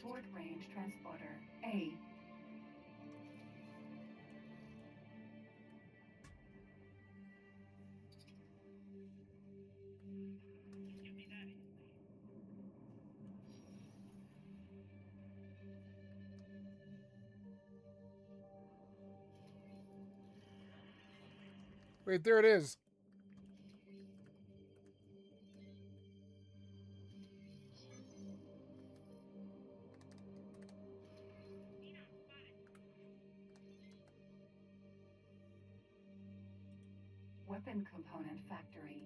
Short range transporter A. Wait, there it is. Weapon component factory.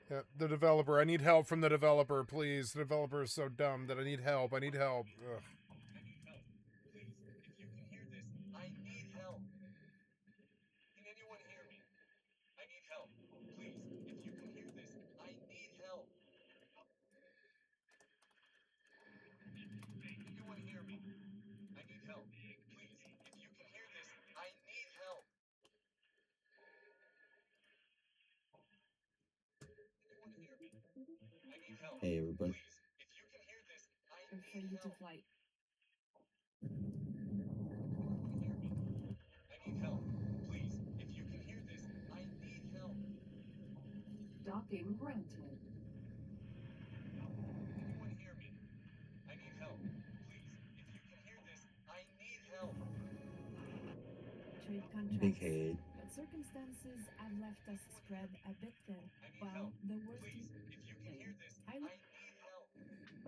Yeah, the developer. I need help from the developer, please. The developer is so dumb that I need help. I need help. Ugh. Hey, everybody. For you to fly. Docking granted. Trade Big contracts. head. But circumstances have left us spread a bit thin. While the worst I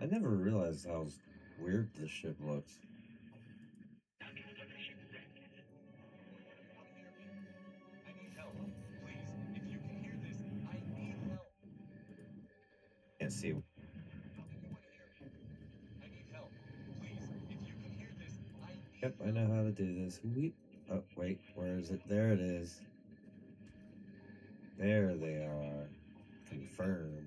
I never realized how weird this ship looks. Can't see. Yep, I know how to do this. Oh, wait, where is it? There it is. There they are. Confirm.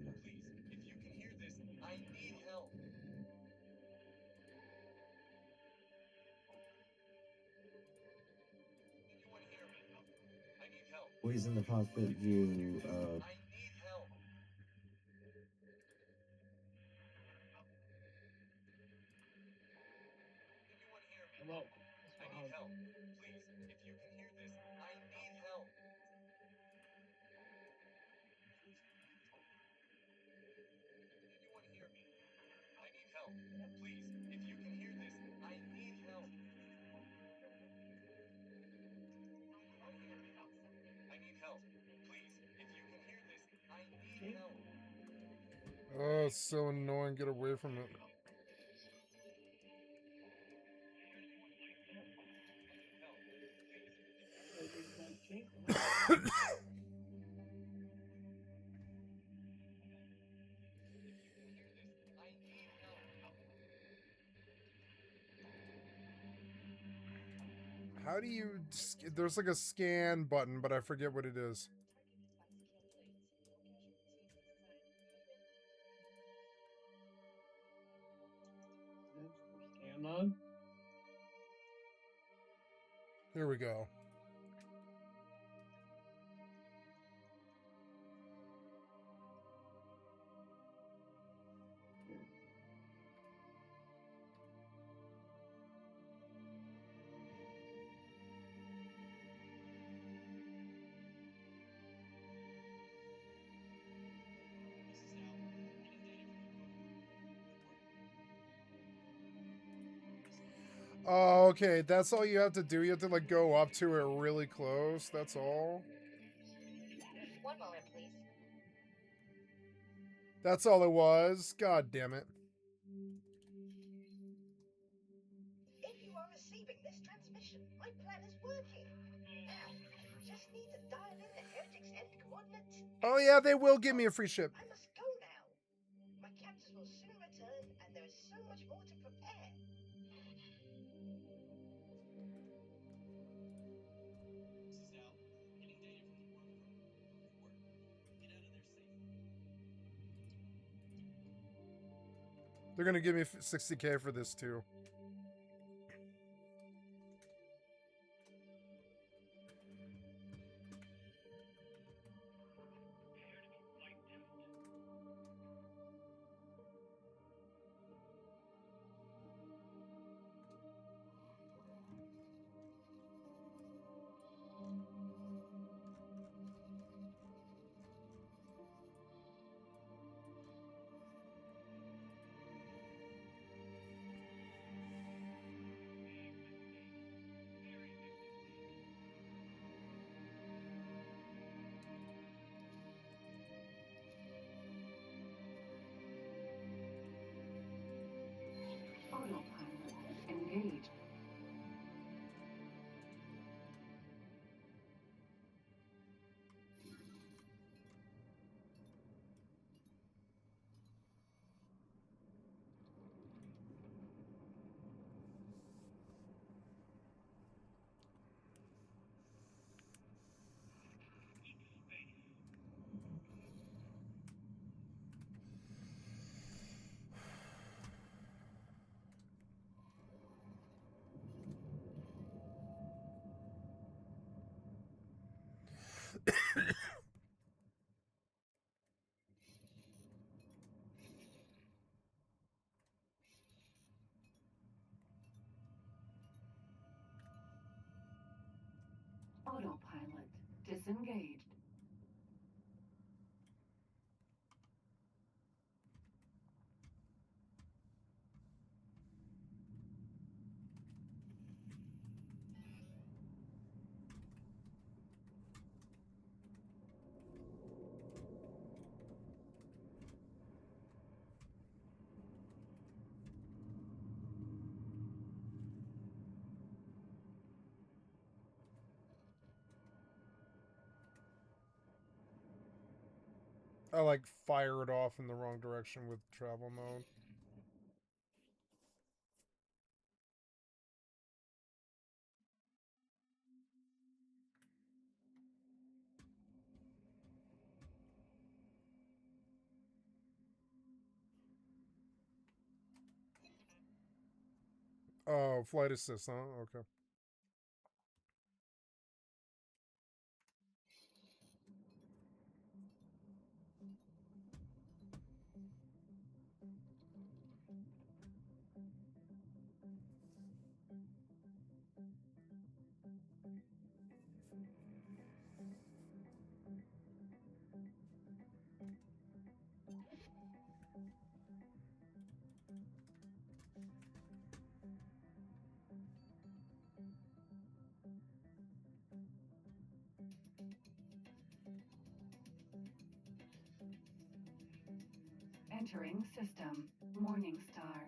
Poison the cockpit view. Hello. Oh, it's so annoying. Get away from it. How do you... There's like a scan button, but I forget what it is. mode. Here we go. Oh, okay. That's all you have to do. You have to like go up to it really close. That's all. One moment, please. That's all it was. God damn it. If you are receiving this transmission, my plan is working. Now, just need to dial in the heretic's end coordinates. Oh yeah, they will give me a free ship. I must go now. My captors will soon return, and there is so much more to prepare. They're gonna give me 60K for this too. Autopilot engaged. Autopilot disengaged. I like fire it off in the wrong direction with travel mode. Oh, flight assist, huh? Okay. Entering system. Morningstar.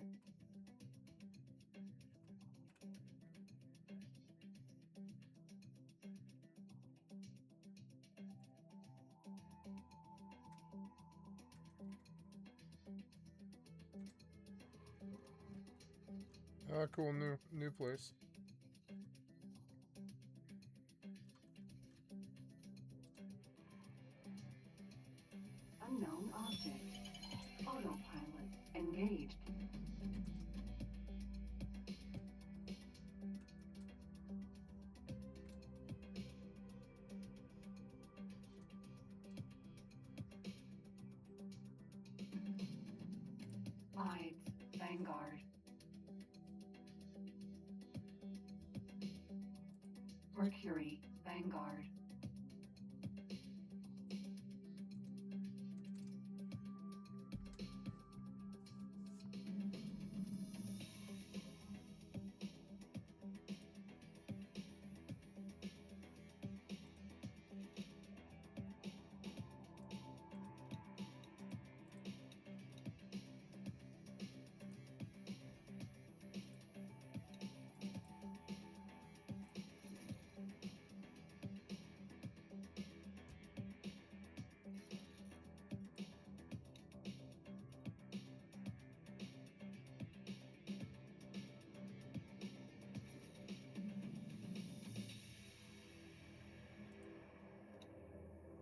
Ah, cool, new place. Unknown object. Autopilot engaged. Hides, Vanguard. Mercury, Vanguard.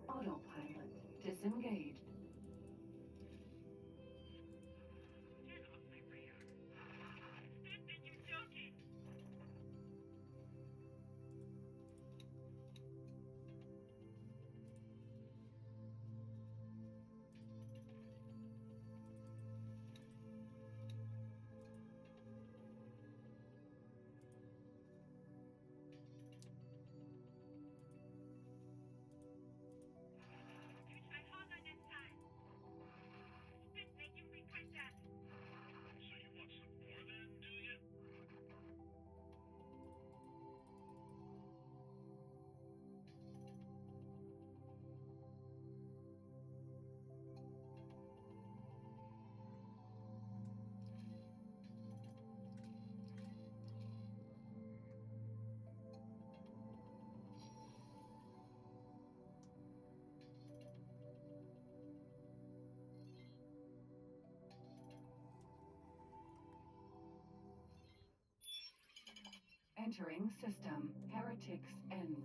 Autopilot disengaged. Entering system. Heretics End.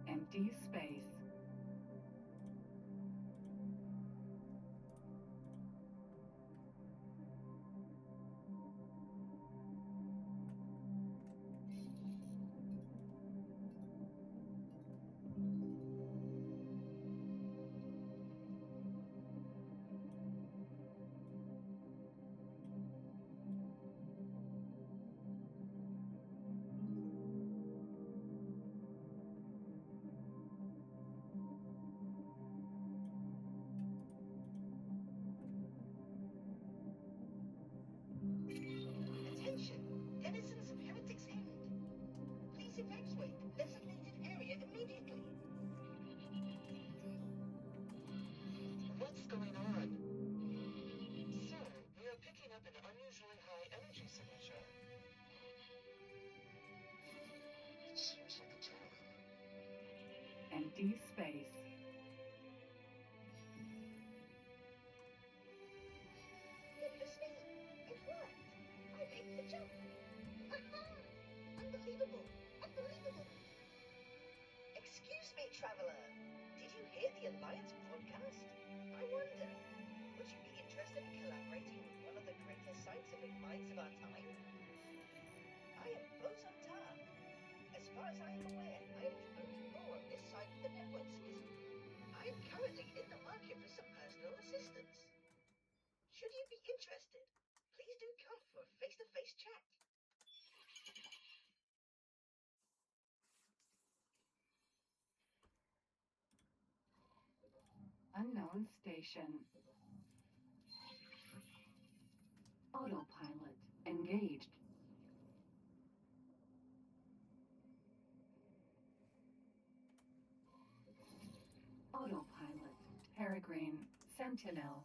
Empty space. Attention, denizens of Heretics End. Please evacuate the designated area immediately. What's going on? Sir, we are picking up an unusually high energy signature. It seems like a turn. Empty space. Goodness me, it worked. I made the jump. Aha! Unbelievable! Unbelievable! Excuse me, traveler. Did you hear the Alliance podcast? I wonder, would you be interested in collaborating with one of the greatest scientific minds of our time? I am Boson. As far as I am aware, I am the only Boer on this side of the network system. I am currently in the market for some personal assistance. Should you be interested, please do come for a face-to-face chat. Unknown station. Autopilot engaged. Autopilot. Peregrine. Sentinel.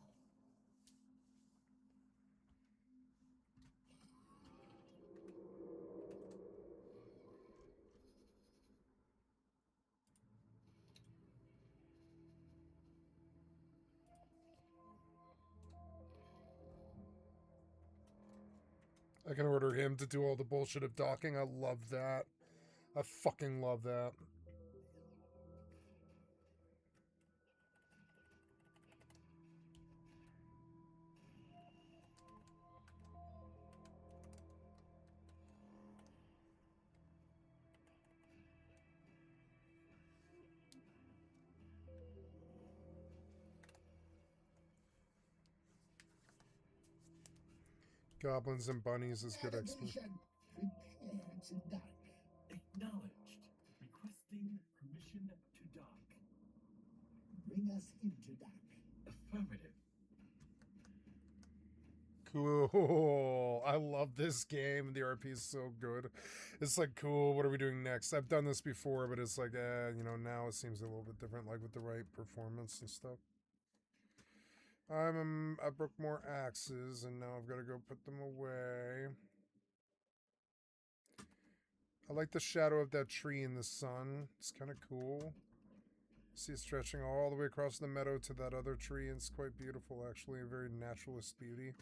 I can order him to do all the bullshit of docking. I love that. I fucking love that. Goblins and bunnies is good XP. Navigation. Prepare to dock. Acknowledged. Requesting permission to dock. Bring us into dock. Affirmative. Cool. I love this game. The RP is so good. It's like, cool, what are we doing next? I've done this before, but it's like, you know, now it seems a little bit different, like with the right performance and stuff. I broke more axes, and now I've got to go put them away. I like the shadow of that tree in the sun. It's kind of cool. See it stretching all the way across the meadow to that other tree. And it's quite beautiful, actually. A very naturalist beauty.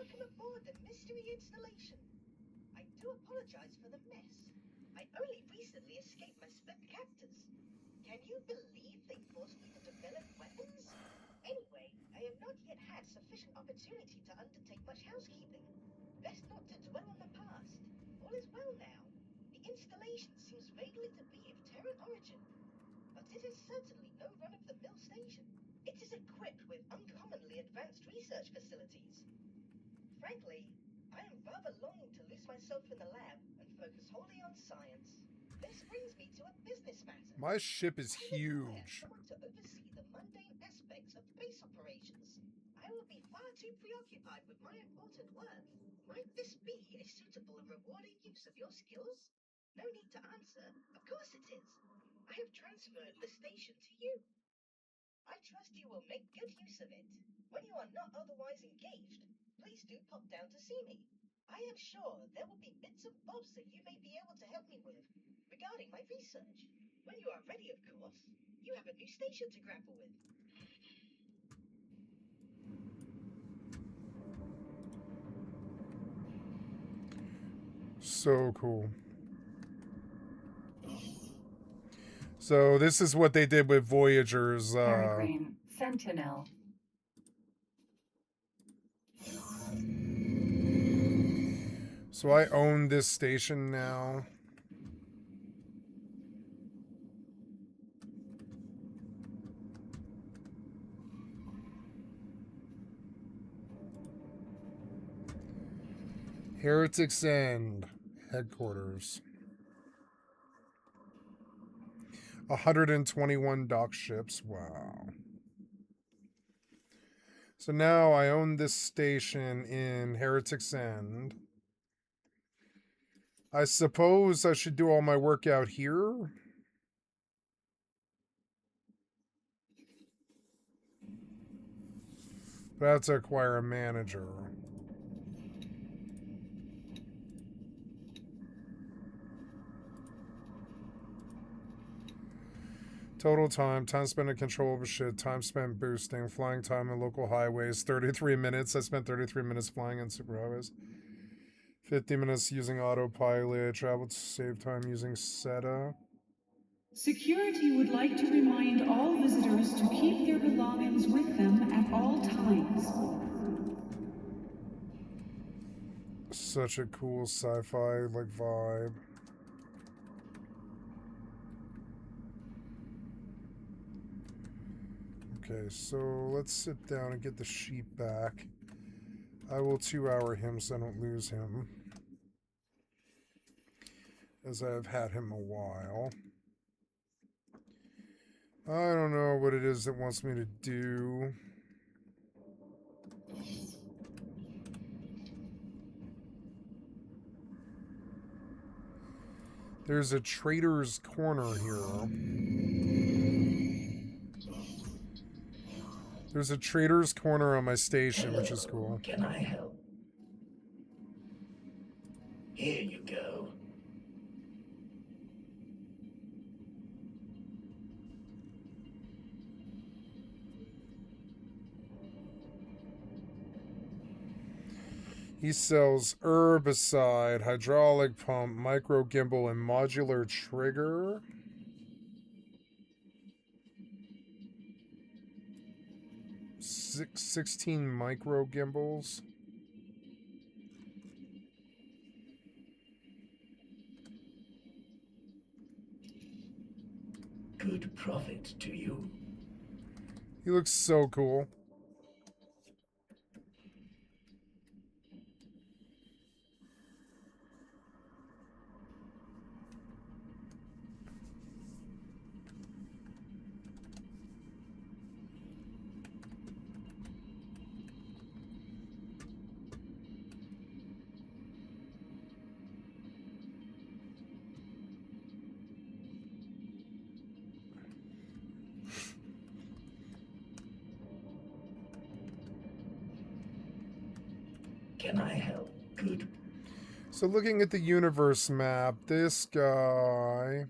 Welcome aboard the mystery installation. I do apologize for the mess. I only recently escaped my split captors. Can you believe they forced me to develop weapons? Anyway, I have not yet had sufficient opportunity to undertake much housekeeping. Best not to dwell on the past. All is well now. The installation seems vaguely to be of Terran origin, but it is certainly no run-of-the-mill station. It is equipped with uncommonly advanced research facilities. Frankly, I am rather longing to lose myself in the lab and focus wholly on science. This brings me to a business matter. My ship is I require huge. someone to oversee the mundane aspects of base operations. I will be far too preoccupied with my important work. Might this be a suitable and rewarding use of your skills? No need to answer. Of course it is. I have transferred the station to you. I trust you will make good use of it. When you are not otherwise engaged, please do pop down to see me. I am sure there will be bits and bobs that you may be able to help me with regarding my research. When you are ready, of course, you have a new station to grapple with. So cool. So this is what they did with Voyager's. Peregrine Sentinel. So I own this station now. Heretics End headquarters. 121 dock ships. Wow. So now I own this station in Heretics End. I suppose I should do all my work out here. But I have to acquire a manager. Total time spent in control of a ship, time spent boosting, flying time on local highways, 33 minutes. I spent 33 minutes flying on superhighways. 50 minutes using autopilot, traveled to save time using SETA. Security would like to remind all visitors to keep their belongings with them at all times. Such a cool sci-fi like vibe. Okay, so let's sit down and get the sheep back. I will 2-hour him so I don't lose him, as I've had him a while. I don't know what it is it wants me to do. There's a trader's corner here. There's a trader's corner on my station, which is cool. Can I help? Here you go. He sells herbicide, hydraulic pump, micro gimbal, and modular trigger. Six, 16 micro gimbals. Good profit to you. He looks so cool. Can I help? Good. So looking at the universe map, this guy...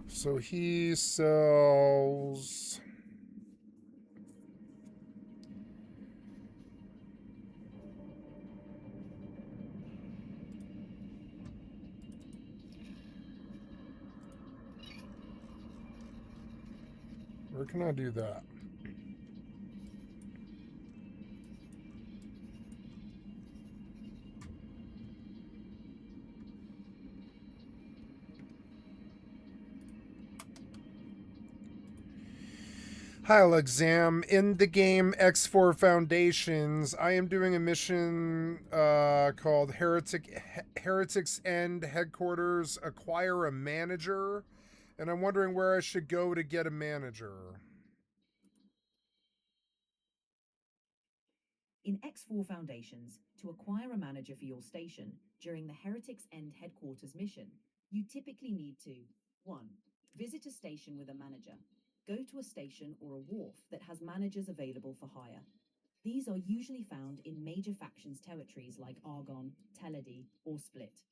So he sells... Where can I do that? Hi, Alexam. In the game X4 Foundations, I am doing a mission called Heretics End Headquarters Acquire a Manager, and I'm wondering where I should go to get a manager. In X4 Foundations, to acquire a manager for your station during the Heretics End Headquarters mission, you typically need to 1. Visit a station with a manager. Go to a station or a wharf that has managers available for hire. These are usually found in major factions territories like Argon, Teledi, or Split.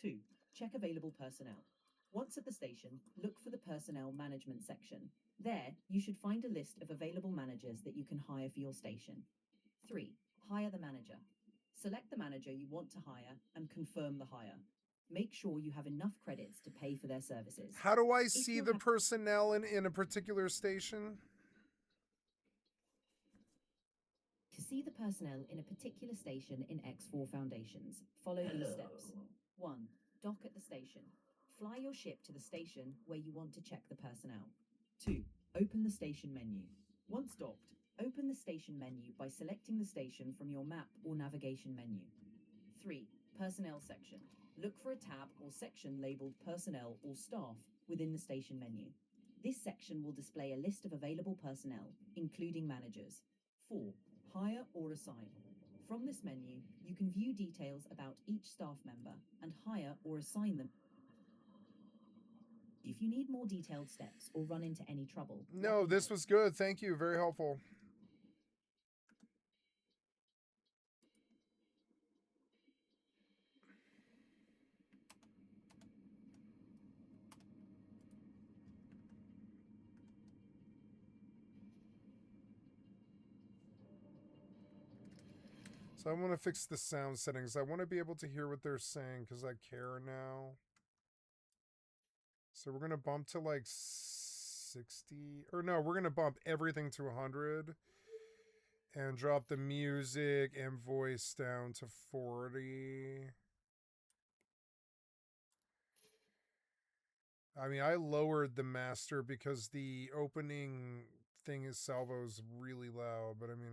2. Check available personnel. Once at the station, look for the personnel management section. There, you should find a list of available managers that you can hire for your station. 3. Hire the manager. Select the manager you want to hire and confirm the hire. Make sure you have enough credits to pay for their services. How do I see the personnel in a particular station? To see the personnel in a particular station in X4 Foundations, follow these steps. 1. Dock at the station. Fly your ship to the station where you want to check the personnel. 2. Open the station menu. Once docked, open the station menu by selecting the station from your map or navigation menu. 3. Personnel section. Look for a tab or section labeled Personnel or Staff within the station menu. This section will display a list of available personnel, including managers. 4. Hire or assign. From this menu, you can view details about each staff member and hire or assign them. If you need more detailed steps or run into any trouble... No, this was good. Thank you. Very helpful. So I want to fix the sound settings. I want to be able to hear what they're saying because I care now. So we're going to bump to like 60. Or no, we're going to bump everything to 100. And drop the music and voice down to 40. I mean, I lowered the master because the opening thing is salvo's really loud, but I mean,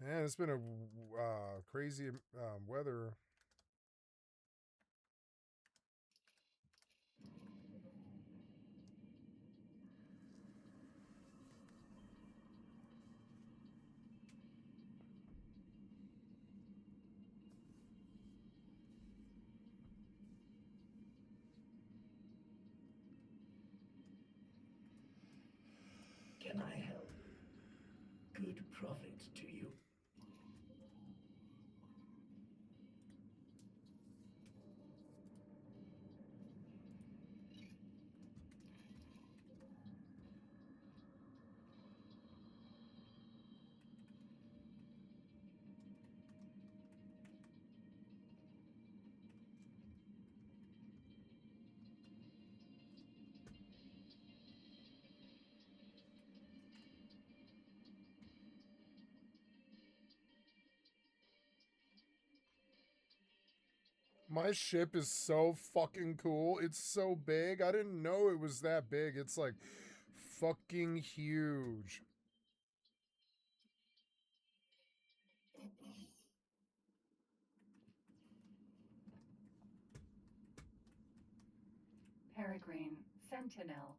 Man, it's been a crazy weather. Can I help? Good profit to you. My ship is so fucking cool. It's so big. I didn't know it was that big. It's like fucking huge. Peregrine Sentinel.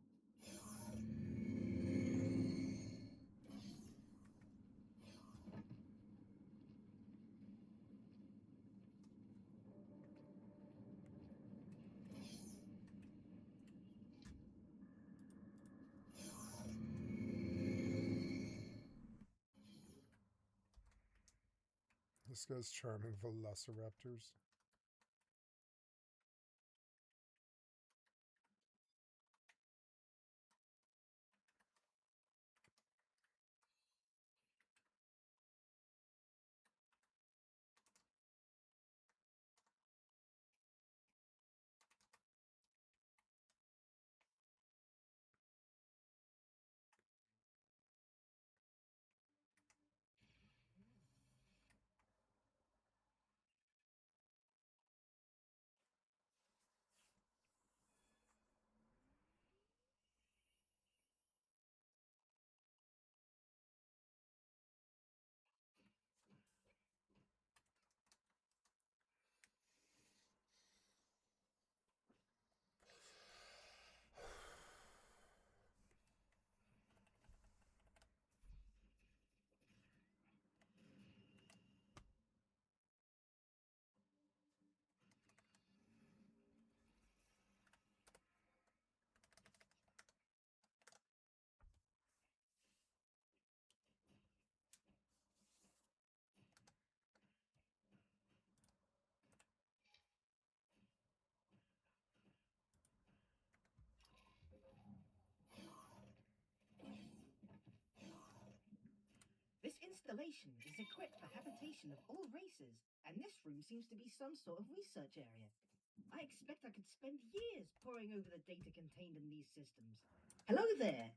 This guy's charming velociraptors. This installation is equipped for habitation of all races, and this room seems to be some sort of research area. I expect I could spend years poring over the data contained in these systems. Hello there!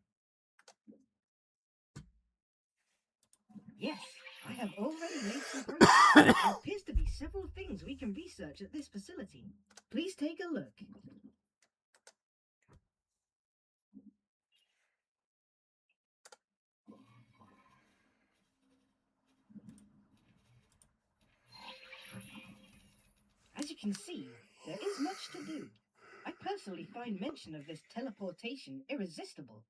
Yes, I have already made some progress. There appears to be several things we can research at this facility. Please take a look. As you can see, there is much to do. I personally find mention of this teleportation irresistible,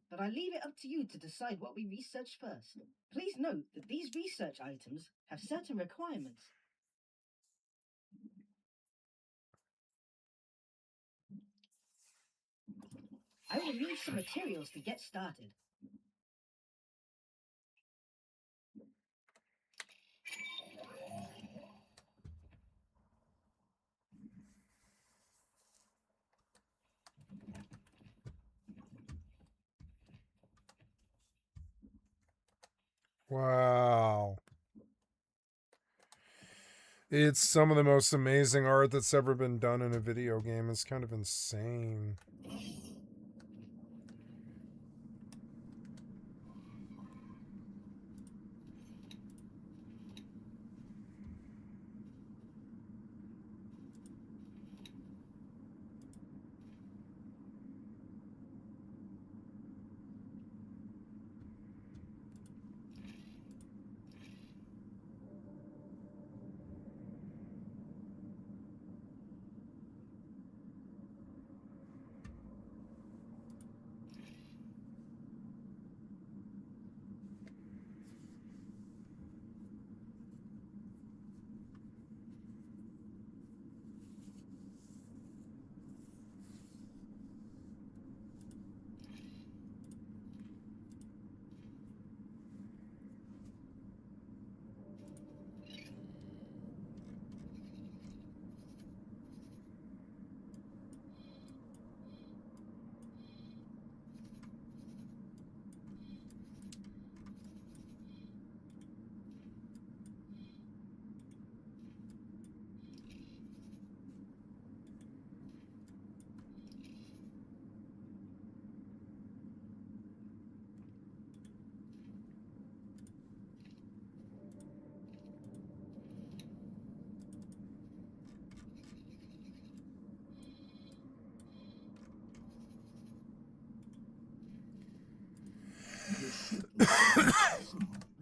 but I leave it up to you to decide what we research first. Please note that these research items have certain requirements. I will need some materials to get started. Wow. It's some of the most amazing art that's ever been done in a video game. It's kind of insane.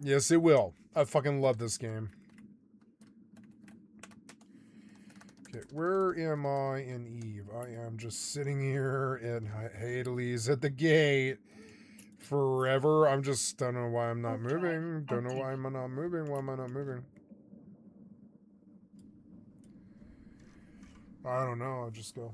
Yes, it will. I fucking love this game. Okay, where am I in Eve? I am just sitting here in Hades at the gate forever. I'm just don't know why I'm not moving. Don't know why I'm not moving. Why am I not moving? I don't know. I'll just go.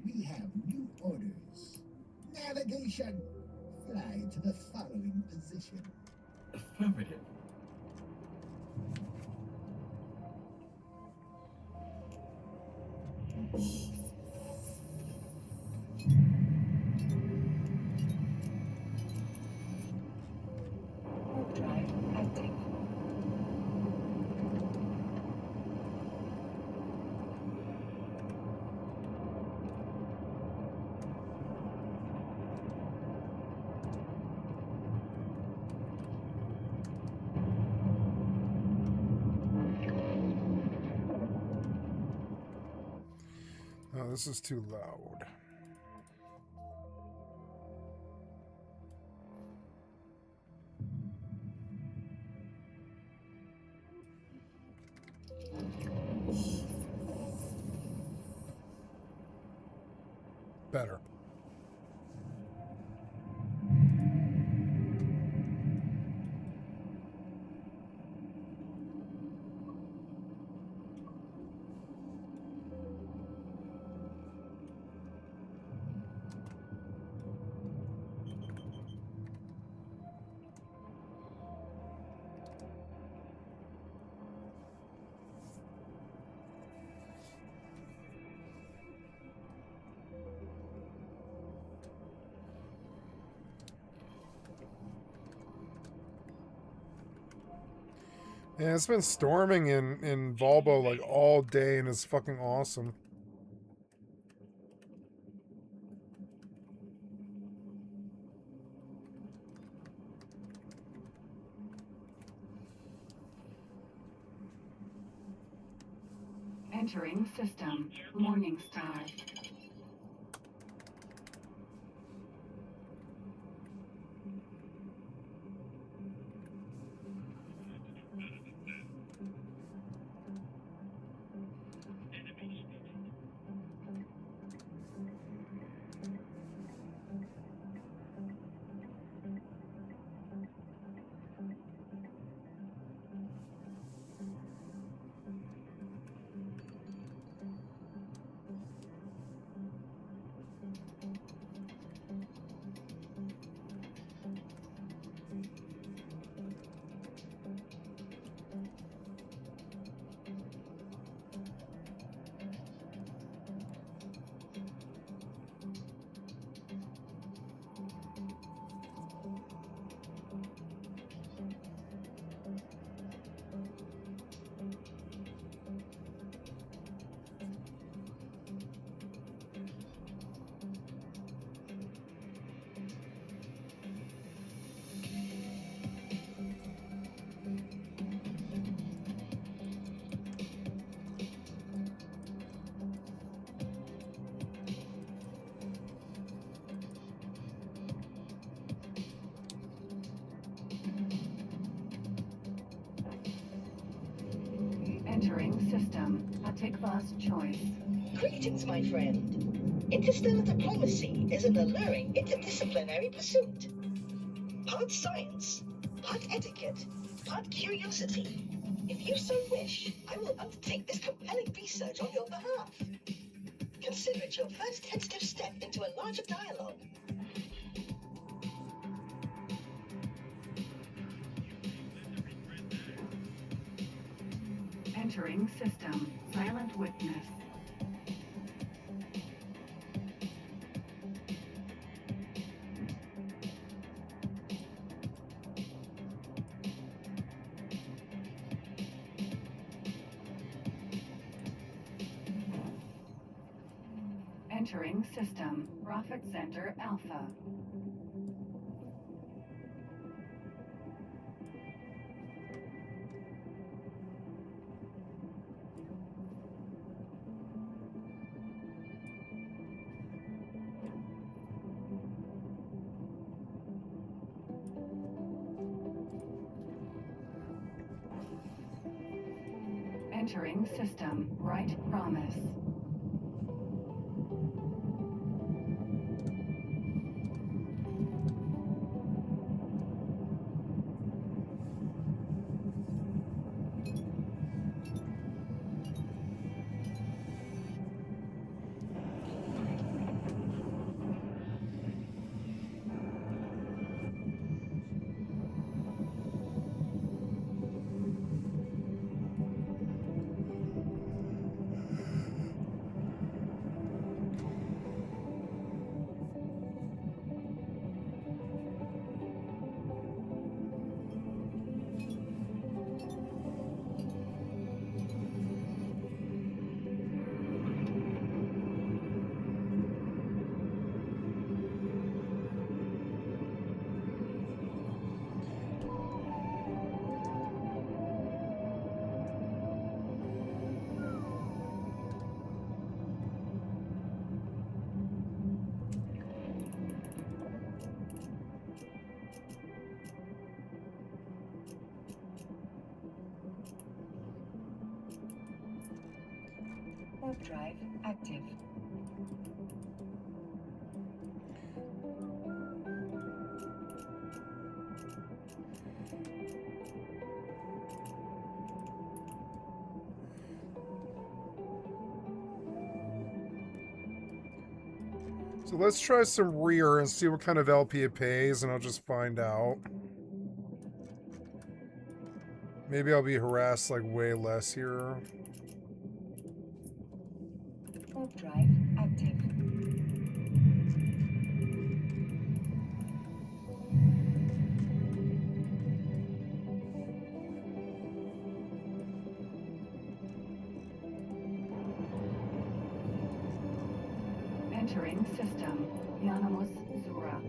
We have new orders. Navigation. Fly to the following position. Affirmative. Warp drive active. Oh, this is too loud. Better. Yeah, it's been storming in Volbo like all day, and it's fucking awesome. Entering system. Morning Star. system. Atikva's choice. Greetings, my friend. Interstellar diplomacy is an alluring interdisciplinary pursuit. Part science, part etiquette, part curiosity. If you so wish, I will undertake this compelling research on your behalf. Consider it your first tentative step into a larger dialogue. Entering system. Silent witness. Entering system. Profit Center Alpha. Entering system. Right promise. Warp drive active. So let's try some rear and see what kind of LP it pays, and I'll just find out. Maybe I'll be harassed like way less here. Warp drive active. Entering system. Yanamus Zura.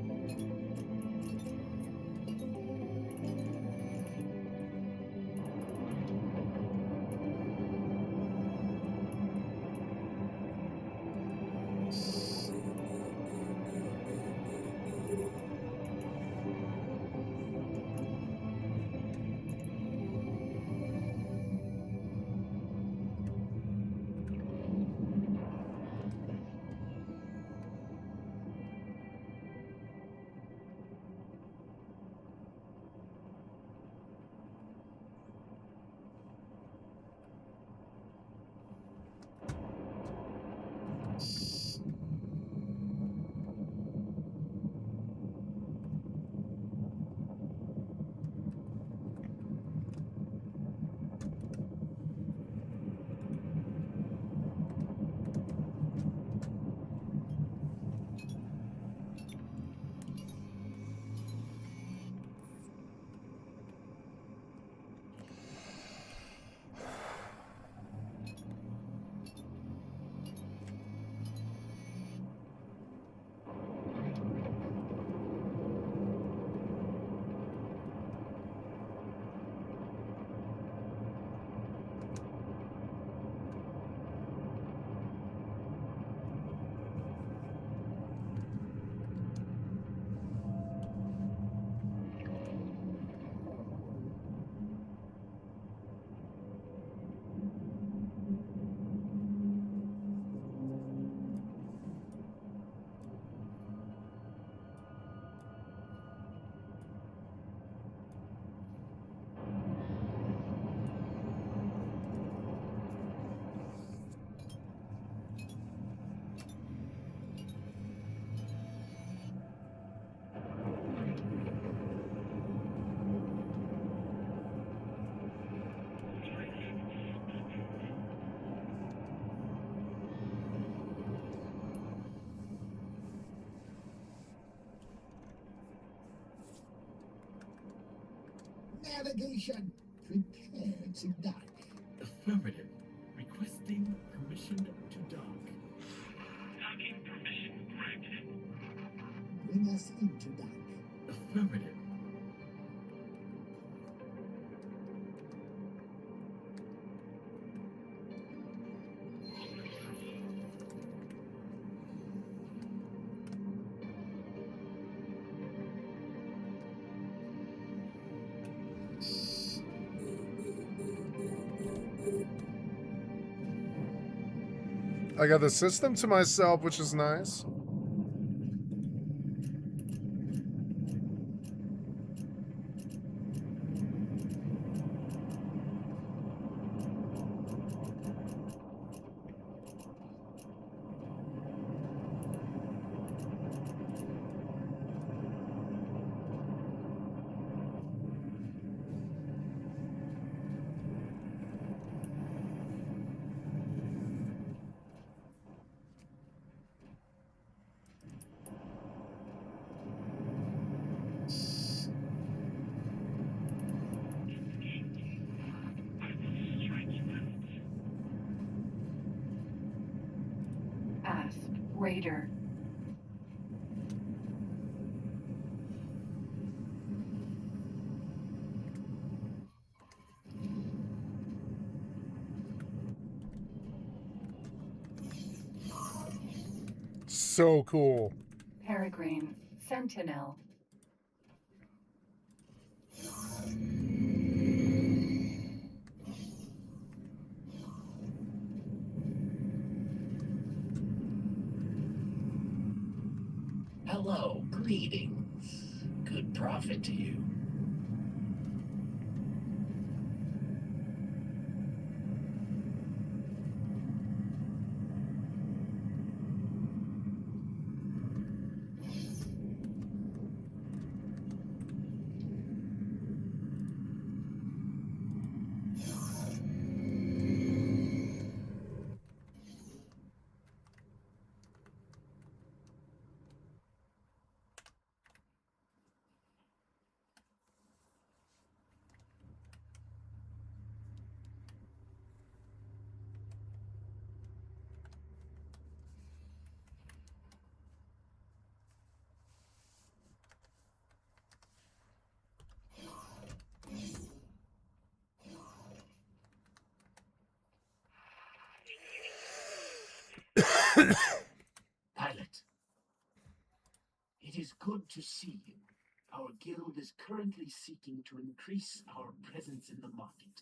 Navigation, prepare to dock. Affirmative. Requesting permission to dock. Docking permission granted. Bring us into dock. Affirmative. I got the system to myself, which is nice. Ask Raider. So cool. Peregrine. Sentinel. Hello, greetings. Good profit to you. Pilot, it is good to see you. Our guild is currently seeking to increase our presence in the market.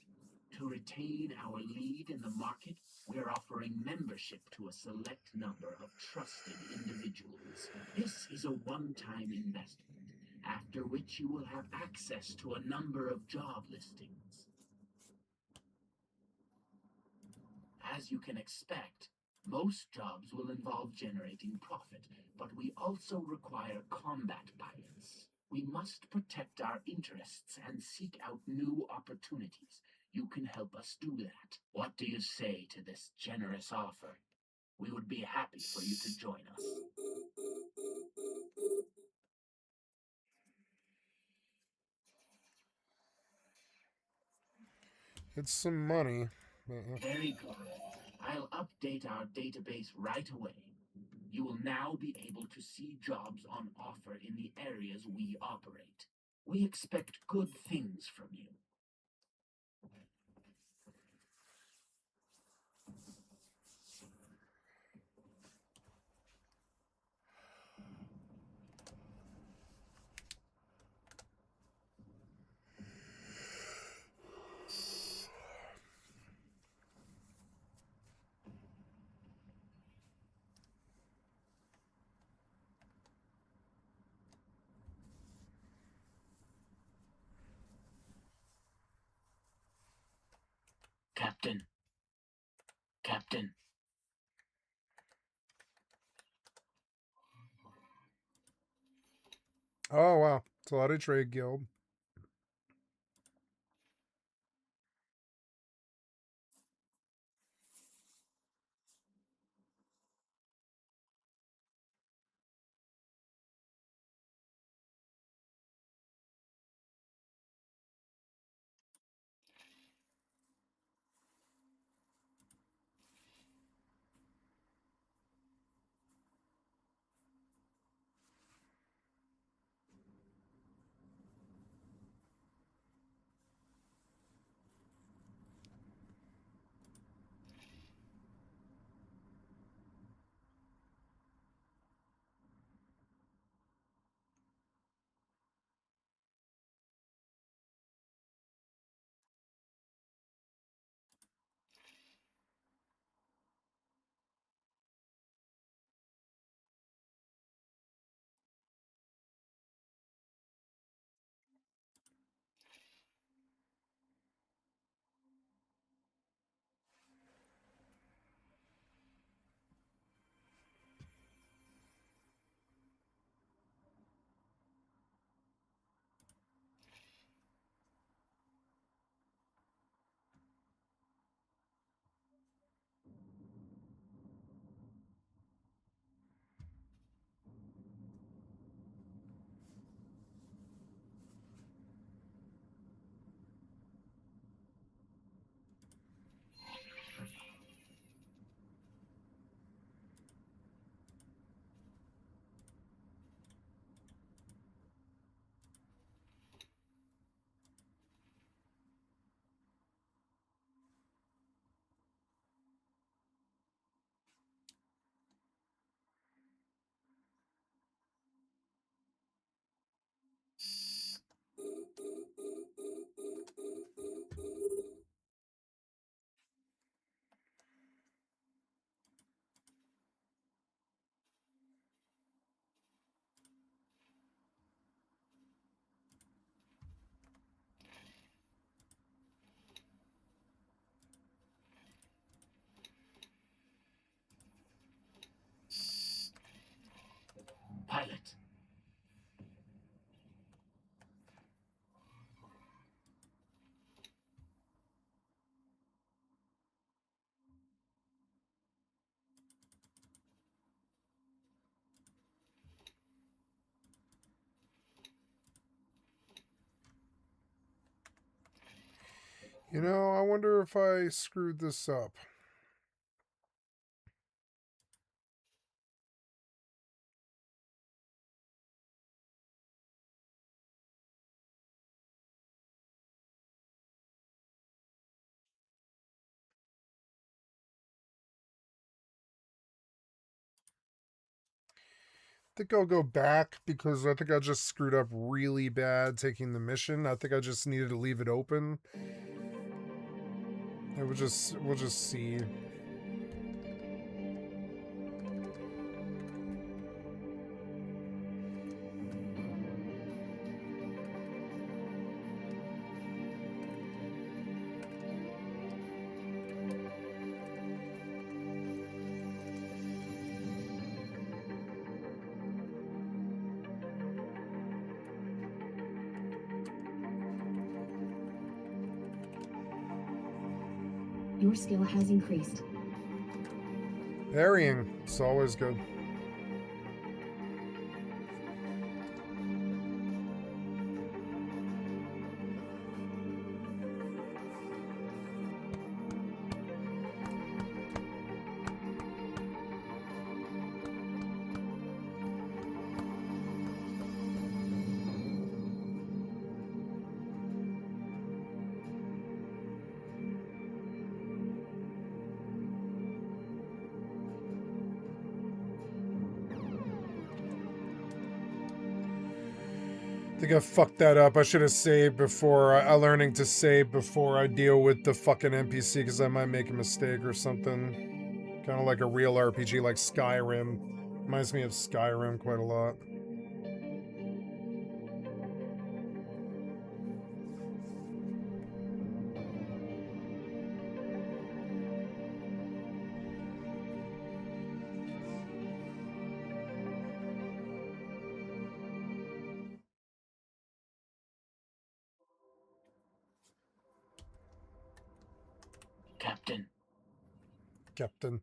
To retain our lead in the market, we're offering membership to a select number of trusted individuals. This is a one-time investment, after which you will have access to a number of job listings. As you can expect, most jobs will involve generating profit, but we also require combat pilots. We must protect our interests and seek out new opportunities. You can help us do that. What do you say to this generous offer? We would be happy for you to join us. It's some money. Very good. I'll update our database right away. You will now be able to see jobs on offer in the areas we operate. We expect good things from you. Captain. Captain. Oh, wow. It's a lot of trade guild. pilot. You know, I wonder if I screwed this up. I think I'll go back because I think I just screwed up really bad taking the mission. I think I just needed to leave it open. And we'll just see. Your skill has increased. Parrying, it's always good. I think I fucked that up. I should have saved before. I'm learning to save before I deal with the fucking NPC because I might make a mistake or something. Kind of like a real RPG like Skyrim. Reminds me of Skyrim quite a lot. Captain.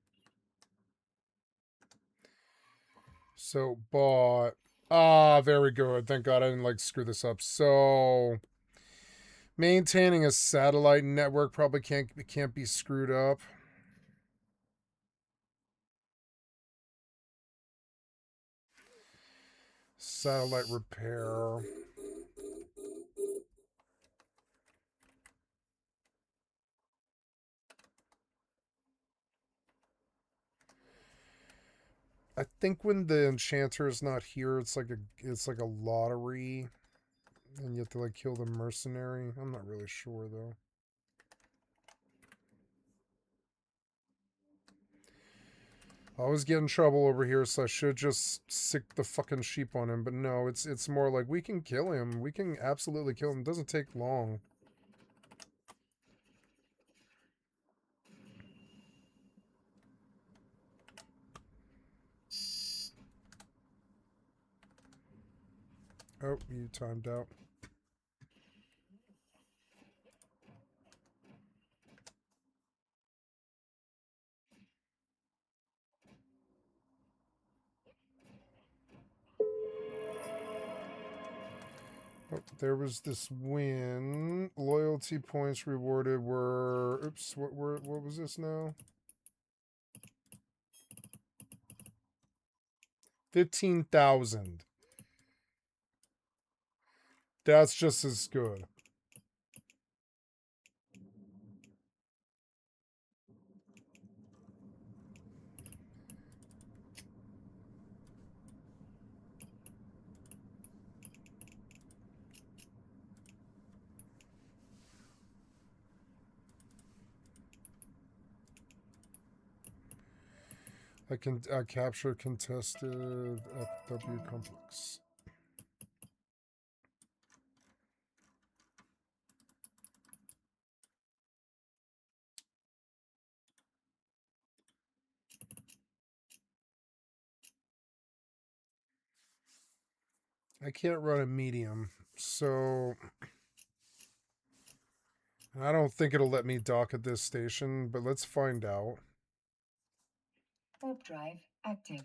So, bought. Ah, very good. Thank God I didn't, like, screw this up. So, maintaining a satellite network probably can't be screwed up. Satellite repair. I think when the enchanter is not here, it's like a lottery, and you have to like kill the mercenary. I'm not really sure though. I always get in trouble over here, so I should just sick the fucking sheep on him. But no, it's more like we can kill him. We can absolutely kill him. It doesn't take long. Oh, you timed out. Oh, there was this win. Loyalty points rewarded were. Oops, what was this now? 15,000. That's just as good. I capture contested FW complex. I can't run a medium, so I don't think it'll let me dock at this station, but let's find out. Warp drive active.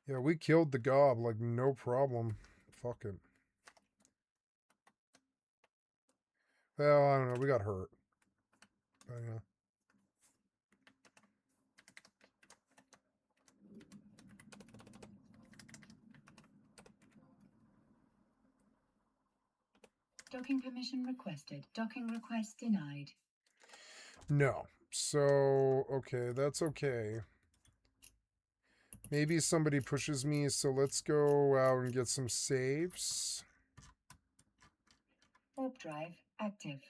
Yeah, we killed the gob, like, no problem. Fuck it. Well, I don't know, we got hurt. But, yeah. Docking permission requested. Docking request denied. No. So, okay, that's okay. Maybe somebody pushes me, so let's go out and get some saves. Warp drive active.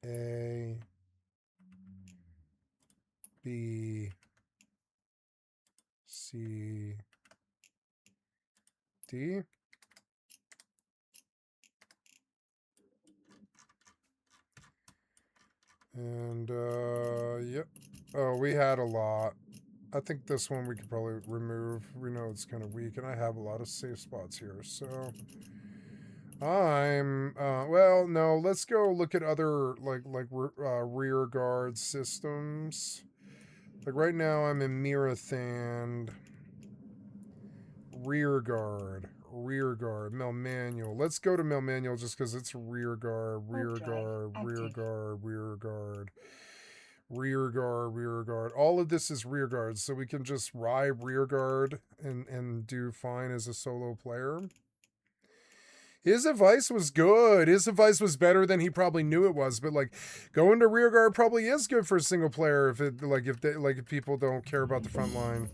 A, B, C, D. And, yep. Oh, we had a lot. I think this one we could probably remove. We know it's kind of weak, and I have a lot of safe spots here, so... well, no, let's go look at other, rear guard systems. Like, right now I'm in Mirathand. Rear guard, Mel Manual. Let's go to Mel Manual just because it's rear guard, rear guard, rear guard, rear guard, rear guard, rear guard. All of this is rear guard, so we can just ride rear guard and do fine as a solo player. His advice was good. His advice was better than he probably knew it was. But like, going to rear guard probably is good for a single player if people don't care about the front line.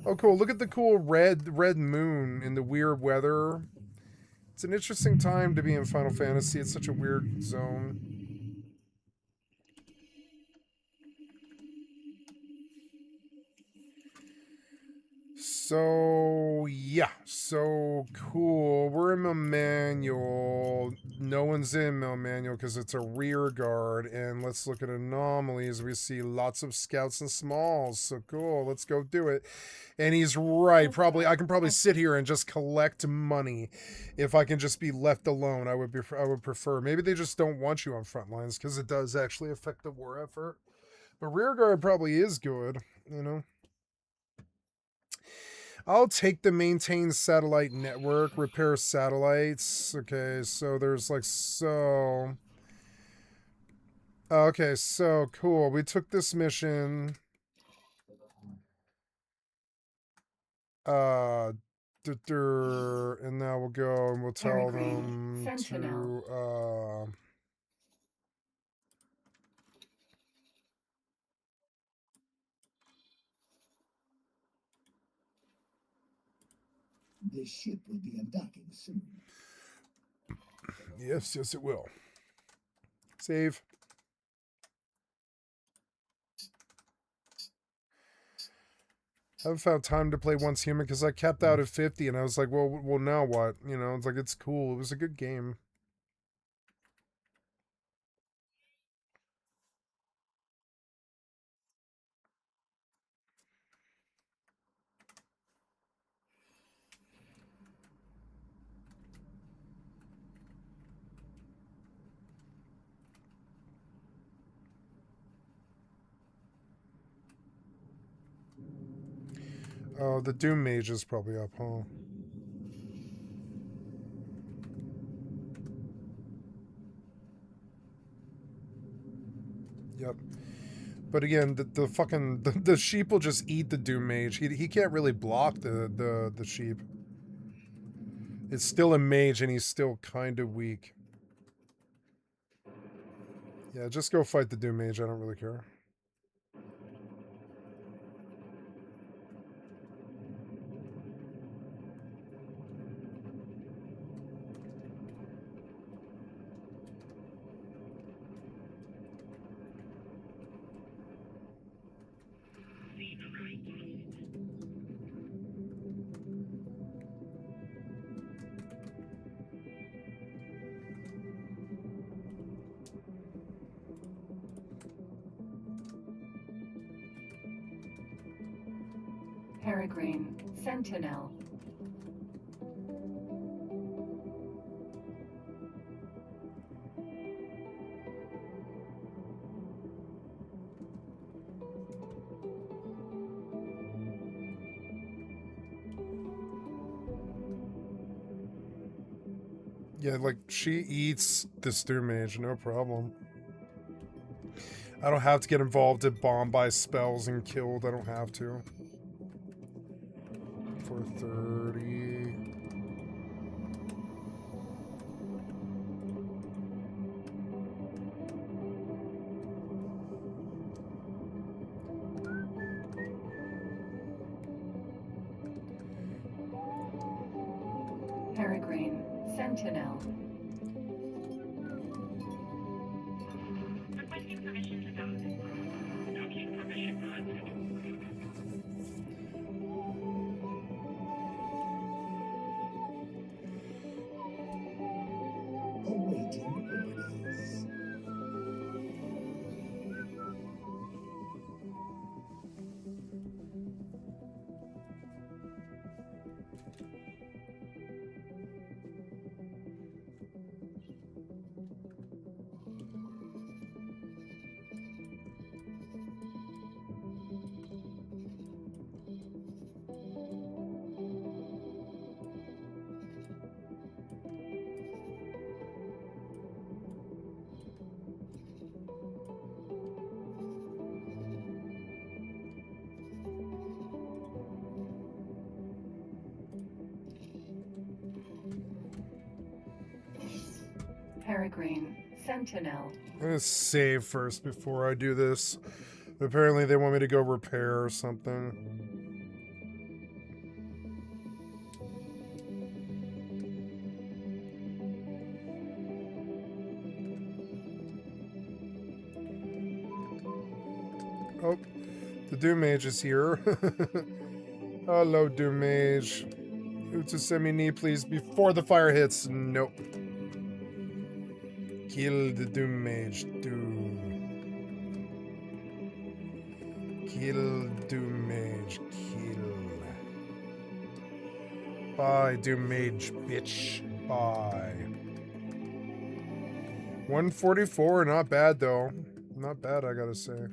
Oh, cool! Look at the cool red moon in the weird weather. It's an interesting time to be in Final Fantasy. It's such a weird zone. So, yeah. So, cool. We're in Mel Manual. No one's in Mel Manual because it's a rear guard. And let's look at anomalies. We see lots of scouts and smalls. So, cool. Let's go do it. And he's right. I can probably sit here and just collect money if I can just be left alone. I would prefer. Maybe they just don't want you on front lines because it does actually affect the war effort. But rear guard probably is good, you know. I'll take the maintain satellite network, repair satellites. Okay, so there's like so... Okay, so cool. We took this mission. And now we'll go and we'll tell them to... The ship will be undocking soon. Yes, it will. Save. I haven't found time to play Once Human because I capped out at 50 and I was like, well, now what? You know, it's like, it's cool. It was a good game. Oh, the Doom Mage is probably up, huh? Yep. But again, the sheep will just eat the Doom Mage. He can't really block the sheep. It's still a mage and he's still kind of weak. Yeah, just go fight the Doom Mage. I don't really care. Peregrine, Sentinel. Yeah, like, she eats this Doom Mage, no problem. I don't have to get involved in bomb by spells and killed. I don't have to. 430. Peregrine, Sentinel. Awaiting orders. Peregrine, Sentinel. I'm gonna save first before I do this. Apparently they want me to go repair or something. Oh, the Doom Mage is here. Hello, Doom Mage. Utsusemi, please, before the fire hits. Nope. Kill the Doom Mage, Doom. Kill Doom Mage, kill. Bye, Doom Mage, bitch. Bye. 144, not bad though. Not bad, I gotta say.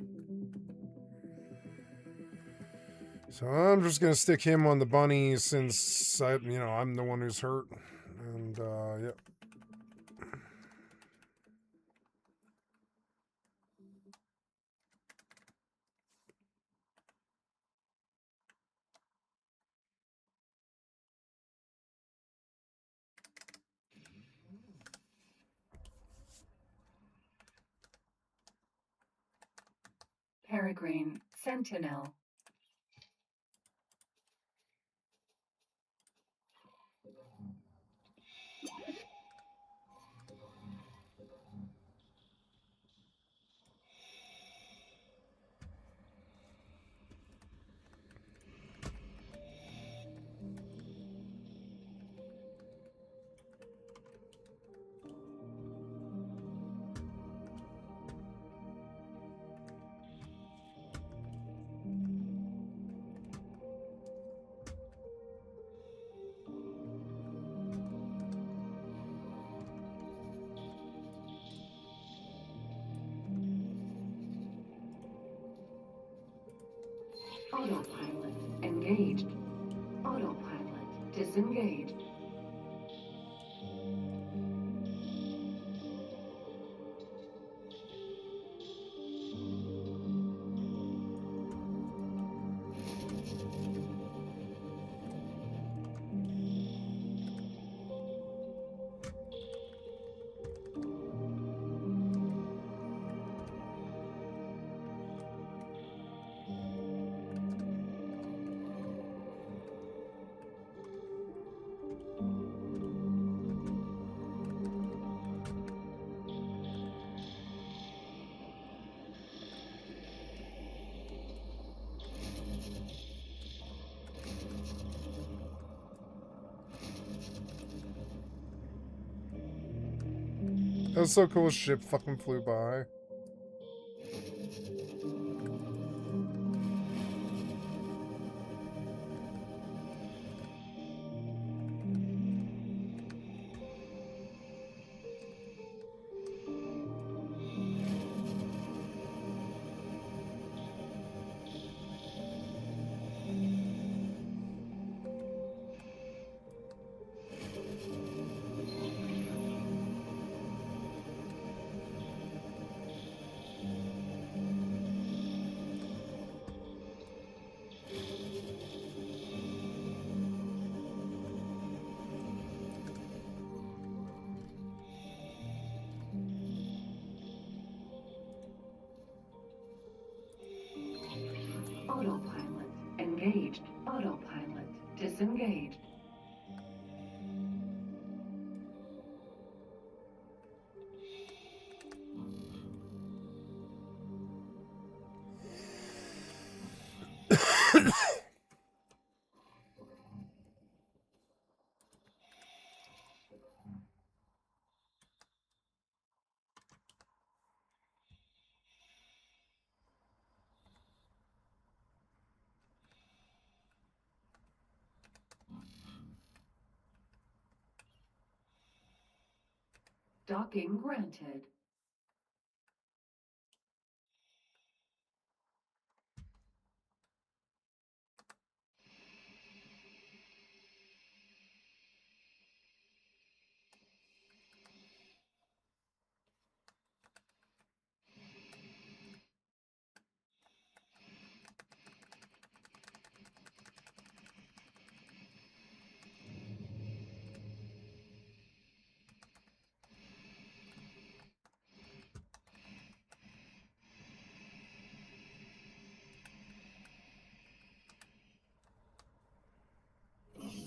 So I'm just gonna stick him on the bunny since I'm the one who's hurt. And yep. Peregrine, Sentinel. Autopilot engaged. Autopilot disengaged. That was so cool, ship fucking flew by. Engaged. Autopilot disengaged. Docking granted.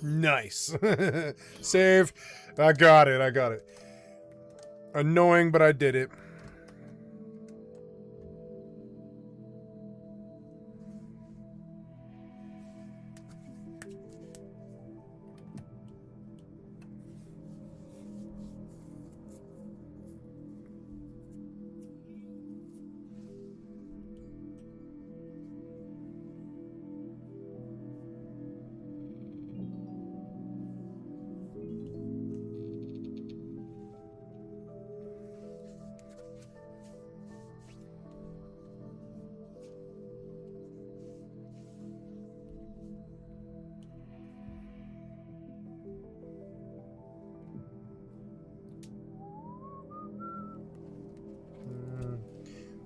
Nice. Save. I got it. I got it. Annoying, but I did it.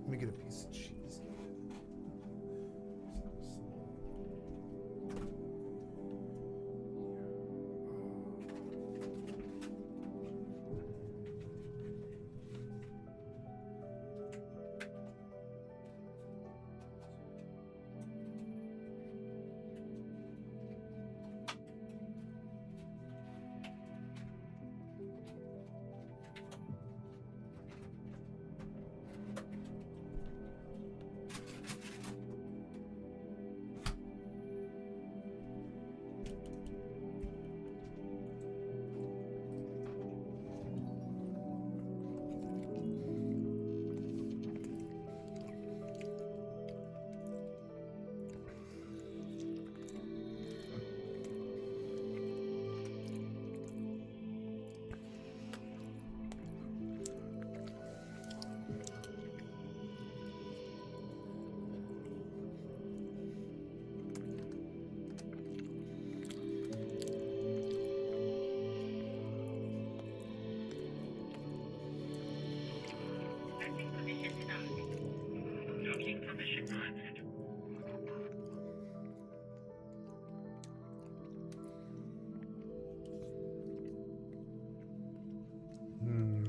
Let me get a piece of cheese.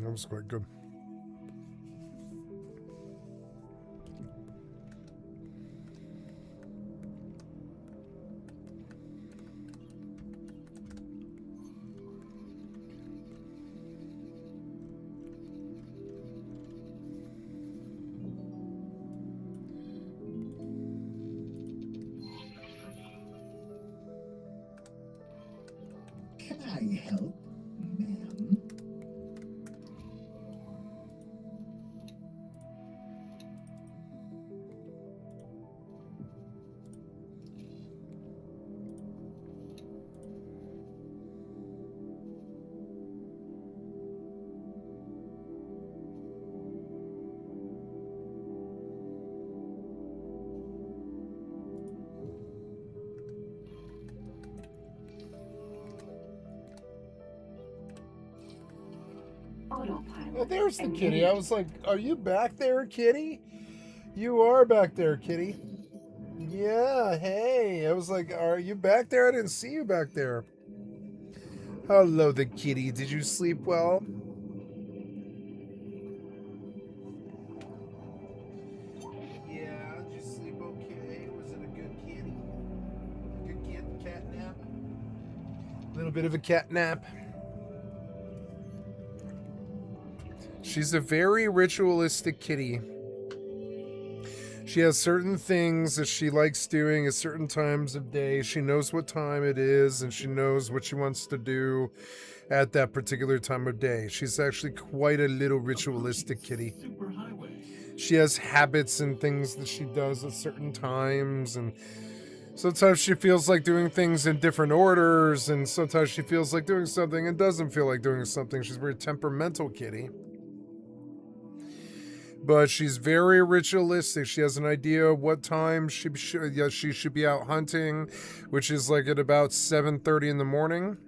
That was quite good. Can I help, ma'am? Autopilot. Oh, there's the engaged. kitty. I was like, are you back there, kitty? You are back there, kitty. Yeah, hey. I was like, are you back there? I didn't see you back there. Hello, the kitty. Did you sleep well? Yeah, did you sleep okay? Was it a good kitty? bit of a cat nap. She's a very ritualistic kitty. She has certain things that she likes doing at certain times of day. She knows what time it is and she knows what she wants to do at that particular time of day. She's actually quite a little ritualistic kitty. She has habits and things that she does at certain times, and sometimes she feels like doing things in different orders, and sometimes she feels like doing something and doesn't feel like doing something. She's a very temperamental kitty. But she's very ritualistic. She has an idea of what time she should be out hunting, which is like at about 7:30 in the morning.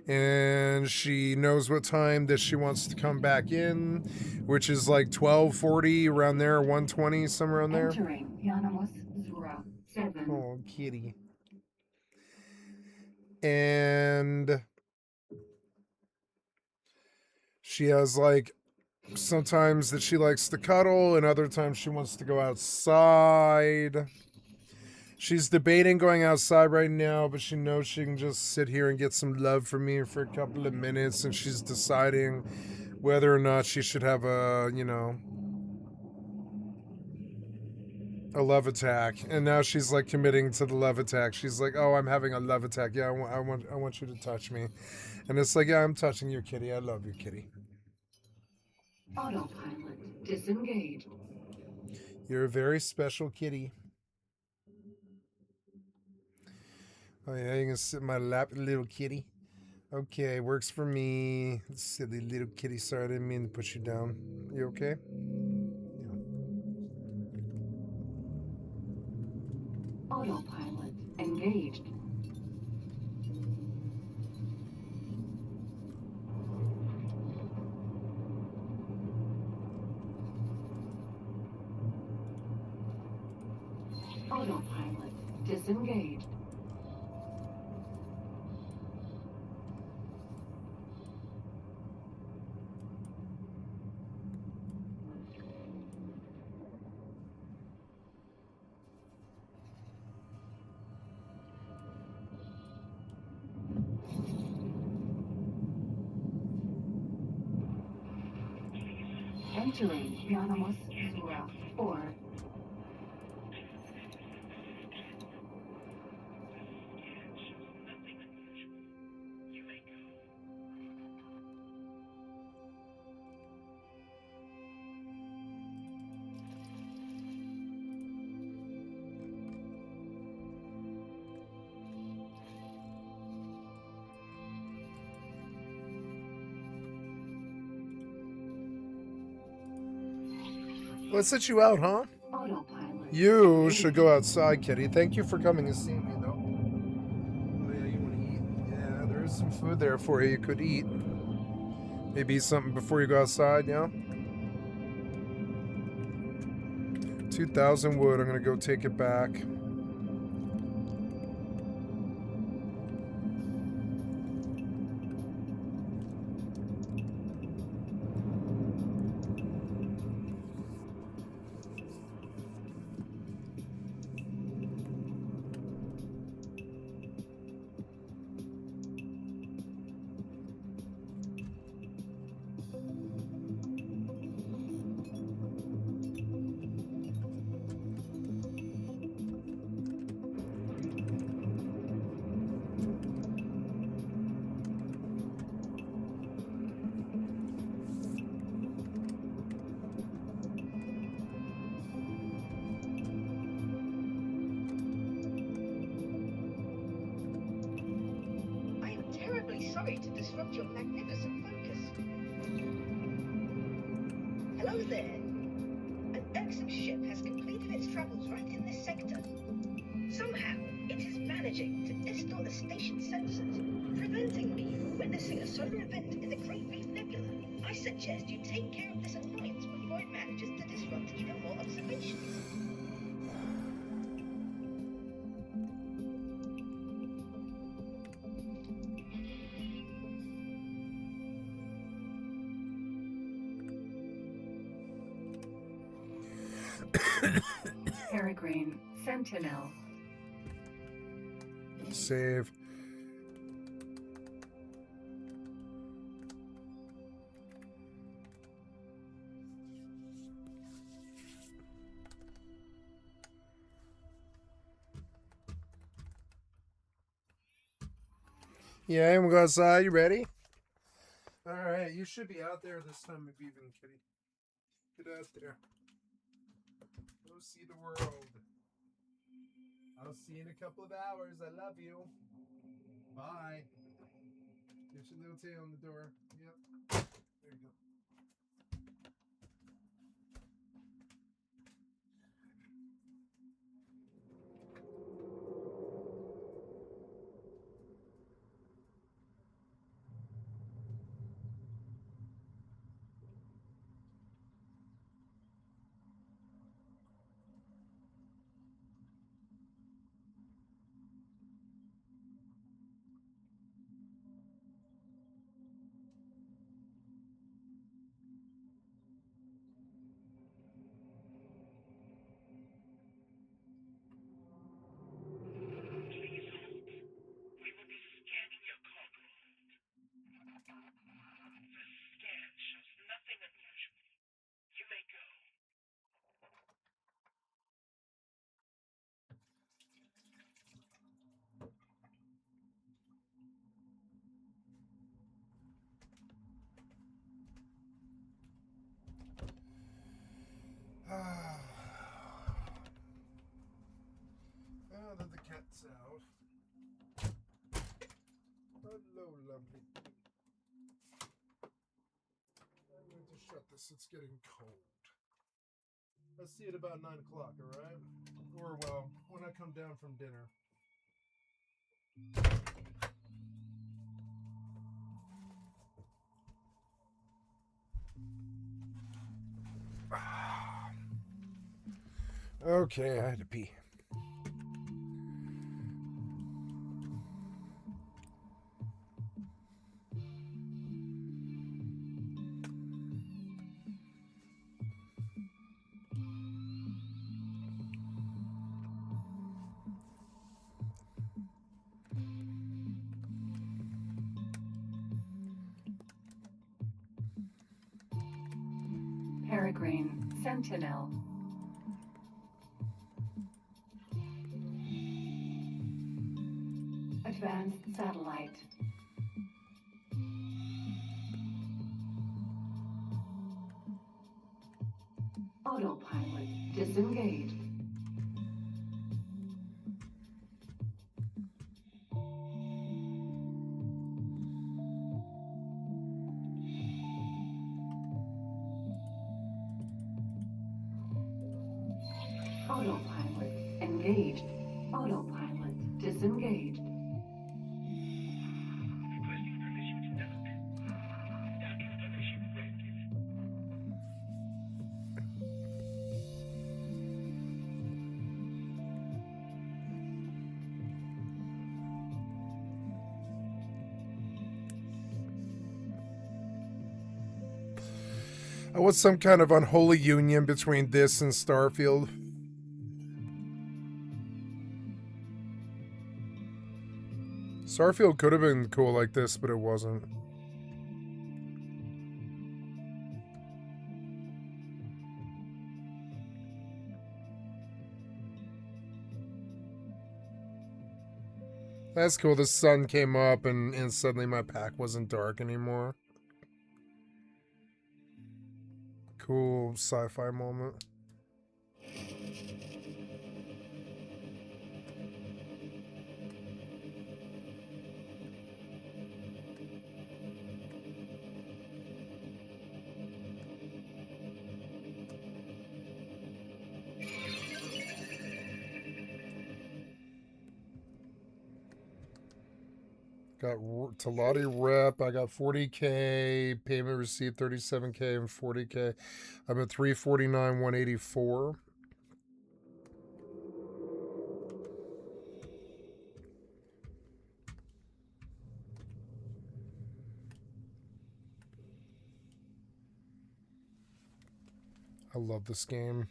And she knows what time that she wants to come back in, which is like 12:40, around there, 1:20, somewhere around there. Entering Yanamos Zura 7. Oh, kitty. And she has like sometimes that she likes to cuddle and other times she wants to go outside. She's debating going outside right now, but she knows she can just sit here and get some love from me for a couple of minutes, and she's deciding whether or not she should have a love attack. And now she's like committing to the love attack. She's like, "Oh, I'm having a love attack. Yeah, I want you to touch me." And it's like, "Yeah, I'm touching you, kitty. I love you, kitty." Autopilot disengaged. You're a very special kitty. Oh yeah, you can sit in my lap, little kitty. Okay, works for me. Silly little kitty. Sorry, I didn't mean to push you down. You okay? Autopilot engaged. Autopilot disengaged. Entering Yanamos Zura 4. Let's let you out, huh? Autopilot. You should go outside, kitty. Thank you for coming and seeing me, though. Oh, yeah, you want to eat? Yeah, there is some food there for you. You could eat. Maybe eat something before you go outside, yeah? 2,000 wood. I'm going to go take it back. I am terribly sorry to disrupt your magnificent focus. Hello there. An irksome ship has completed its travels right in this sector. Somehow, it is managing to distort the station's sensors, preventing me from witnessing a solar event in the Great Reef Nebula. I suggest you take care of this annoyance before it manages to disrupt even more observations. Peregrine Sentinel. Save. Yeah, I'm gonna go outside. You ready? All right, you should be out there this time of evening, kitty. Get out there. Go see the world. I'll see you in a couple of hours. I love you. Bye. Get your little tail on the door. Yep. There you go. Now that the cat's out. Hello, lovely. I'm going to shut this. It's getting cold. I'll see you at about 9 o'clock, alright? Or, well, when I come down from dinner. Okay, I had to pee. Peregrine Sentinel. Advanced satellite. Autopilot disengaged. Autopilot engaged. Autopilot disengaged. I want some kind of unholy union between this and Starfield. Starfield could have been cool like this, but it wasn't. That's cool. The sun came up and suddenly my pack wasn't dark anymore. Cool sci-fi moment. Got Talati rep. I got 40K. Payment received 37K and 40K. I'm at 349, 184. I love this game.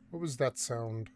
What was that sound?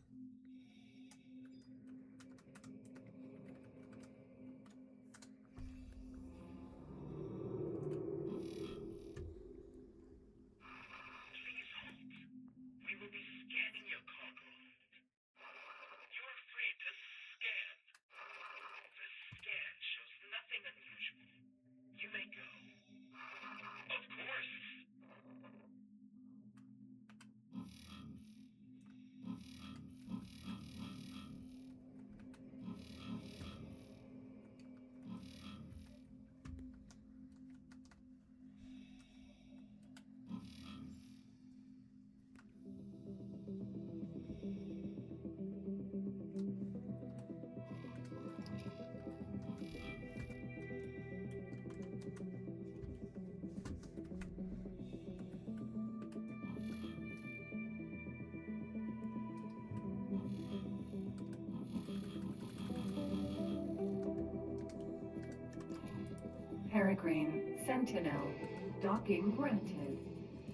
Peregrine, Sentinel, docking granted.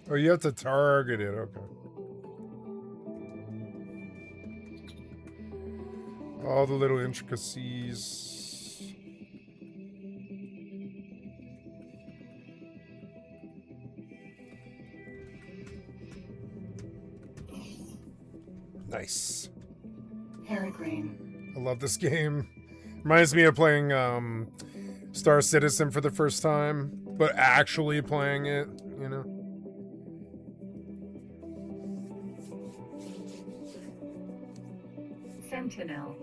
Oh, you have to target it. Okay. All the little intricacies. Nice. Peregrine. I love this game. Reminds me of playing Star Citizen for the first time, but actually playing it, you know? Sentinel.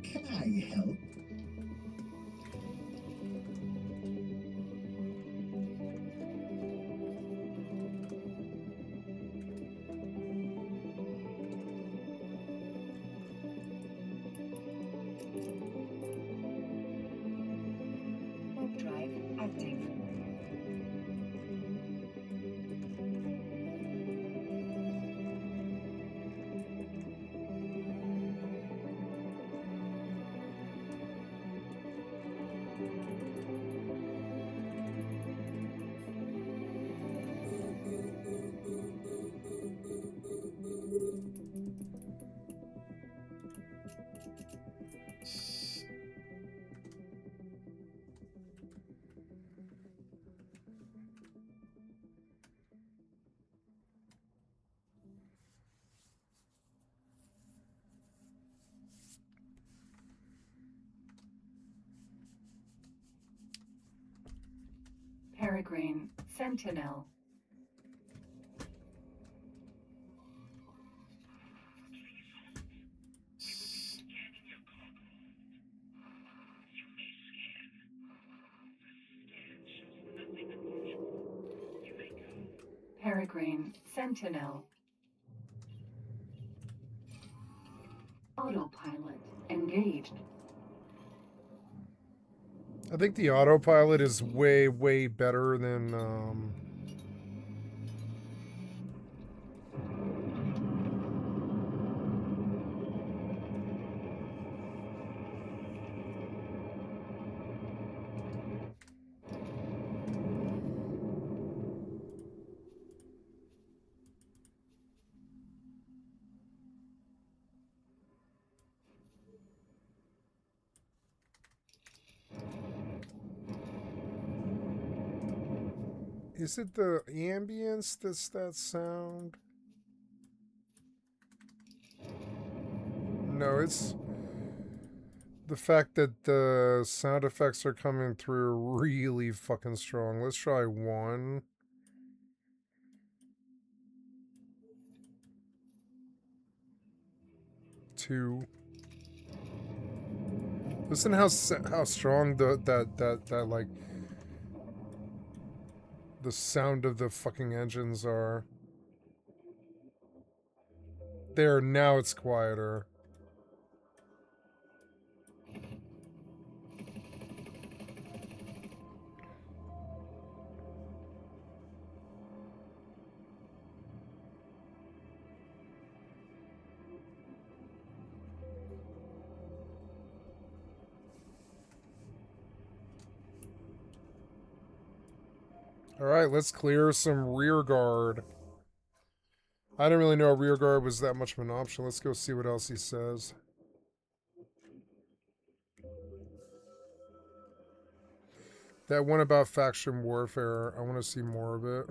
Can I help? Warp drive active. Peregrine, Sentinel. Peregrine, Sentinel. Autopilot engaged. I think the autopilot is way, way better than is it the ambience that's that sound? No, it's the fact that the sound effects are coming through really fucking strong. Let's try 1. 2. Listen how strong that like the sound of the fucking engines are. There, now it's quieter. Alright, let's clear some rear guard. I didn't really know rear guard was that much of an option. Let's go see what else he says. That one about faction warfare, I want to see more of it.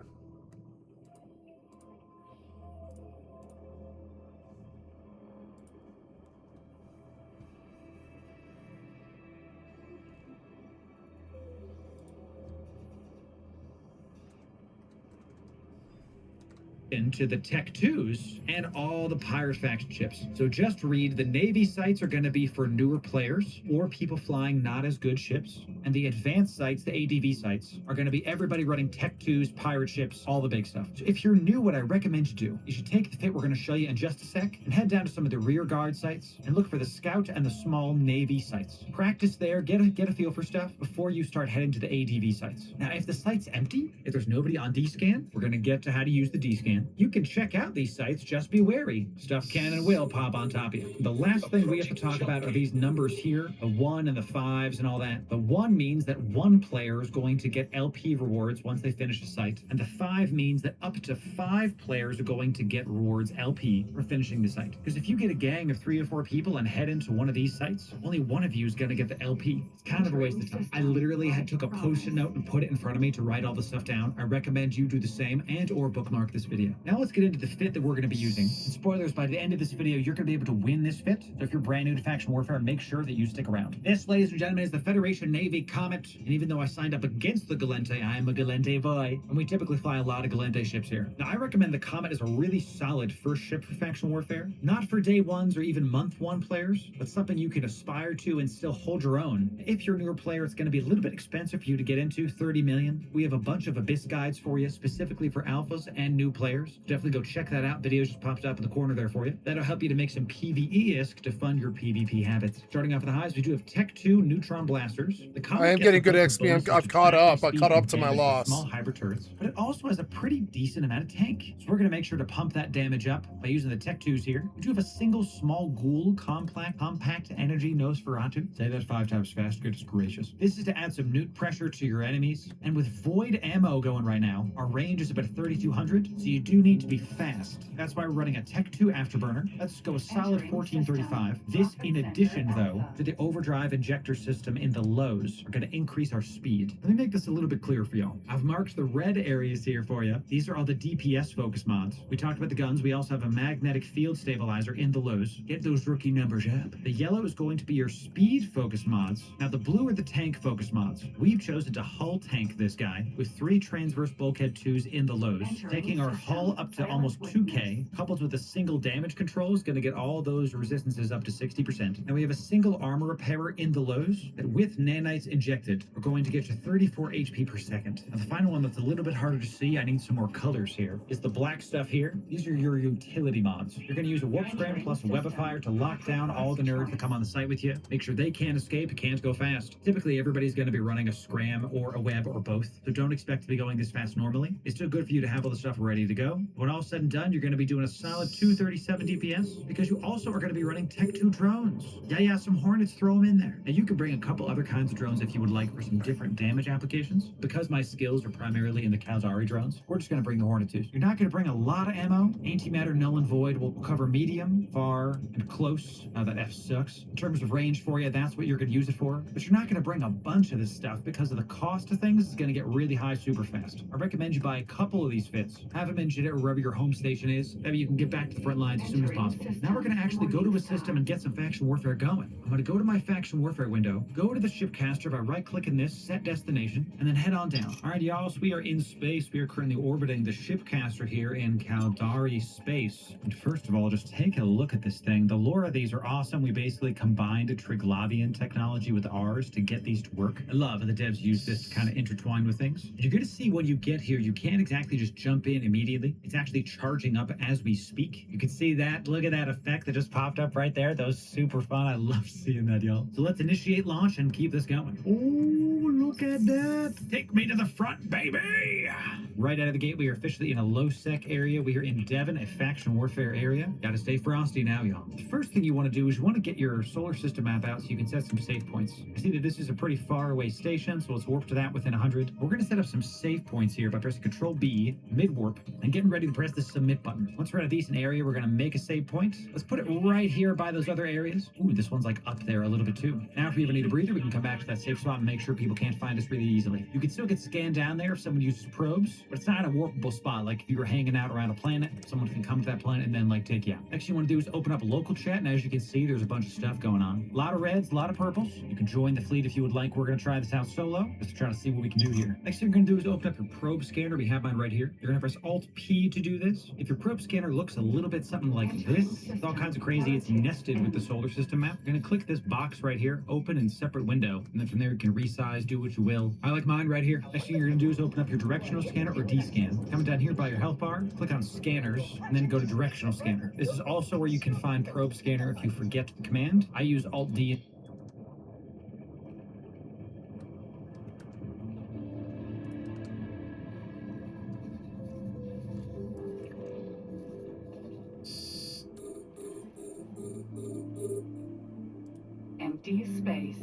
Into the Tech 2s and all the Pirate faction ships. So just read, the Navy sites are going to be for newer players or people flying not as good ships. And the advanced sites, the ADV sites, are going to be everybody running Tech 2s, pirate ships, all the big stuff. So if you're new, what I recommend you do is you take the fit we're going to show you in just a sec and head down to some of the rear guard sites and look for the Scout and the small Navy sites. Practice there, get a feel for stuff before you start heading to the ADV sites. Now, if the site's empty, if there's nobody on D-Scan, we're going to get to how to use the D-Scan. You can check out these sites, just be wary. Stuff can and will pop on top of you. The last thing we have to talk about are these numbers here, the 1 and the 5s and all that. The 1 means that one player is going to get LP rewards once they finish a site, and the 5 means that up to 5 players are going to get rewards LP for finishing the site. Because if you get a gang of 3 or 4 people and head into one of these sites, only one of you is going to get the LP. It's kind of a waste of time. I literally took a post-it note and put it in front of me to write all the stuff down. I recommend you do the same and or bookmark this video. Now let's get into the fit that we're going to be using. And spoilers, by the end of this video, you're going to be able to win this fit. So if you're brand new to Faction Warfare, make sure that you stick around. This, ladies and gentlemen, is the Federation Navy Comet. And even though I signed up against the Galente, I am a Galente boy. And we typically fly a lot of Galente ships here. Now, I recommend the Comet is a really solid first ship for Faction Warfare. Not for day ones or even month one players, but something you can aspire to and still hold your own. If you're a newer player, it's going to be a little bit expensive for you to get into, 30 million. We have a bunch of Abyss guides for you, specifically for alphas and new players. Definitely go check that out. Video just popped up in the corner there for you. That'll help you to make some PvE-isk to fund your PvP habits. Starting off with the highs, we do have Tech 2 neutron blasters. The I am getting good XP. I've caught up. I caught up to my loss. Small hybrid turrets, but it also has a pretty decent amount of tank. So we're going to make sure to pump that damage up by using the Tech 2s here. We do have a single small ghoul compact energy Nosferatu. Say that 5 times fast. Goodness gracious. This is to add some newt pressure to your enemies. And with void ammo going right now, our range is about 3,200. So you do need to be fast. That's why we're running a Tech 2 afterburner. Let's go a solid 1435. This, in addition, though, to the overdrive injector system in the lows, are going to increase our speed. Let me make this a little bit clearer for y'all. I've marked the red areas here for you. These are all the DPS focus mods. We talked about the guns. We also have a magnetic field stabilizer in the lows. Get those rookie numbers up. The yellow is going to be your speed focus mods. Now, the blue are the tank focus mods. We've chosen to hull tank this guy with 3 transverse bulkhead 2s in the lows, taking our hull up to almost 2k, coupled with a single damage control is going to get all those resistances up to 60%. Now we have a single armor repairer in the lows that with nanites injected are going to get you 34 HP per second. Now the final one that's a little bit harder to see, I need some more colors here, is the black stuff here. These are your utility mods. You're going to use a warp scram plus a web of fire to lock down all the nerds that come on the site with you. Make sure they can't escape, can't go fast. Typically everybody's going to be running a scram or a web or both, so don't expect to be going this fast normally. It's still good for you to have all the stuff ready to go. When all said and done, you're going to be doing a solid 237 DPS because you also are going to be running Tech 2 drones. Yeah, some Hornets, throw them in there. Now you can bring a couple other kinds of drones if you would like for some different damage applications. Because my skills are primarily in the Kalzari drones, we're just going to bring the Hornet 2s. You're not going to bring a lot of ammo. Antimatter, null, and void will cover medium, far, and close. Now that F sucks. In terms of range for you, that's what you're going to use it for. But you're not going to bring a bunch of this stuff because of the cost of things. It's going to get really high super fast. I recommend you buy a couple of these fits. Have them in Jeddah or wherever your home station is. Maybe you can get back to the front lines as soon as possible. Now we're going to actually go to a system and get some faction warfare going. I'm going to go to my faction warfare window, go to the shipcaster by right-clicking this, set destination, and then head on down. All right, y'all, so we are in space. We are currently orbiting the shipcaster here in Caldari space. And first of all, just take a look at this thing. The lore of these are awesome. We basically combined a Triglavian technology with ours to get these to work. I love how the devs use this to kind of intertwine with things. You're going to see when you get here, you can't exactly just jump in immediately. It's actually charging up as we speak. You can see that. Look at that effect that just popped up right there. That was super fun. I love seeing that, y'all. So let's initiate launch and keep this going. Oh, look at that. Take me to the front, baby. Right out of the gate, we are officially in a low-sec area. We are in Devon, a faction warfare area. Gotta stay frosty now, y'all. The first thing you want to do is you want to get your solar system map out so you can set some safe points. I see that this is a pretty far away station, so let's warp to that within 100. We're going to set up some safe points here by pressing Control B, mid-warp, and getting ready to press the submit button. Once we're at a decent area, we're going to make a save point. Let's put it right here by those other areas. Ooh, this one's like up there a little bit too. Now, if we ever need a breather, we can come back to that safe spot and make sure people can't find us really easily. You can still get scanned down there if someone uses probes, but it's not a warpable spot. Like if you were hanging out around a planet, someone can come to that planet and then like take you out. Next thing you want to do is open up a local chat, and as you can see, there's a bunch of stuff going on. A lot of reds, a lot of purples. You can join the fleet if you would like. We're going to try this out solo, just to try to see what we can do here. Next thing you're going to do is open up your probe scanner. We have mine right here. You're going to press Alt-P to do this. If your probe scanner looks a little bit something like this, it's all kinds of crazy. It's nested with the solar system map. You're going to click this box right here, open in separate window, and then from there you can resize, do what you will. I like mine right here. Next thing you're going to do is open up your directional scanner or D-scan. Come down here by your health bar, click on scanners, and then go to directional scanner. This is also where you can find probe scanner if you forget the command. I use Alt-D. Empty space.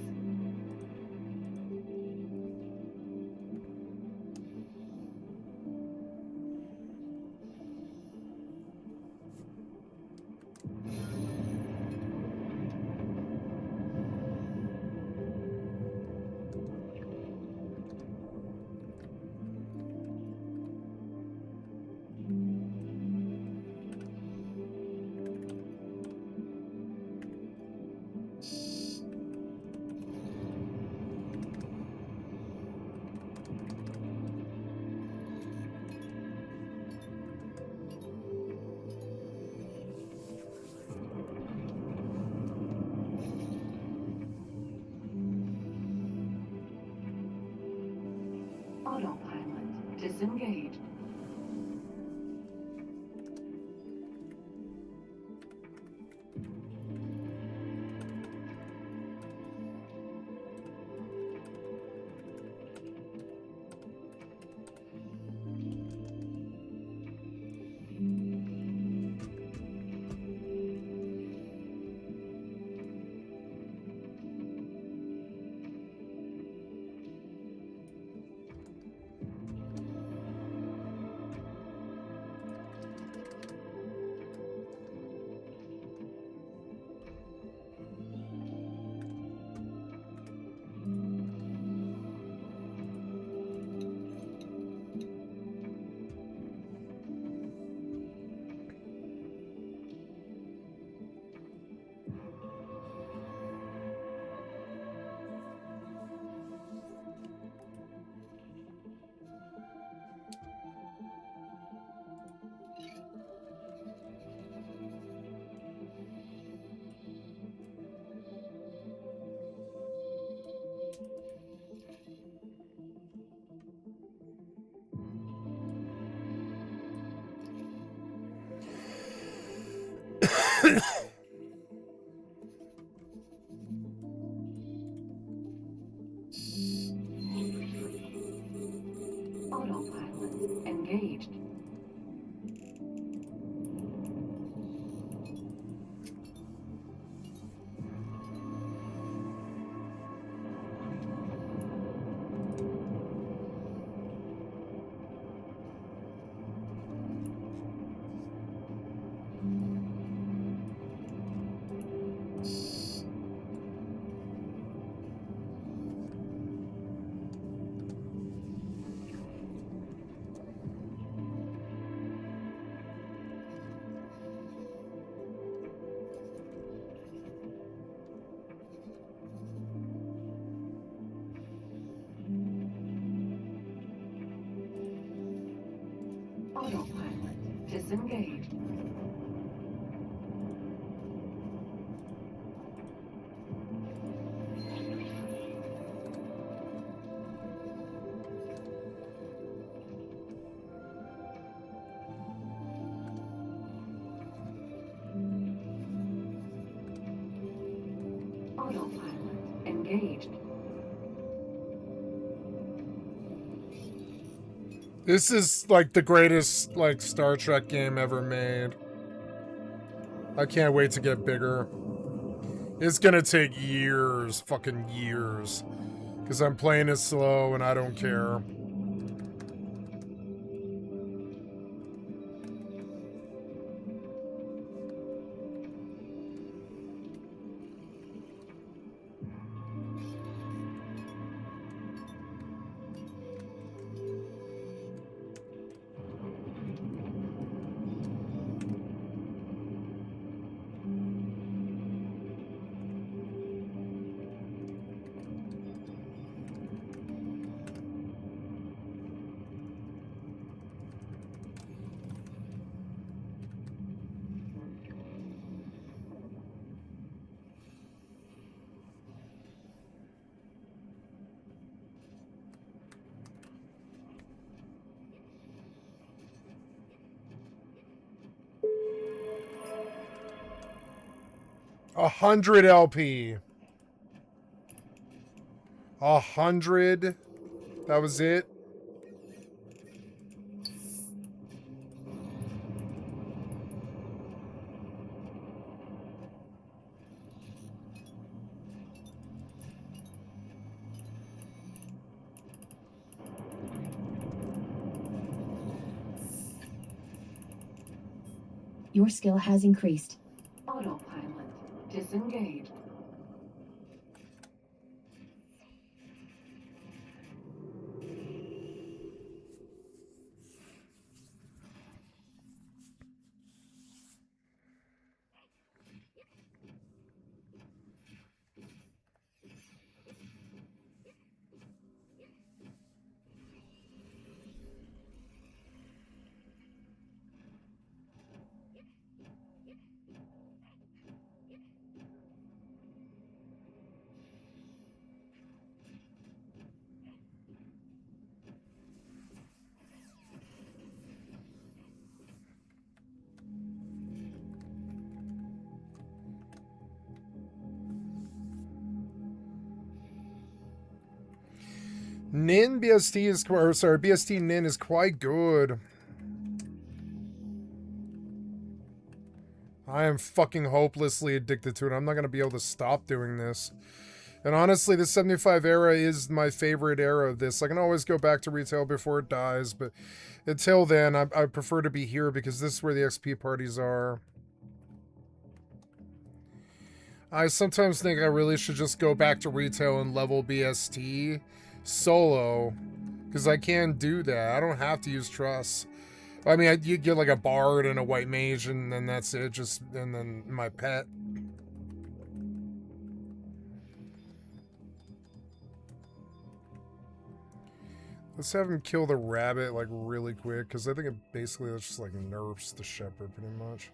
Autopilot disengaged. Autopilot engaged. Autopilot disengaged. Autopilot engaged. This is like the greatest like Star Trek game ever made. I can't wait to get bigger. It's gonna take years, fucking years. Because I'm playing it slow and I don't care. $100 LP. 100. That was it. Your skill has increased. Autopilot disengaged. Nin BST is, or sorry, BST Nin is quite good. I am fucking hopelessly addicted to it. I'm not going to be able to stop doing this. And honestly, the 75 era is my favorite era of this. I can always go back to retail before it dies, but until then, I prefer to be here because this is where the XP parties are. I sometimes think I really should just go back to retail and level BST solo, because I can do that. I don't have to use truss. I mean, you get like a bard and a white mage, and then that's it. And then my pet. Let's have him kill the rabbit like really quick, because I think it basically just like nerfs the shepherd pretty much.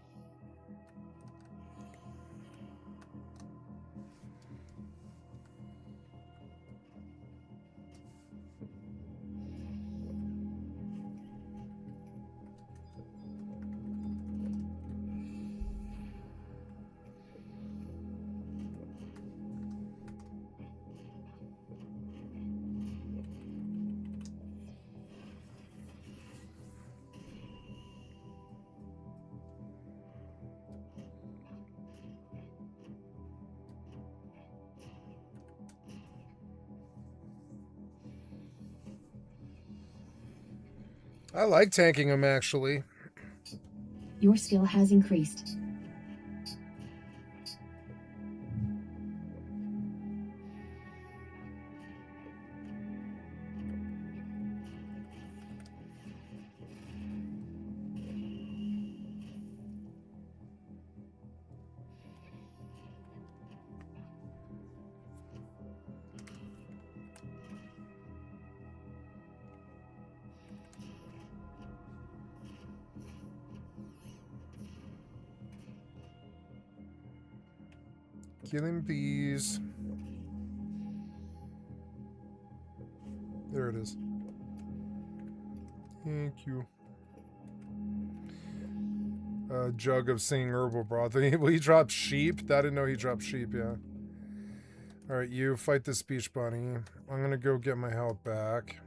I like tanking him, actually. Your skill has increased. Killing these. There it is. Thank you. A jug of singing herbal broth. Will he drop sheep? I didn't know he dropped sheep, yeah. Alright, you fight this beach bunny. I'm gonna go get my health back.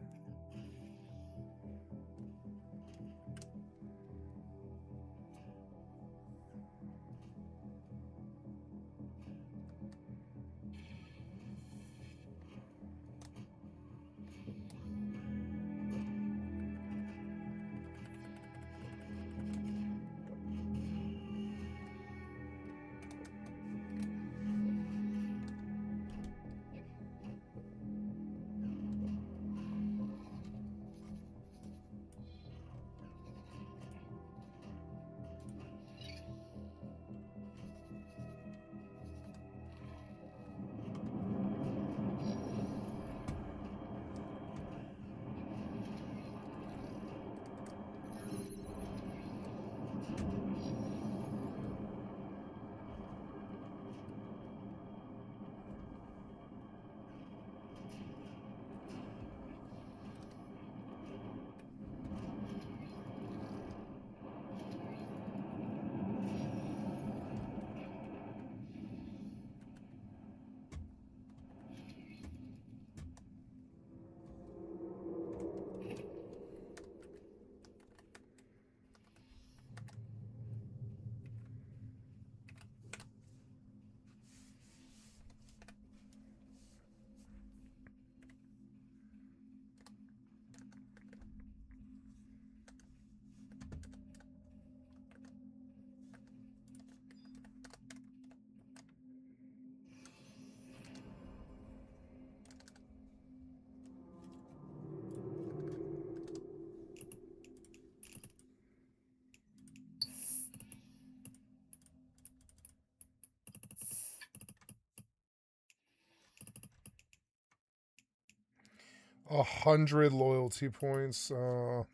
100 loyalty points. That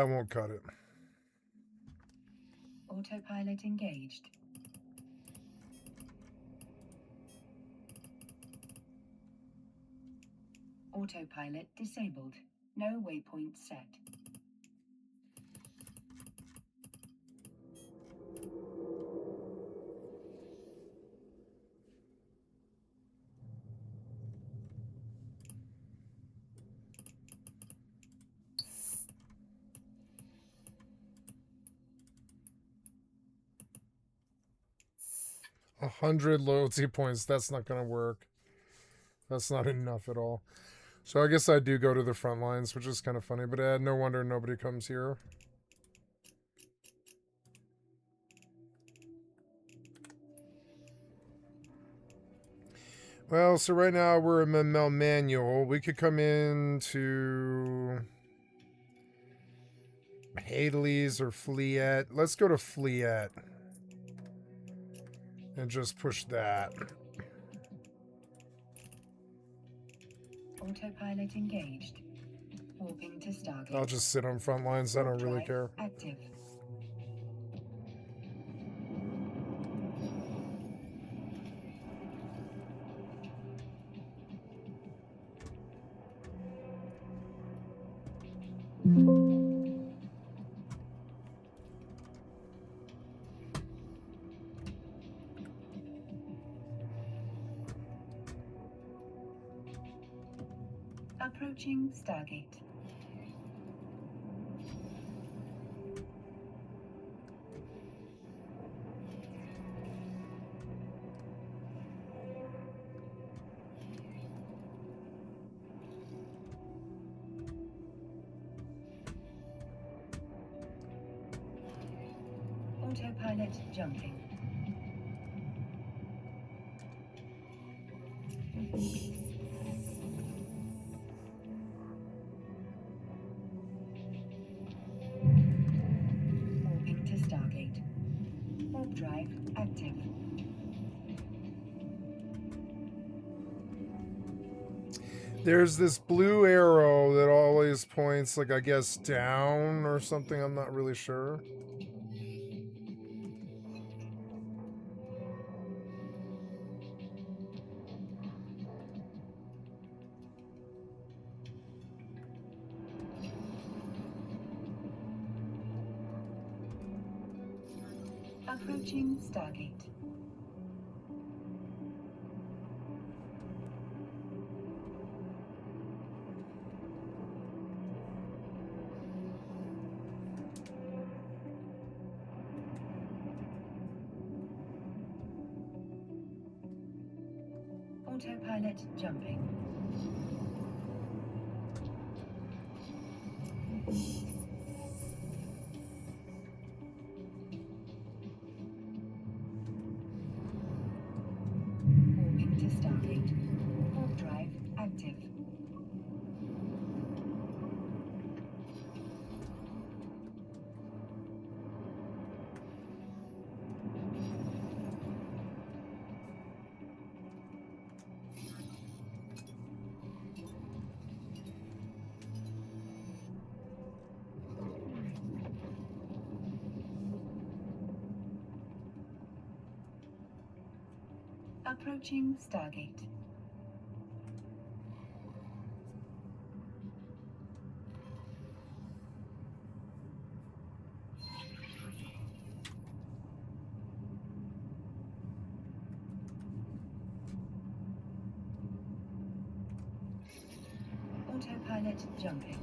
won't cut it. Autopilot engaged. Autopilot disabled. No waypoint set. A 100 loyalty points. That's not going to work. That's not enough at all. So I guess I do go to the front lines, which is kind of funny. But no wonder nobody comes here. Well, so right now we're in manual. We could come into Hadley's or Fleet. Let's go to Fleet. And just push that. Autopilot engaged. Warping to Stargate. I'll just sit on front lines. I don't really care. Active. Approaching Stargate. Autopilot jumping. Warping to Stargate. Warp drive active. There's this blue arrow that always points, like, I guess, down or something. I'm not really sure. Approaching Stargate. Autopilot jumping. Warping to Stargate. Warp drive active. Approaching Stargate. Autopilot jumping.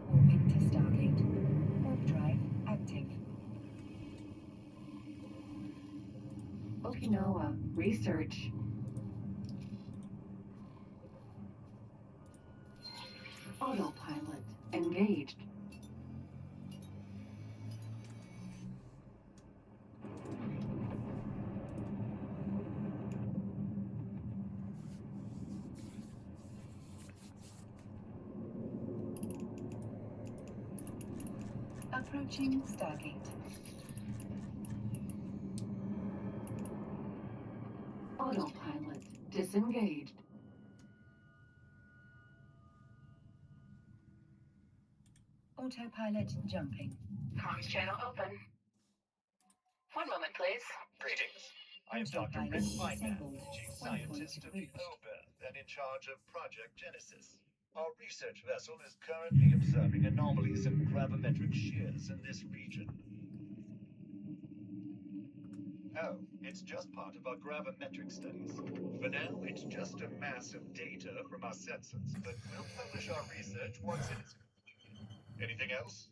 Warping to Stargate. Warp drive active. Okinawa, research. Autopilot engaged. Approaching Stargate. Autopilot disengaged. Autopilot jumping. Comms channel open. One moment, please. Greetings. I am Dr. Autopilot Rick Feynman, disabled. Chief Waypoint Scientist of the reached. OPER and in charge of Project Genesis. Our research vessel is currently observing anomalies in gravimetric shears in this region. Oh, it's just part of our gravimetric studies. For now, it's just a mass of data from our sensors, but we'll publish our research once it is complete. Anything else?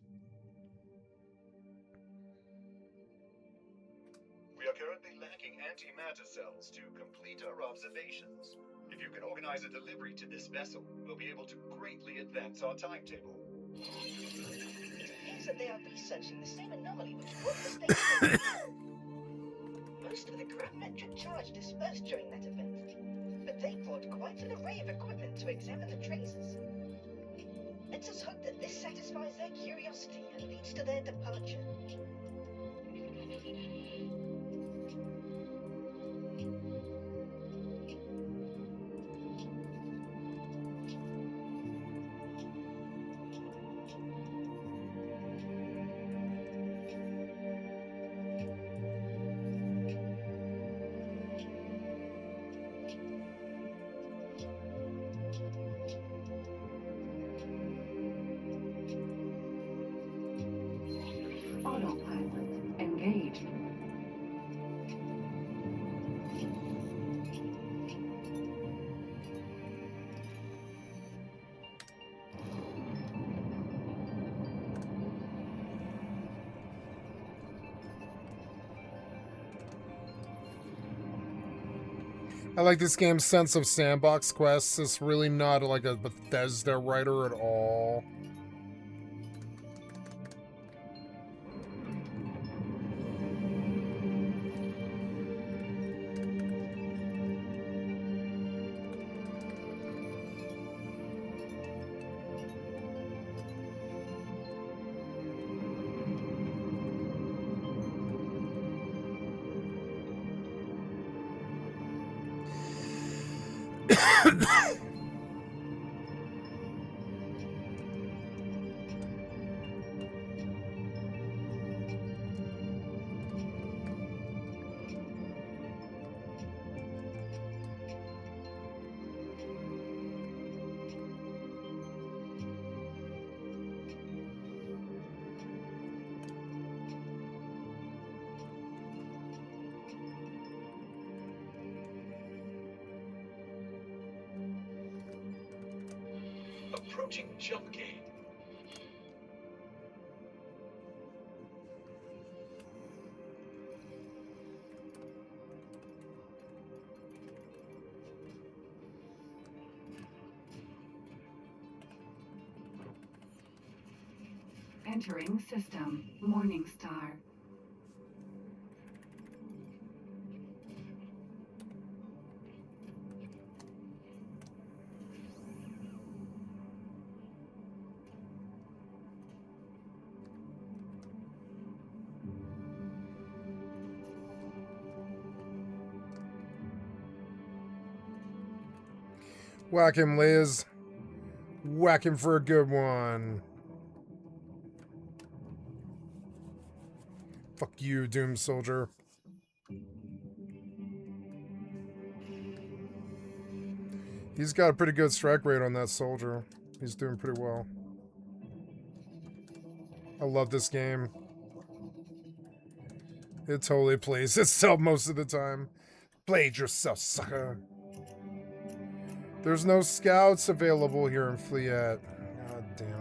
We are currently lacking antimatter cells to complete our observations. If you can organize a delivery to this vessel, we'll be able to greatly advance our timetable. It appears that they are researching the same anomaly which brought the space. Most of the gravimetric charge dispersed during that event, but they brought quite an array of equipment to examine the traces. Let us hope that this satisfies their curiosity and leads to their departure. Autopilot engaged. I like this game's sense of sandbox quests. It's really not like a Bethesda writer at all. Approaching jump gate. Entering system. Morningstar. Whack him, Liz. Whack him for a good one. Fuck you, Doom Soldier. He's got a pretty good strike rate on that soldier. He's doing pretty well. I love this game. It totally plays itself most of the time. Played yourself, sucker. There's no scouts available here in Fleet. God damn it.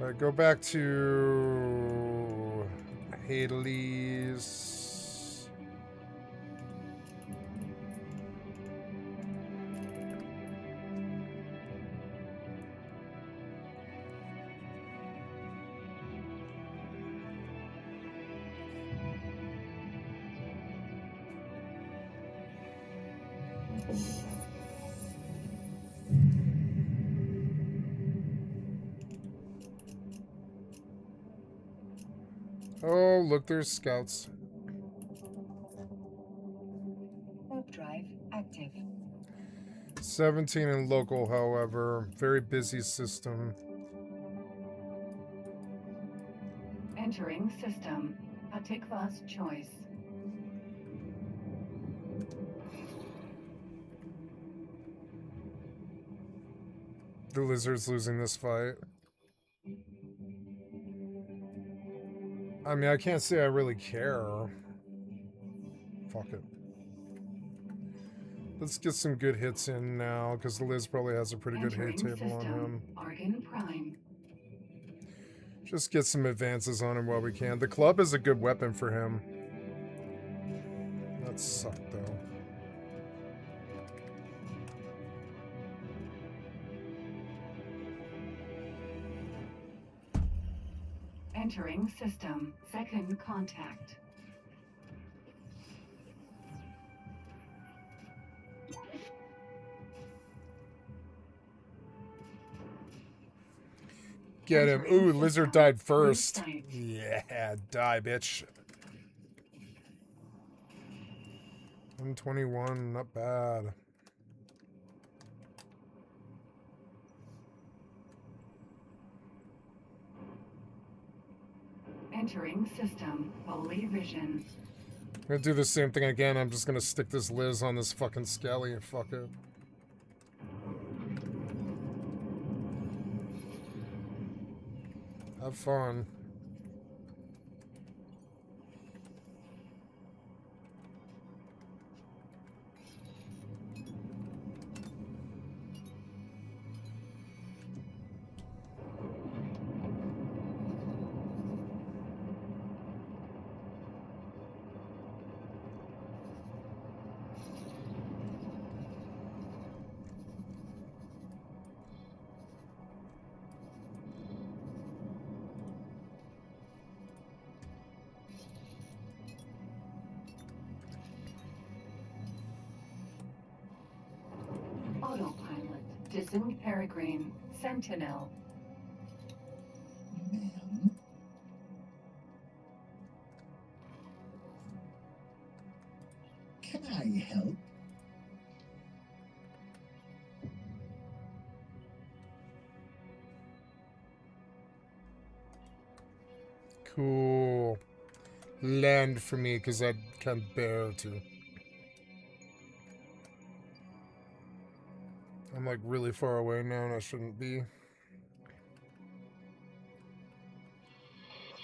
Alright, go back to Hades. Oh, look, there's scouts. Warp drive active. 17 in local, however. Very busy system. Entering system. Atikva's choice. The lizard's losing this fight. I mean, I can't say I really care. Fuck it. Let's get some good hits in now, because the Liz probably has a pretty good hit table on him. Argon Prime. Just get some advances on him while we can. The club is a good weapon for him. That sucked, though. Entering system. Second contact. Get him. Ooh, lizard died first. Yeah, die, bitch. 121, not bad. Entering system. Holy vision. I'm gonna do the same thing again. I'm just gonna stick this Liz on this fucking Skelly and fuck it. Have fun. Autopilot. Dissing Peregrine. Sentinel. Ma'am? Can I help? Cool. Land for me, because I can't bear to. I'm like really far away now and I shouldn't be. Of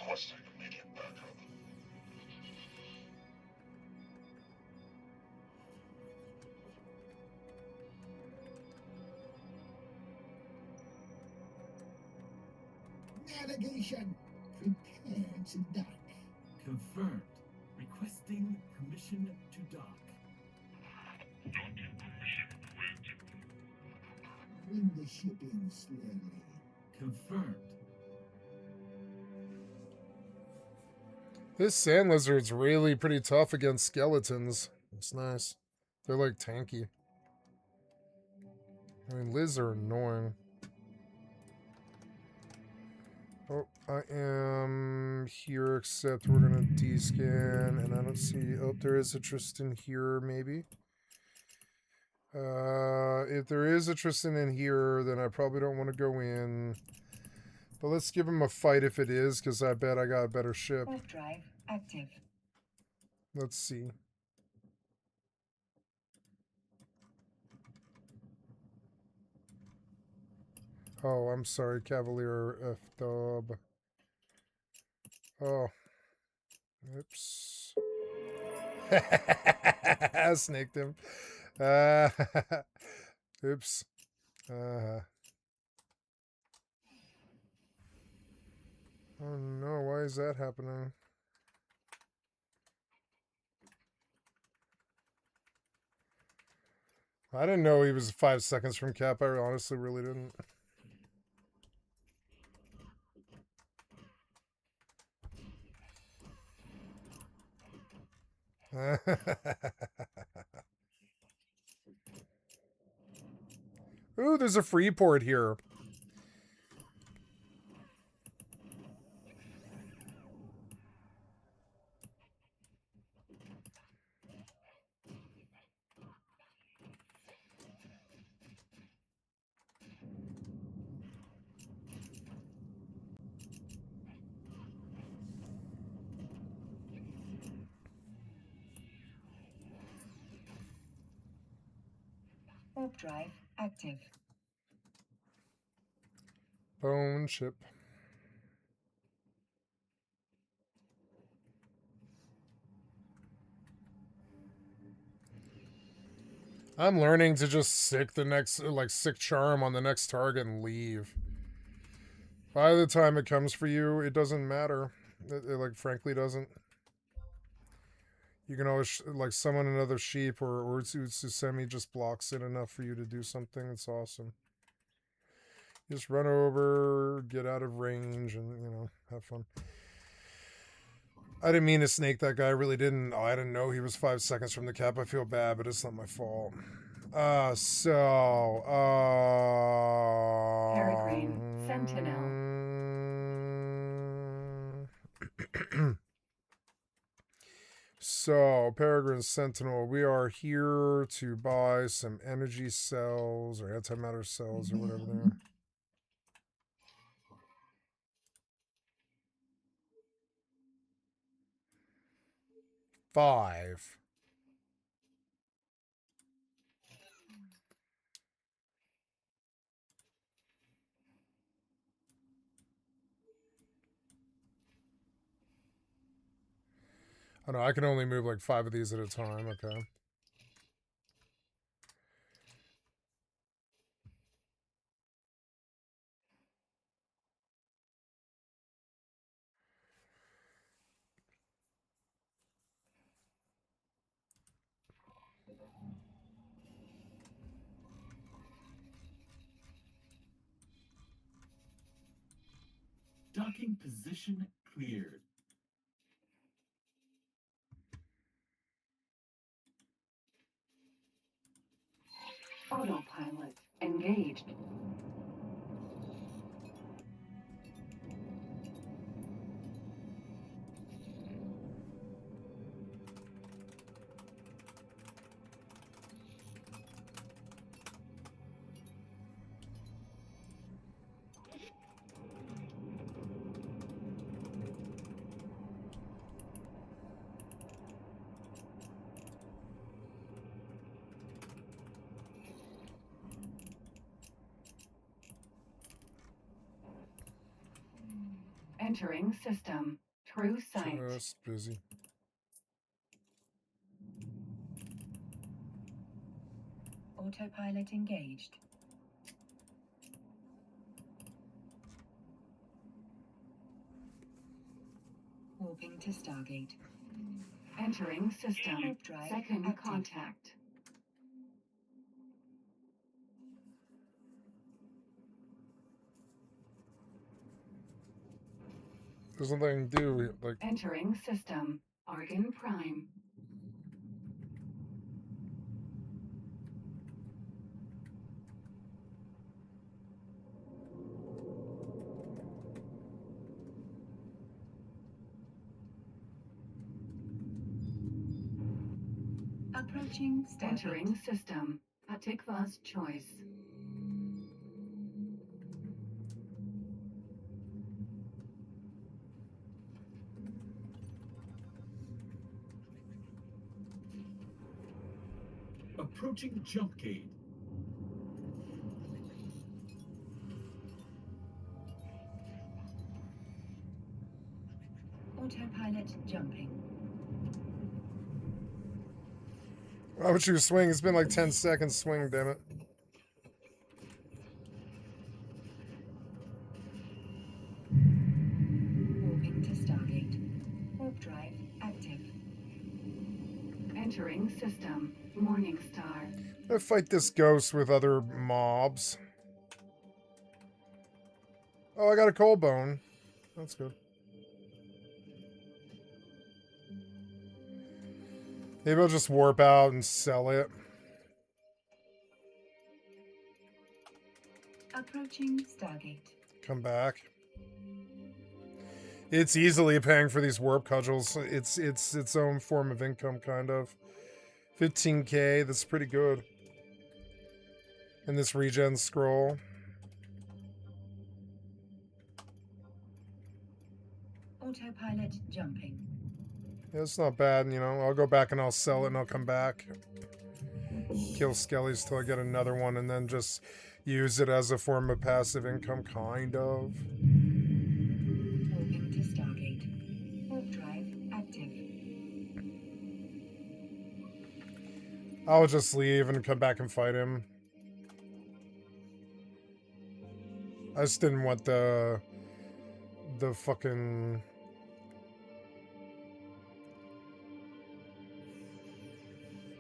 course I can make it back up. Navigation. Prepare to dock. Confirmed. Requesting permission to dock. Bring the ship in slowly. Confirmed. This sand lizard's really pretty tough against skeletons. It's nice. They're like tanky. I mean, Liz are annoying. Oh, I am here, except we're gonna D-scan, and I don't see... Oh, there is a Tristan here, maybe. If there is a Tristan in here, then I probably don't want to go in. But let's give him a fight if it is, because I bet I got a better ship. Warp drive active. Let's see. Oh, I'm sorry, Cavalier F-Dub. Oh. Oops. I snaked him. Oops. Oh no, why is that happening? I didn't know he was 5 seconds from cap. I honestly really didn't. Ooh, there's a free port here. Warp drive active. Bone chip. I'm learning to just sick the next, like, sick charm on the next target and leave. By the time it comes for you, it doesn't matter. It like, frankly doesn't. You can always, like, summon another sheep, or Tsusemi just blocks it enough for you to do something. It's awesome. Just run over, get out of range, and, you know, have fun. I didn't mean to snake that guy. I really didn't. Oh, I didn't know he was 5 seconds from the cap. I feel bad, but it's not my fault. Peregrine, Sentinel. So, Peregrine Sentinel, we are here to buy some energy cells or antimatter cells or whatever they are. Five. Oh no, I can only move like 5 of these at a time. Okay. Docking position cleared. Autopilot engaged. Entering system. True sight. Just busy. Autopilot engaged. Warping to Stargate. Entering system. Warp drive Second active. contact. There's nothing I can do. Like, Entering system. Argon Prime. Approaching Stargate. Entering system. Atikva's choice. Approaching jump gate. Autopilot jumping. why would you swing? It's been like 10 seconds swing, damn it. Warping to Stargate. Warp drive active. Entering system. Morningstar. I'm gonna fight this ghost with other mobs. Oh, I got a cold bone. That's good. Maybe I'll just warp out and sell it. Approaching Stargate. Come back. It's easily paying for these warp cudgels. It's its own form of income, kind of. 15k, that's pretty good. And this regen scroll. Autopilot jumping. Yeah, it's not bad, you know. I'll go back and I'll sell it and I'll come back. kill skellies till I get another one, and then just use it as a form of passive income, kind of. Warping to Stargate. Warp drive active. I'll just leave and come back and fight him. I just didn't want the fucking...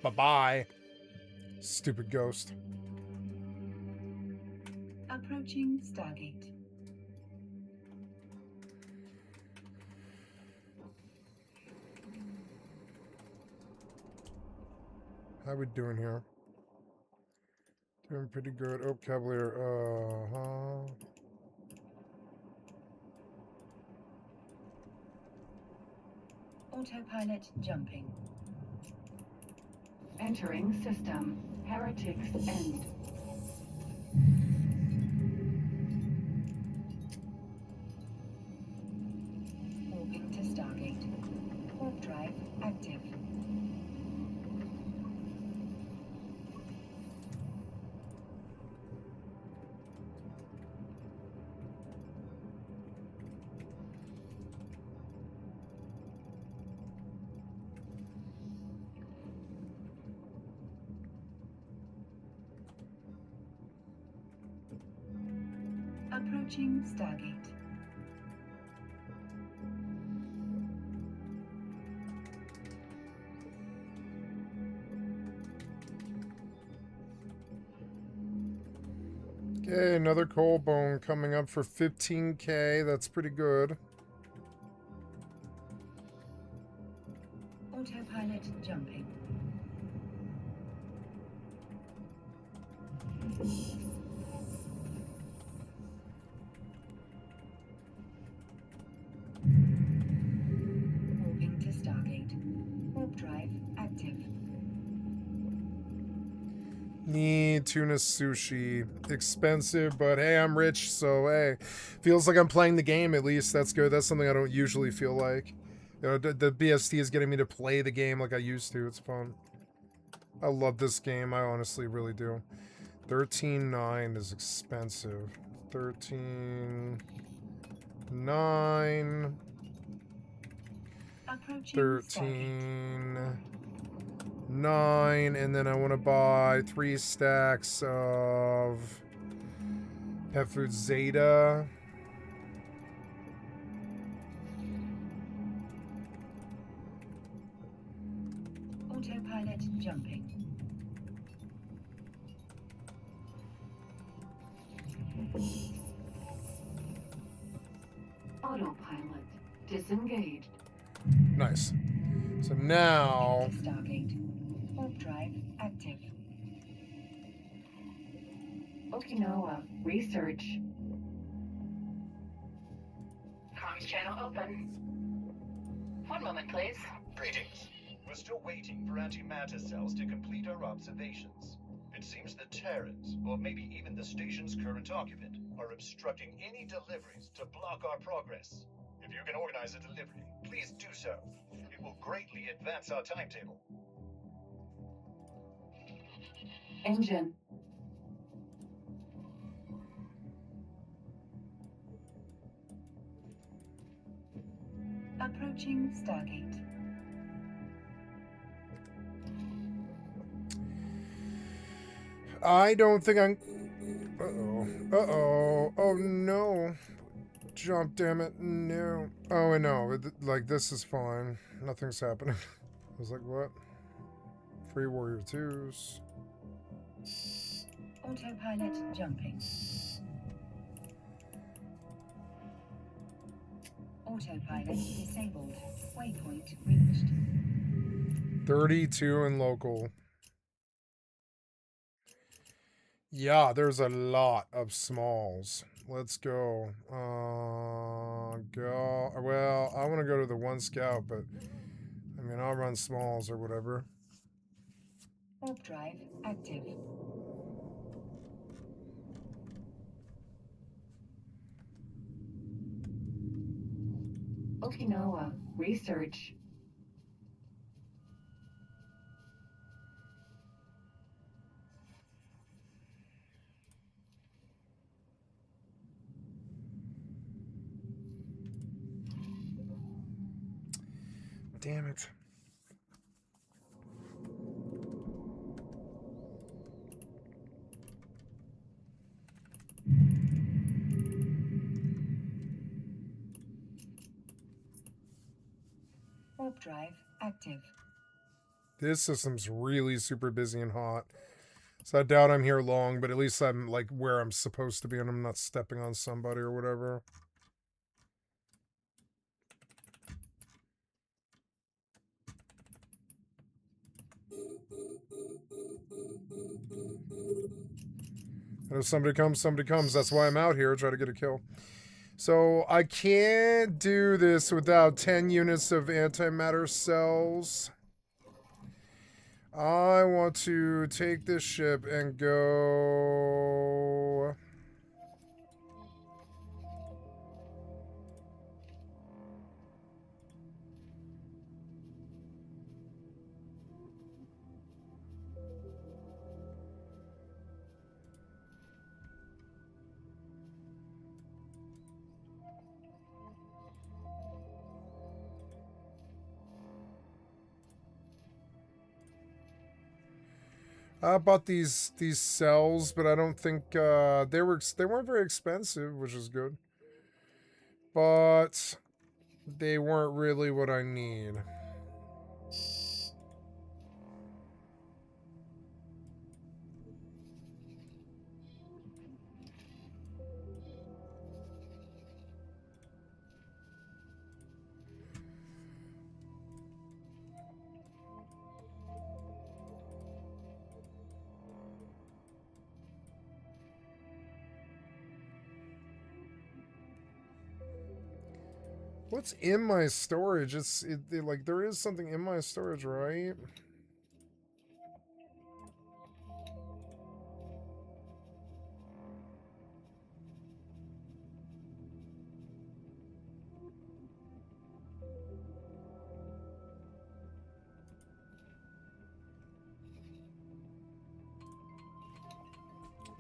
Bye-bye. Stupid ghost. Approaching Stargate. How we doing here? Doing pretty good. Oh, Cavalier. Autopilot jumping. Entering system. Heretics end. Warping to Stargate. Warp drive active. Approaching Stargate. Okay, another coal bone coming up for 15k. That's pretty good. Autopilot jumping. Warping to Stargate. Warp drive active. Need tuna sushi. Expensive, but hey, I'm rich, so hey. Feels like I'm playing the game at least. That's good. That's something I don't usually feel like. You know, the BST is getting me to play the game like I used to. It's fun. I love this game. I honestly really do. 13.9 is expensive. 13.9. 13.9, and then I want to buy 3 stacks of pet food Zeta. Autopilot jumping. Autopilot disengaged. Nice. So now... Stargate. Warp drive active. Okinawa research. Comms channel open. One moment, please. Greetings. We're still waiting for antimatter cells to complete our observations. It seems the Terrans, or maybe even the station's current occupant, are obstructing any deliveries to block our progress. If you can organize a delivery, please do so. It will greatly advance our timetable. Engine. Approaching Stargate. I don't think I'm... Uh-oh. Uh-oh. Oh, no. Jump, damn it. No. Oh, I know. Like, this is fine. Nothing's happening. I was like, what? Free Warrior 2s. Autopilot jumping. Autopilot disabled. Waypoint reached. 32 in local. Yeah, there's a lot of smalls. Let's go. Well, I want to go to the 1 scout, but I mean, I'll run smalls or whatever. Warp drive active. Okinawa research. damn it. Warp drive active. This system's really super busy and hot. So I doubt I'm here long, but at least I'm like where I'm supposed to be and I'm not stepping on somebody or whatever. And if somebody comes, somebody comes. That's why I'm out here, try to get a kill. So I can't do this without 10 units of antimatter cells. I want to take this ship and go... I bought these cells, but I don't think they weren't very expensive, which is good. But they weren't really what I need. What's in my storage? Like there is something in my storage, right?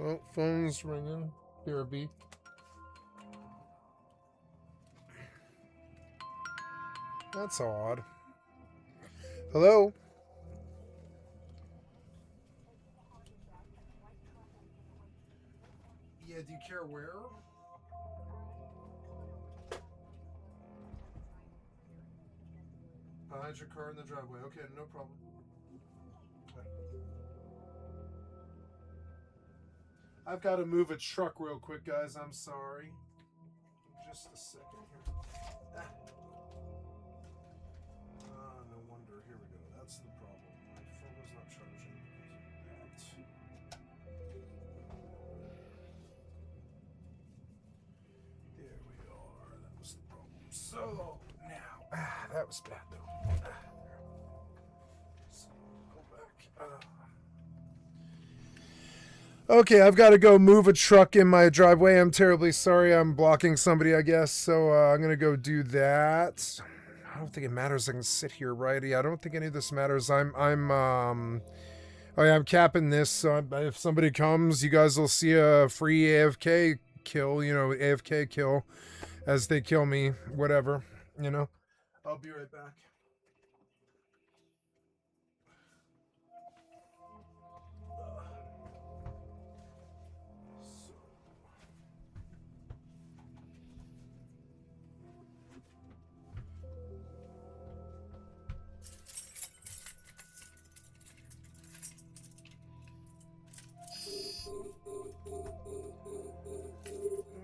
Oh, phone's ringing. BRB. That's odd. Hello? Yeah, do you care where? Behind your car in the driveway. Okay, no problem. I've got to move a truck real quick, guys. I'm sorry. Just a second here. No wonder. Here we go. That's the problem. My phone is not charging because of that. There we are. That was the problem. So, now. That was bad, though. So, go back. Okay, I've got to go move a truck in my driveway. I'm terribly sorry. I'm blocking somebody, I guess. So I'm going to go do that. I don't think it matters. I can sit here, right? Yeah, I don't think any of this matters. Oh yeah, I'm capping this. So if somebody comes, you guys will see a free AFK kill, you know, AFK kill as they kill me, whatever, you know. I'll be right back.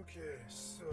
Okay, so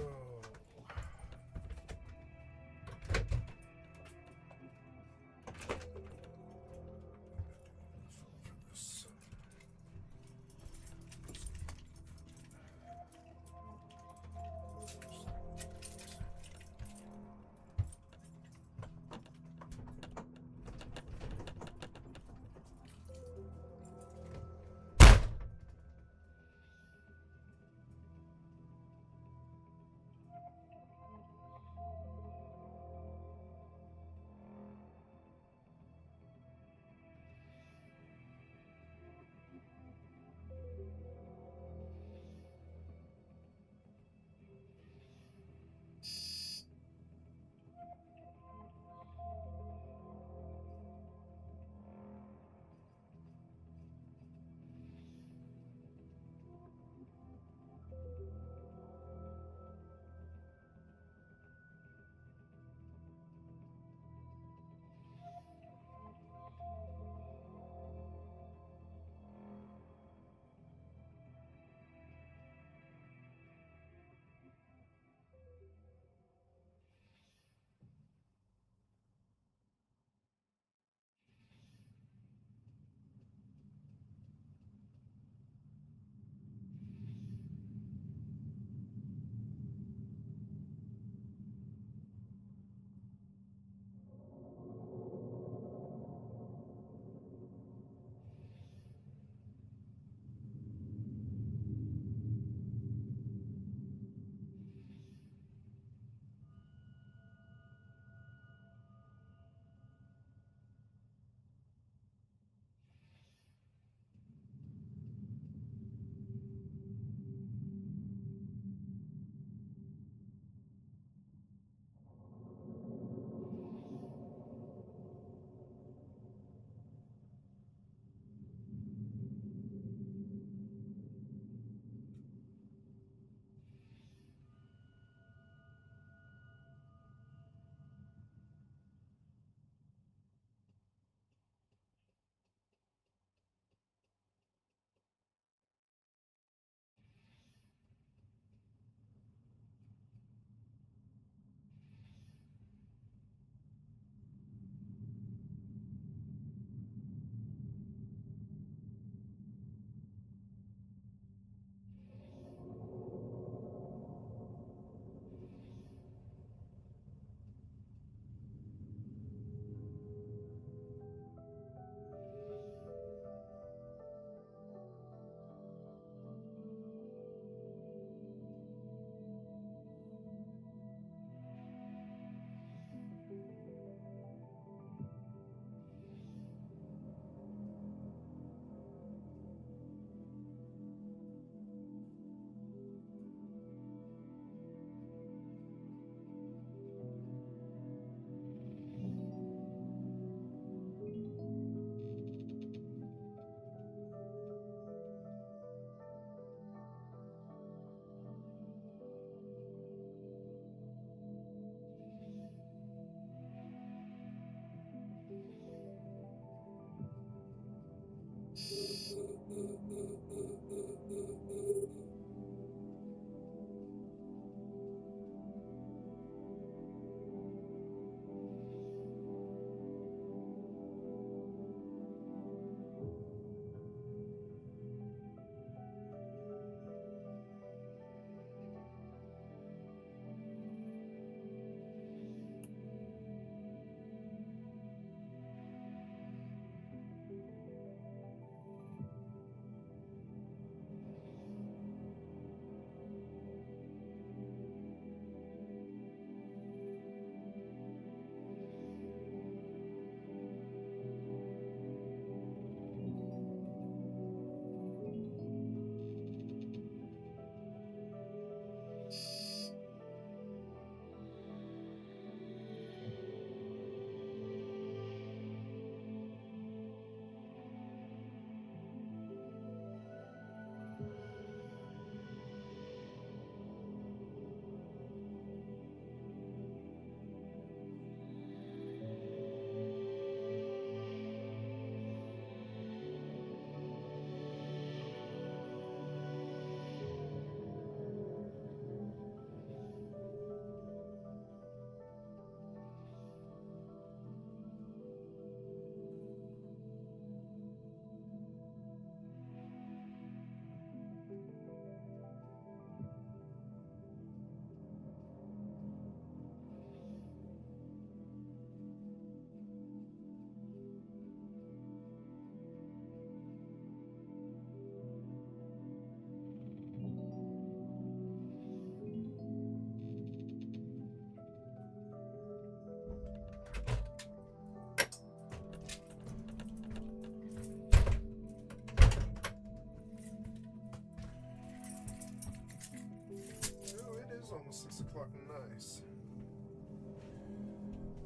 fucking nice.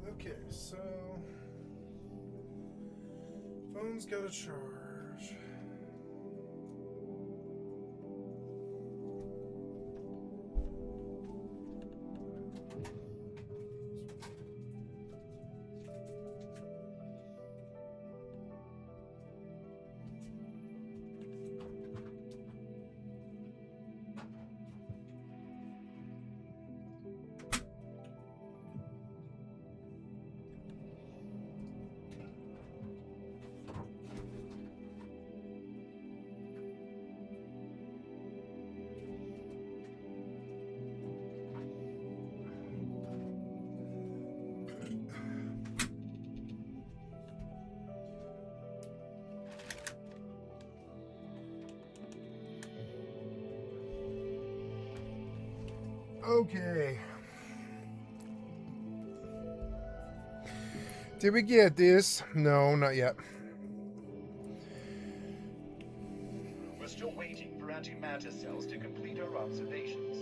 Okay, so phone's got a charge. Okay. Did we get this? No, not yet. We're still waiting for antimatter cells to complete our observations.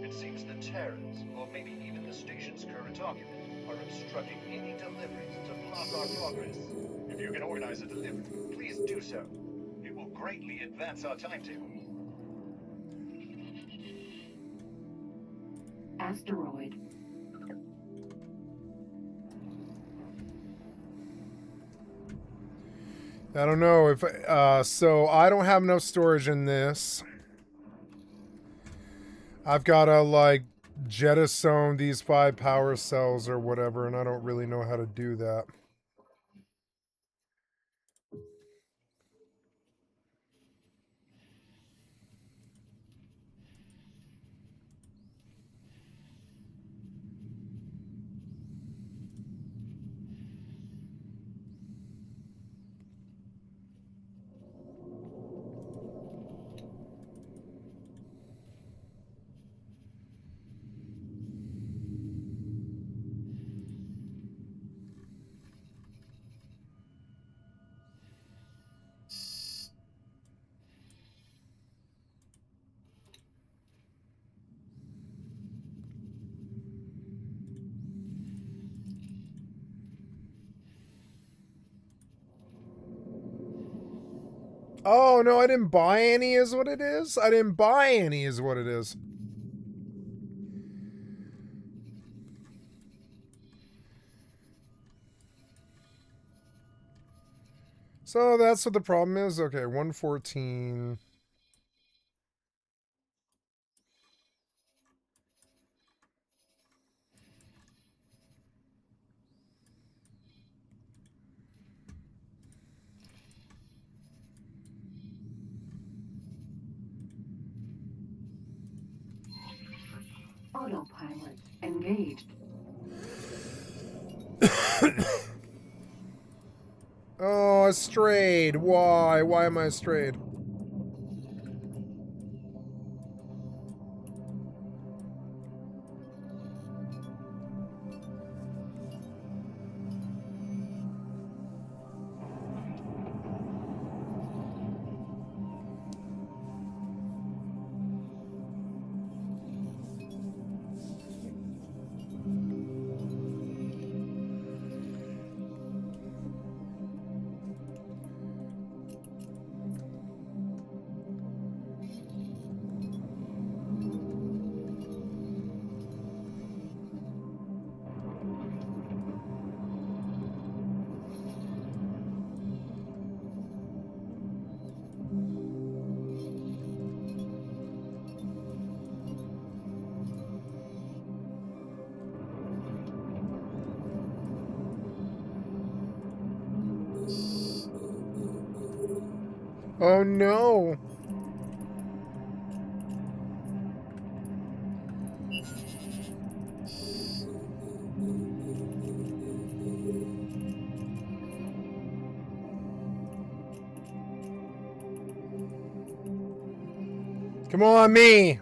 It seems the Terrans, or maybe even the station's current occupant, are obstructing any deliveries to block our progress. If you can organize a delivery, please do so. It will greatly advance our timetable. Asteroid. I don't know if so I don't have enough storage in this. I've got to like jettison these 5 power cells or whatever, and I don't really know how to do that. Oh, no, I didn't buy any is what it is? I didn't buy any is what it is. So that's what the problem is? Okay, 114. Autopilot engaged. Oh, I strayed. Why? Why am I strayed? Oh no. Come on, me.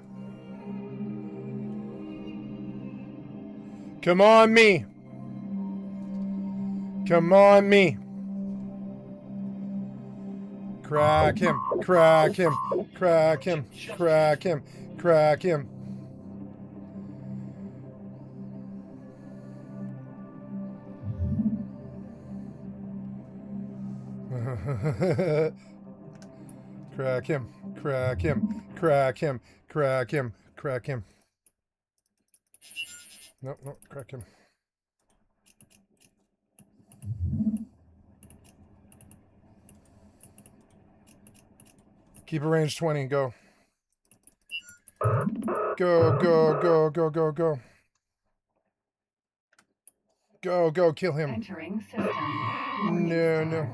Come on, me. Come on, me. Crack him. Crack him. Crack him. Crack him. Crack him. Crack him. Crack him. Crack him. Crack him. Crack him. Nope, nope, crack him. Keep a range 20. Go. Go, go, go, go, go, go. Go, go, kill him. Entering system. No, no.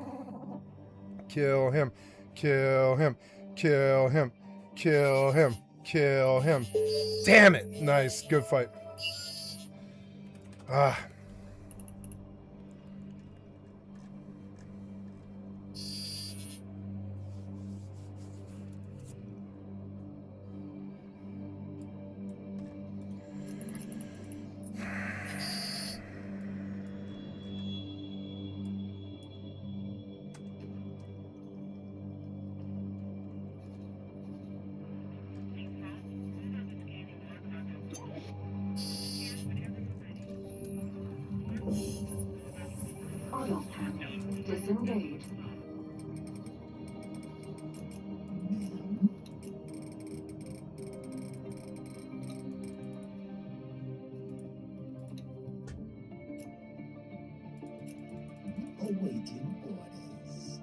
Kill him. Kill him. Kill him. Kill him. Kill him. Damn it. Nice. Good fight. Ah. Auto panel disengaged. Awaiting orders.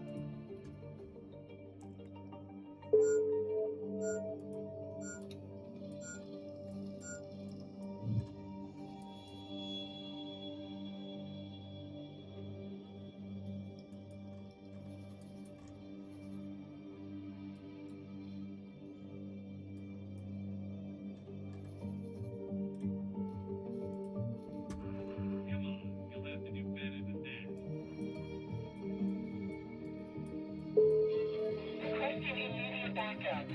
Requesting immediate backup.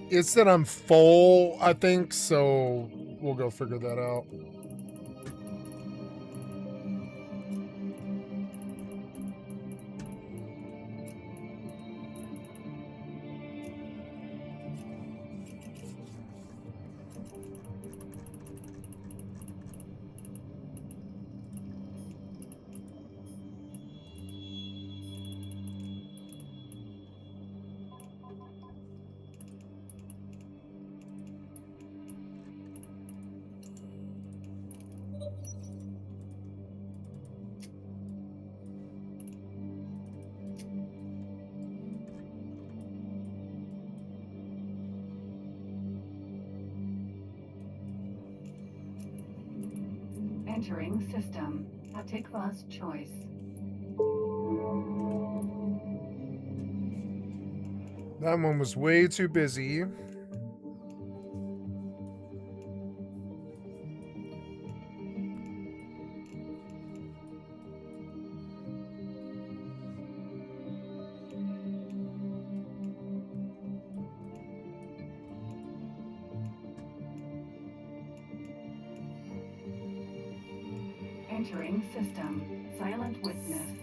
It said I'm full, I think, so we'll go figure that out. Entering system. Atikva's choice. That one was way too busy. Entering system. Silent witness.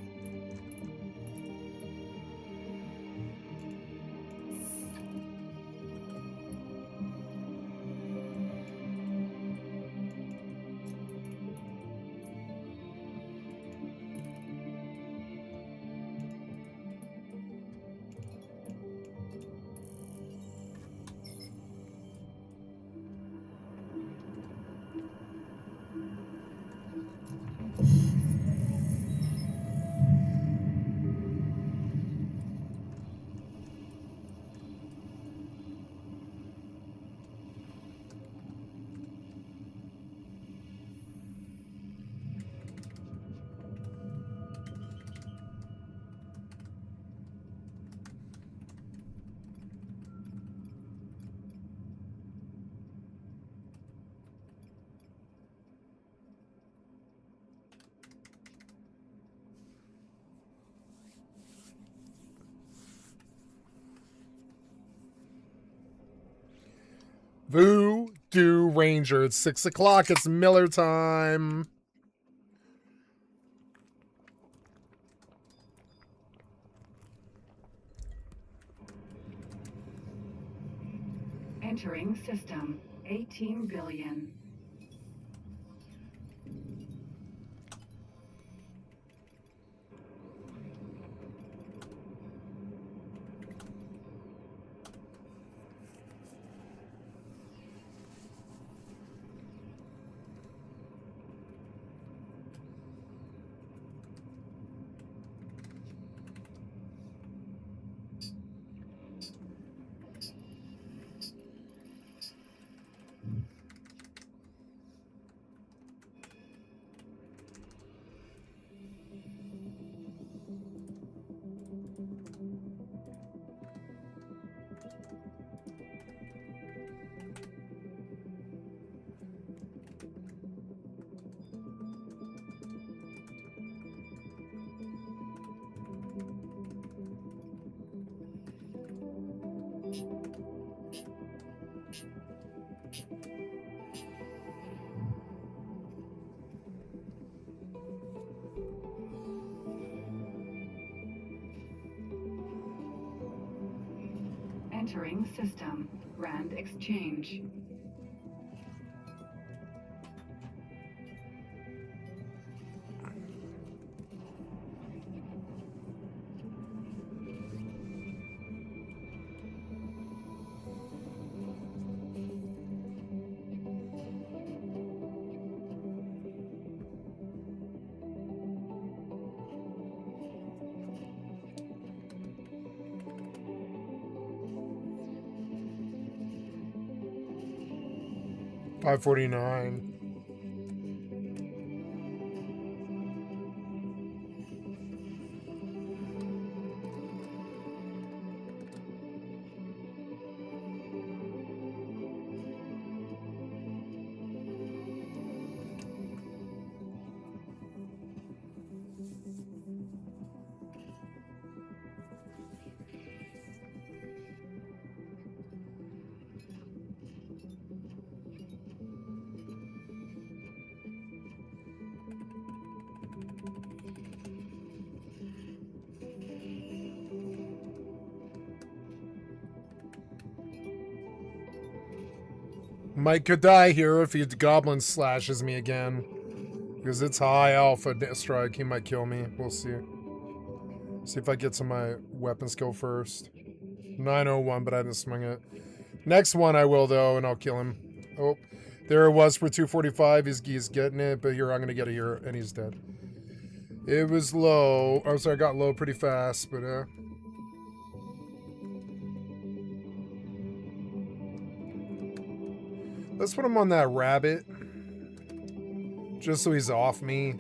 Voodoo Ranger. It's 6 o'clock. It's Miller time. Entering system. 18 billion. Entering system. Grand exchange. $5.49. Mike could die here if he goblin slashes me again. Because it's high alpha strike. He might kill me. We'll see. See if I get to my weapon skill first. 901, but I didn't swing it. Next one I will, though, and I'll kill him. Oh, there it was for 245. He's getting it, but here, I'm going to get it here, and he's dead. It was low. Oh, sorry, I got low pretty fast, but let's put him on that rabbit. Just so he's off me.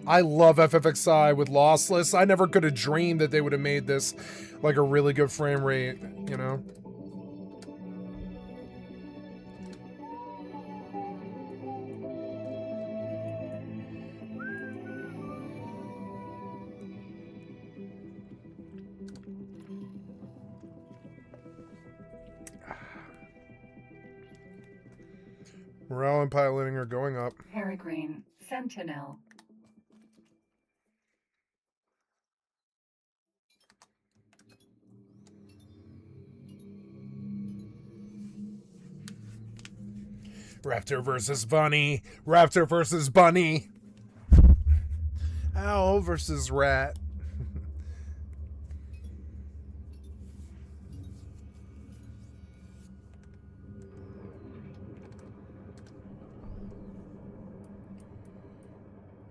I love FFXI with lossless. I never could have dreamed that they would have made this like a really good frame rate, you know? Morale and piloting are going up. Peregrine. Sentinel. Raptor versus Bunny. Raptor versus Bunny. Owl versus Rat.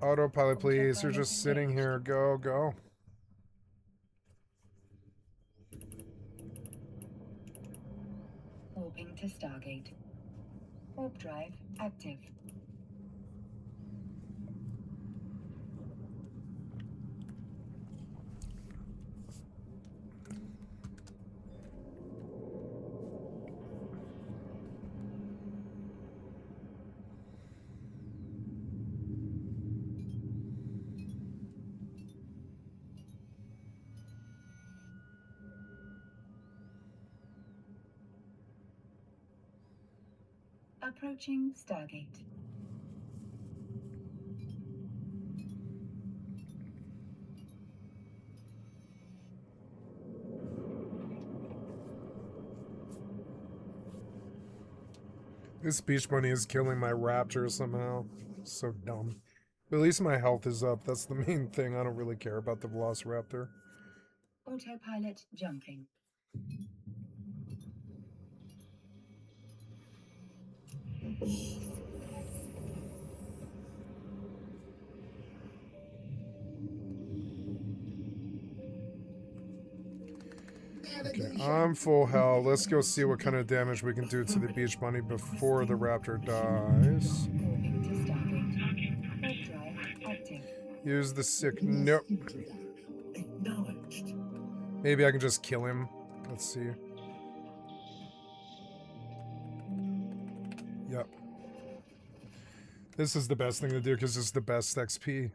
Autopilot, please. You're just sitting here. Go, go. Warping to Stargate. Warp drive active. Approaching Stargate. This beach bunny is killing my raptor somehow. So dumb. But at least my health is up. That's the main thing. I don't really care about the velociraptor. Autopilot jumping. Okay, I'm full health. Let's go see what kind of damage we can do to the beach bunny before the raptor dies. Use the sick. Nope. Maybe I can just kill him. Let's see. Yep. This is the best thing to do because it's the best XP.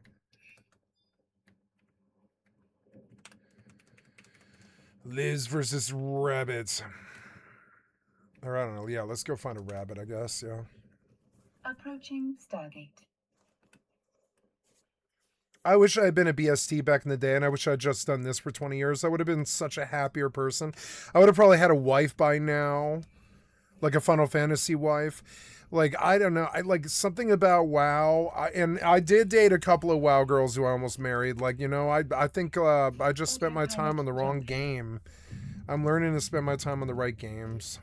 Liz versus rabbits. Or I don't know. Yeah, let's go find a rabbit, I guess. Yeah. Approaching Stargate. I wish I had been a BST back in the day, and I wish I had just done this for 20 years. I would have been such a happier person. I would have probably had a wife by now. Like a Final Fantasy wife. Like, I don't know. I like something about WoW. And I did date a couple of WoW girls who I almost married. Like, you know, I think I just spent my time on the wrong game. I'm learning to spend my time on the right games.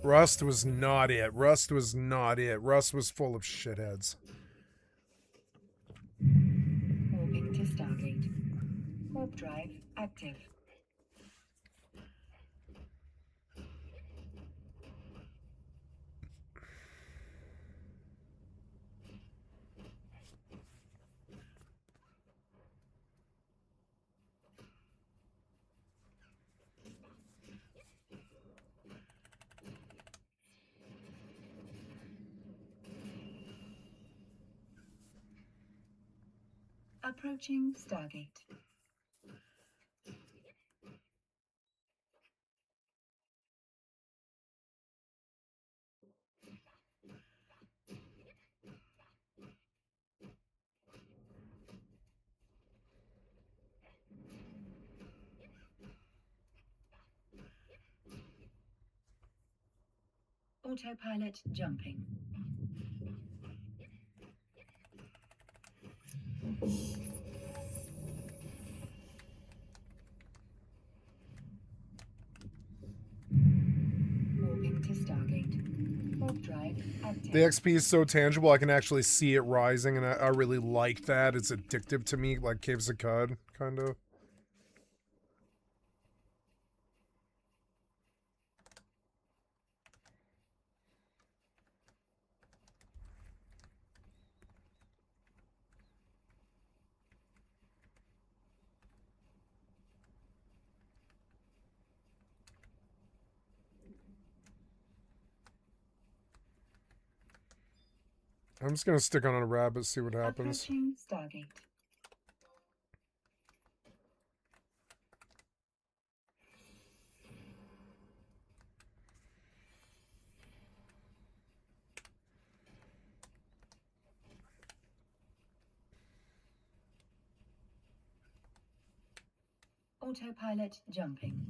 Rust was not it. Rust was not it. Rust was full of shitheads. Moving to Stargate. Warp drive active. Approaching Stargate. Autopilot jumping. Moving to Stargate. Warp drive active. The XP is so tangible, I can actually see it rising, and I really like that. It's addictive to me, like Caves of Cud, kind of. I'm just gonna stick on a rabbit, see what happens. Approaching Stargate. Autopilot jumping.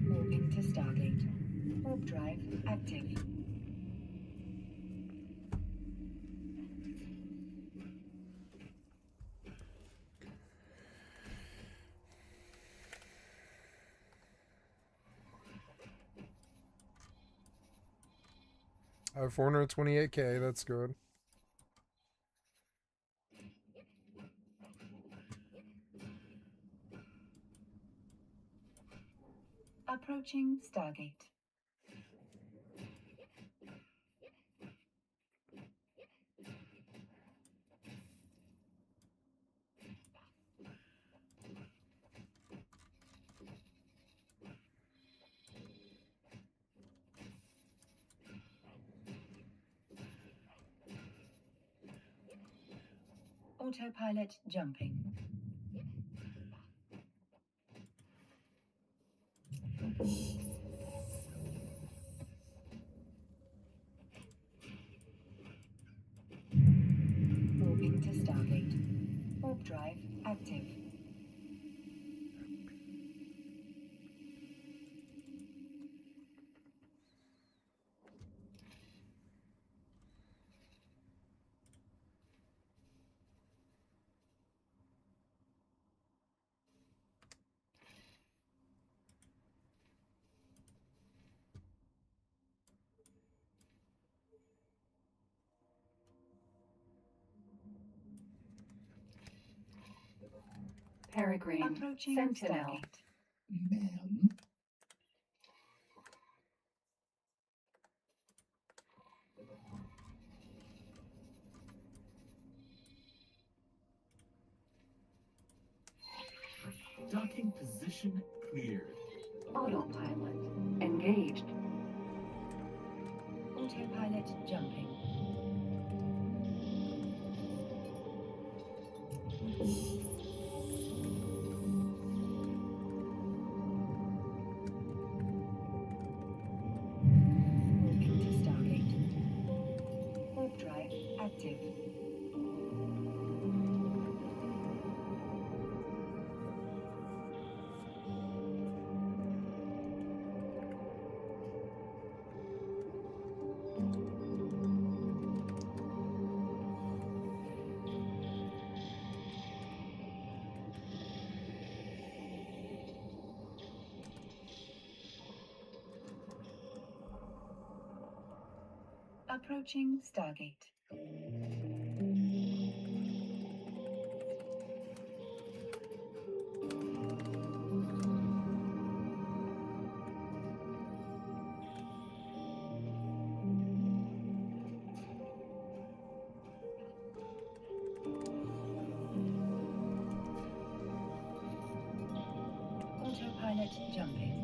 Moving to Stargate. Warp drive active. I have 428k, that's good. Approaching Stargate. Autopilot jumping. active. Peregrine. Approaching Sentinel. Stargate. Ma'am? Docking position cleared. Autopilot. Engaged. Autopilot jumping. Warping to Stargate. Warp drive active. Approaching Stargate. Autopilot jumping.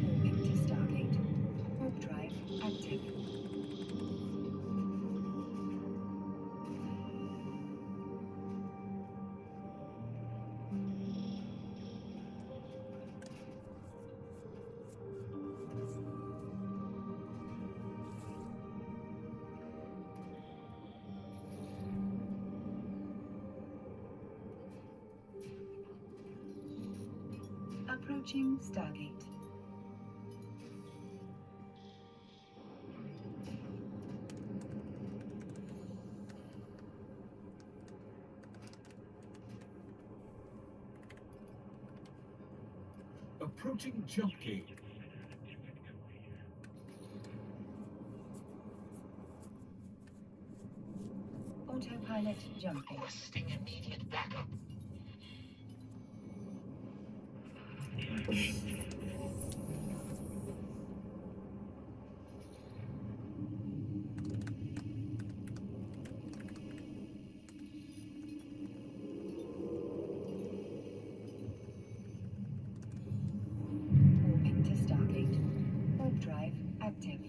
Warping to Stargate. Warp drive active. Approaching Stargate. Approaching jump gate. Autopilot jumping. Requesting immediate backup. Warping to Stargate. Warp drive active.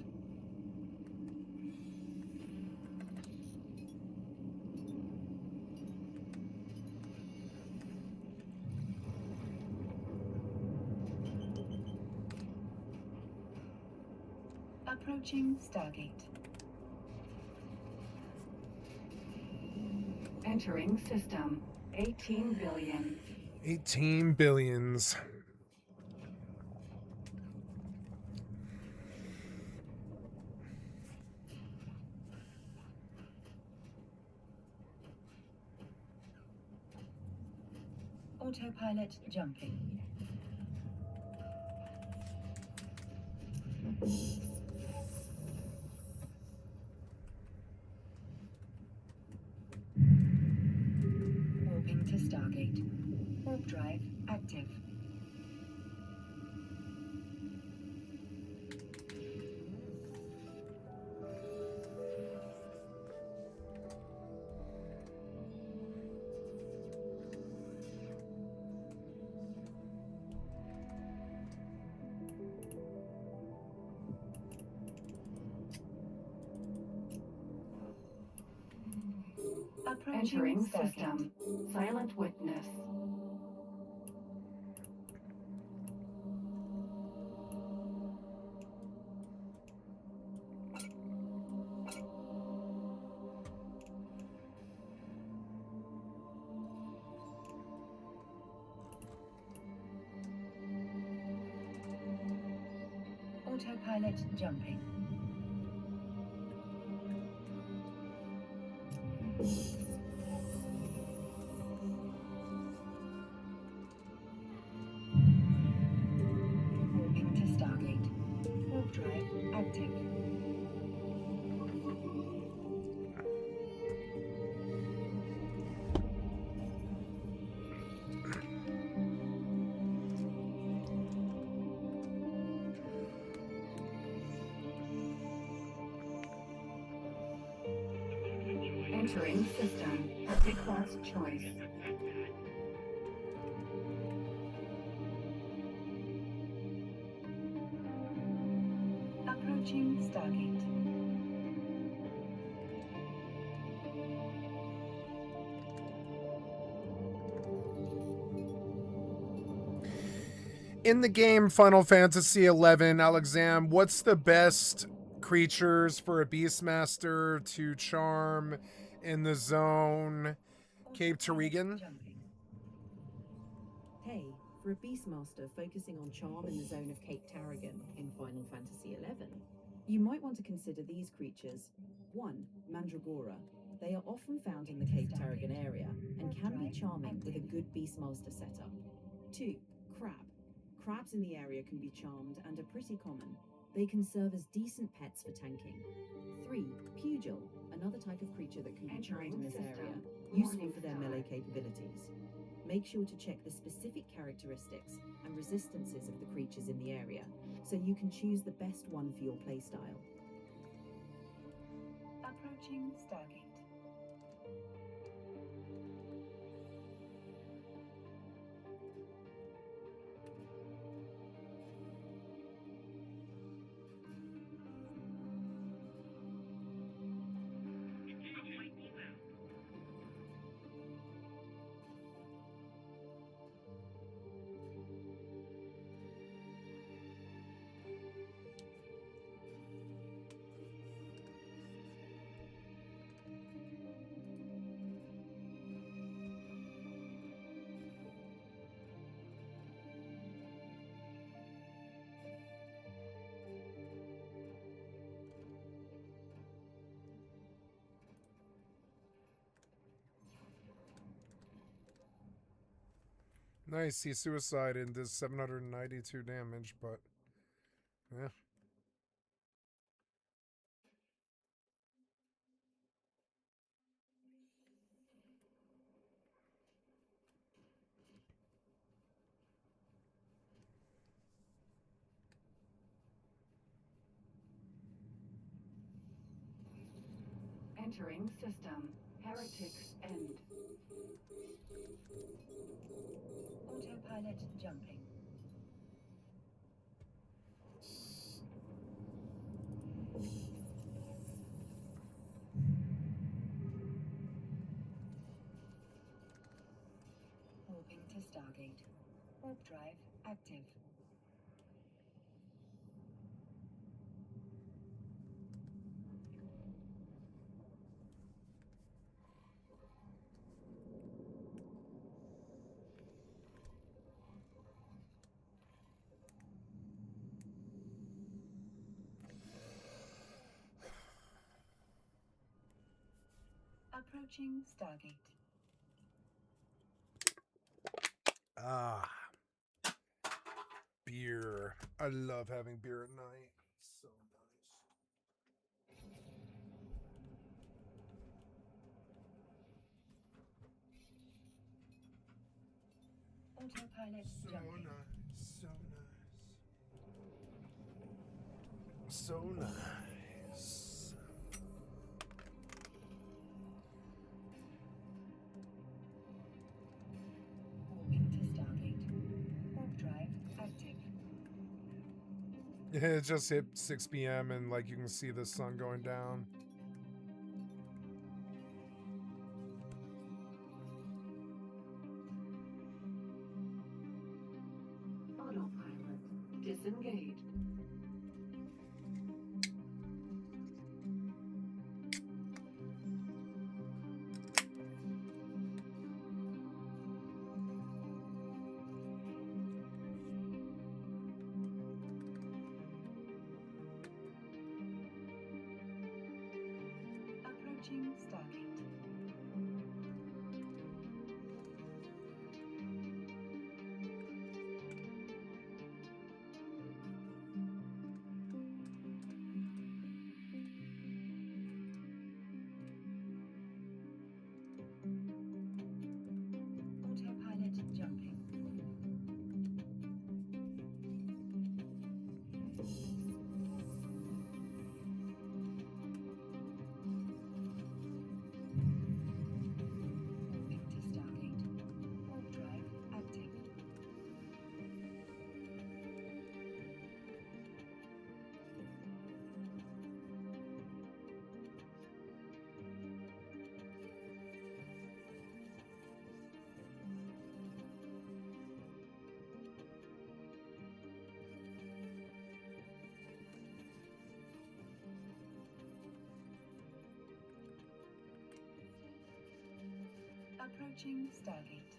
Approaching Stargate. Entering system. 18 billion. 18 billions. Autopilot jumping. Warping to Stargate. Warp drive active. Entering system. Silent witness. Autopilot jumping. Warping to Stargate. Warp drive active. Entering system. Default choice. Approaching Stargate. In the game Final Fantasy XI, Alexam, what's the best creatures for a Beastmaster to charm in the zone? Cape Torigan? Hey, for a Beastmaster focusing on charm in the zone of Cape Tarragon in Final Fantasy XI, you might want to consider these creatures. 1. Mandragora. They are often found in the Cape Tarragon area and can be charming with a good Beastmaster setup. 2. Crab. Crabs in the area can be charmed and are pretty common. They can serve as decent pets for tanking. 3. Pugil, another type of creature that can be charmed in this area, useful for their melee capabilities. Make sure to check the specific characteristics and resistances of the creatures in the area, so you can choose the best one for your playstyle. Approaching Stargate. Nice, he suicide and does 792 damage, but yeah. Entering system. Heretics end. Autopilot jumping. Warping to Stargate. Warp drive active. Approaching Stargate. Ah. Beer. I love having beer at night. So Autopilot So jumping. nice. So nice. Warping to Stargate. Warp drive active. Yeah, it just hit 6 p.m. and like you can see the sun going down. Autopilot disengaged. Approaching Stargate. Autopilot jumping. Moving to Stargate. Warp drive active. Approaching Stargate.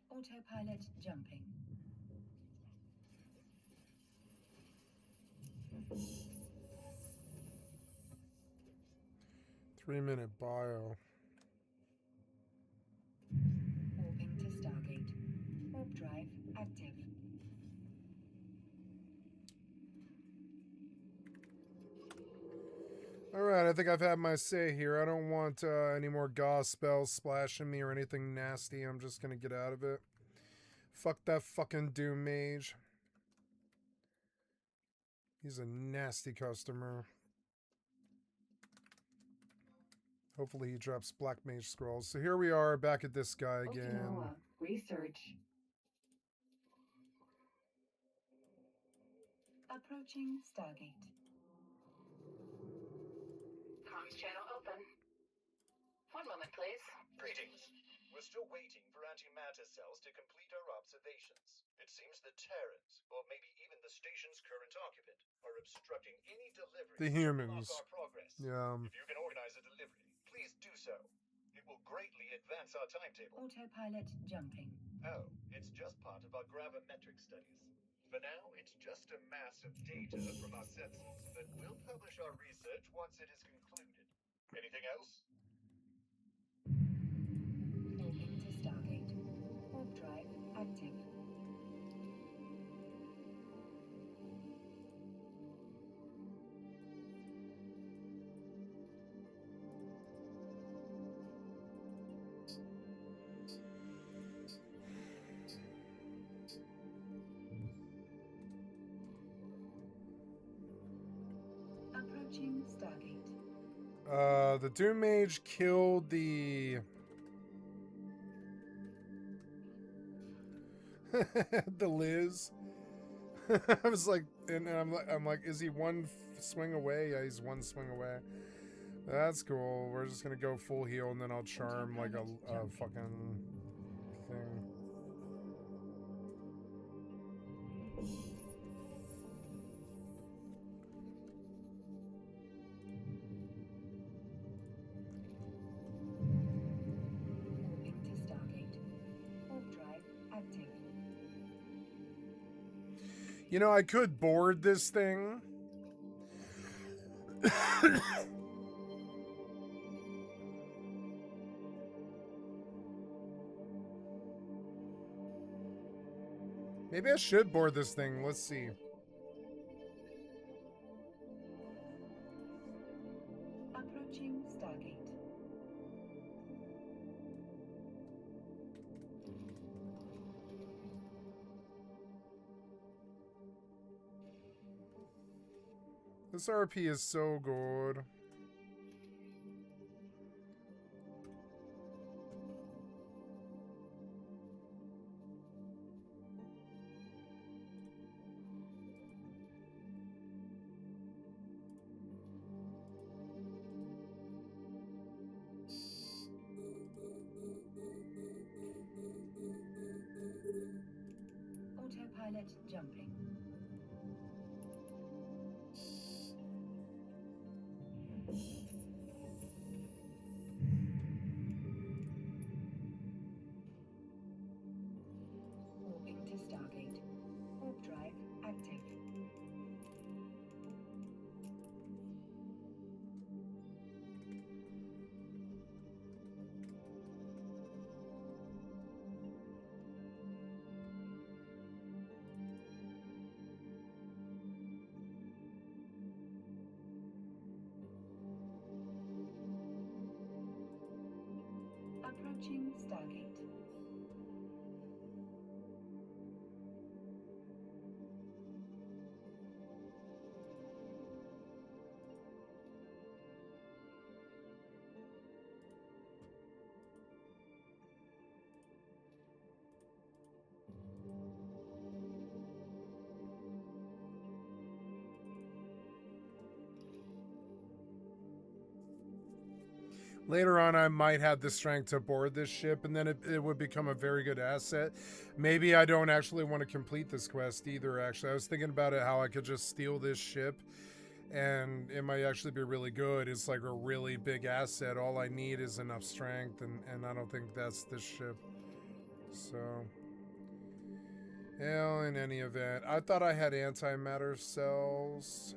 Autopilot jumping. 3-minute bio. Warping to Stargate. Warp drive active. Alright, I think I've had my say here. I don't want any more gauze spells splashing me or anything nasty. I'm just gonna get out of it. Fuck that fucking Doom Mage. He's a nasty customer. Hopefully he drops Black Mage Scrolls. So here we are back at this guy again. Okinawa. Research. Approaching Stargate. Comms channel open. One moment, please. Greetings. We're still waiting for antimatter cells to complete our observations. It seems the Terrans, or maybe even the station's current occupant, are obstructing any delivery. The humans. To block our progress. Yeah. If you can organize a delivery, please do so. It will greatly advance our timetable. Autopilot jumping. Oh, it's just part of our gravimetric studies. For now, it's just a mass of data from our sensors, but we'll publish our research once it is concluded. Anything else? Moving to Stargate. Warp drive active. Approaching Stargate. The Doom Mage killed the the Liz. I was like, and I'm like, is he one swing away? Yeah, he's one swing away. That's cool. We're just gonna go full heal, and then I'll charm like a fucking thing. Moving to Stargate. Warp drive active. You know, I could board this thing. Maybe I should board this thing. Let's see. Approaching Stargate. This RP is so good. Autopilot jumping. Approaching Stargate. Later on, I might have the strength to board this ship, and then it would become a very good asset. Maybe I don't actually want to complete this quest either, actually. I was thinking about it, how I could just steal this ship, and it might actually be really good. It's like a really big asset. All I need is enough strength, and I don't think that's this ship. So, well, in any event, I thought I had antimatter cells.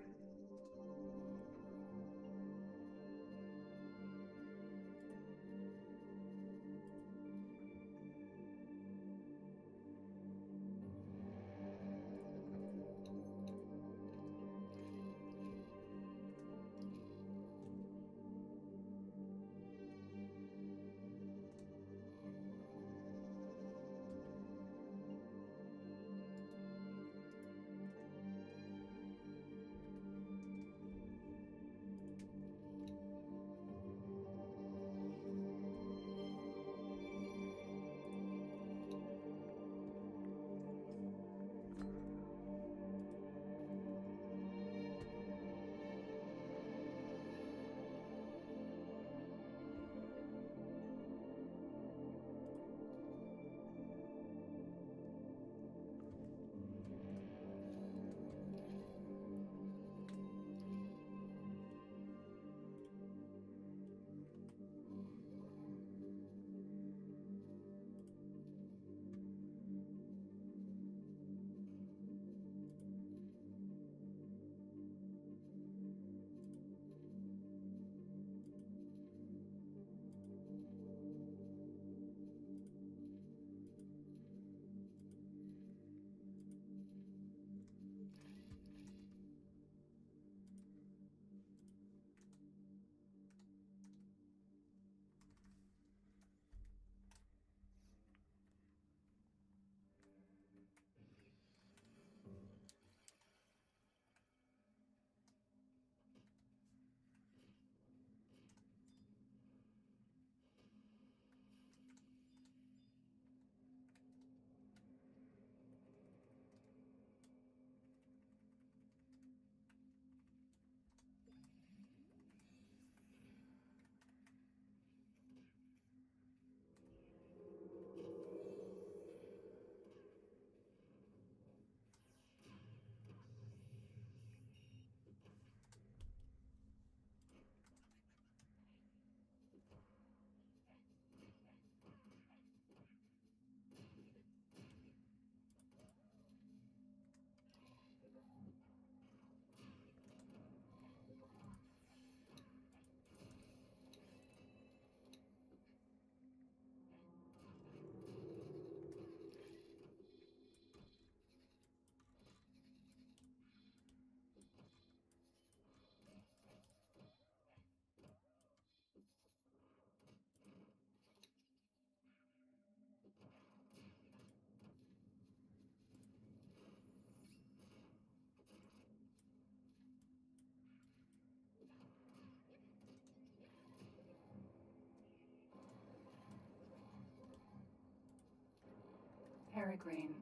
Peregrine,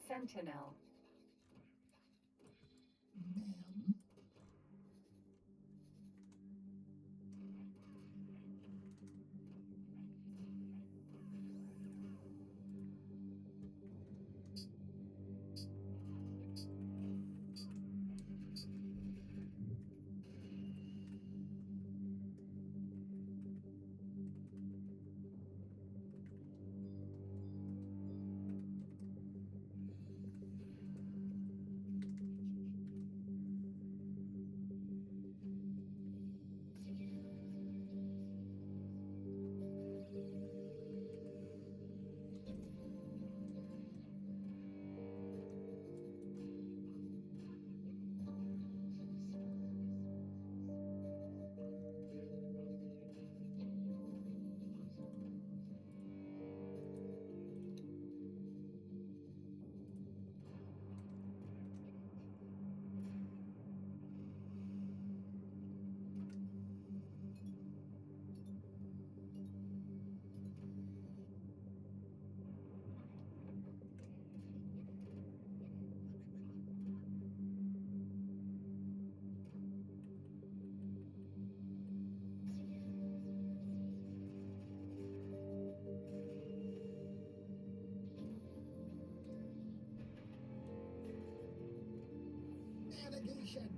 Sentinel. Ma'am? Navigation.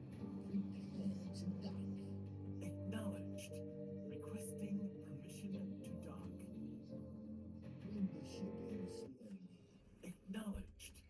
Prepare to dock. Acknowledged. Requesting permission to dock. Bring the ship in slowly. Acknowledged.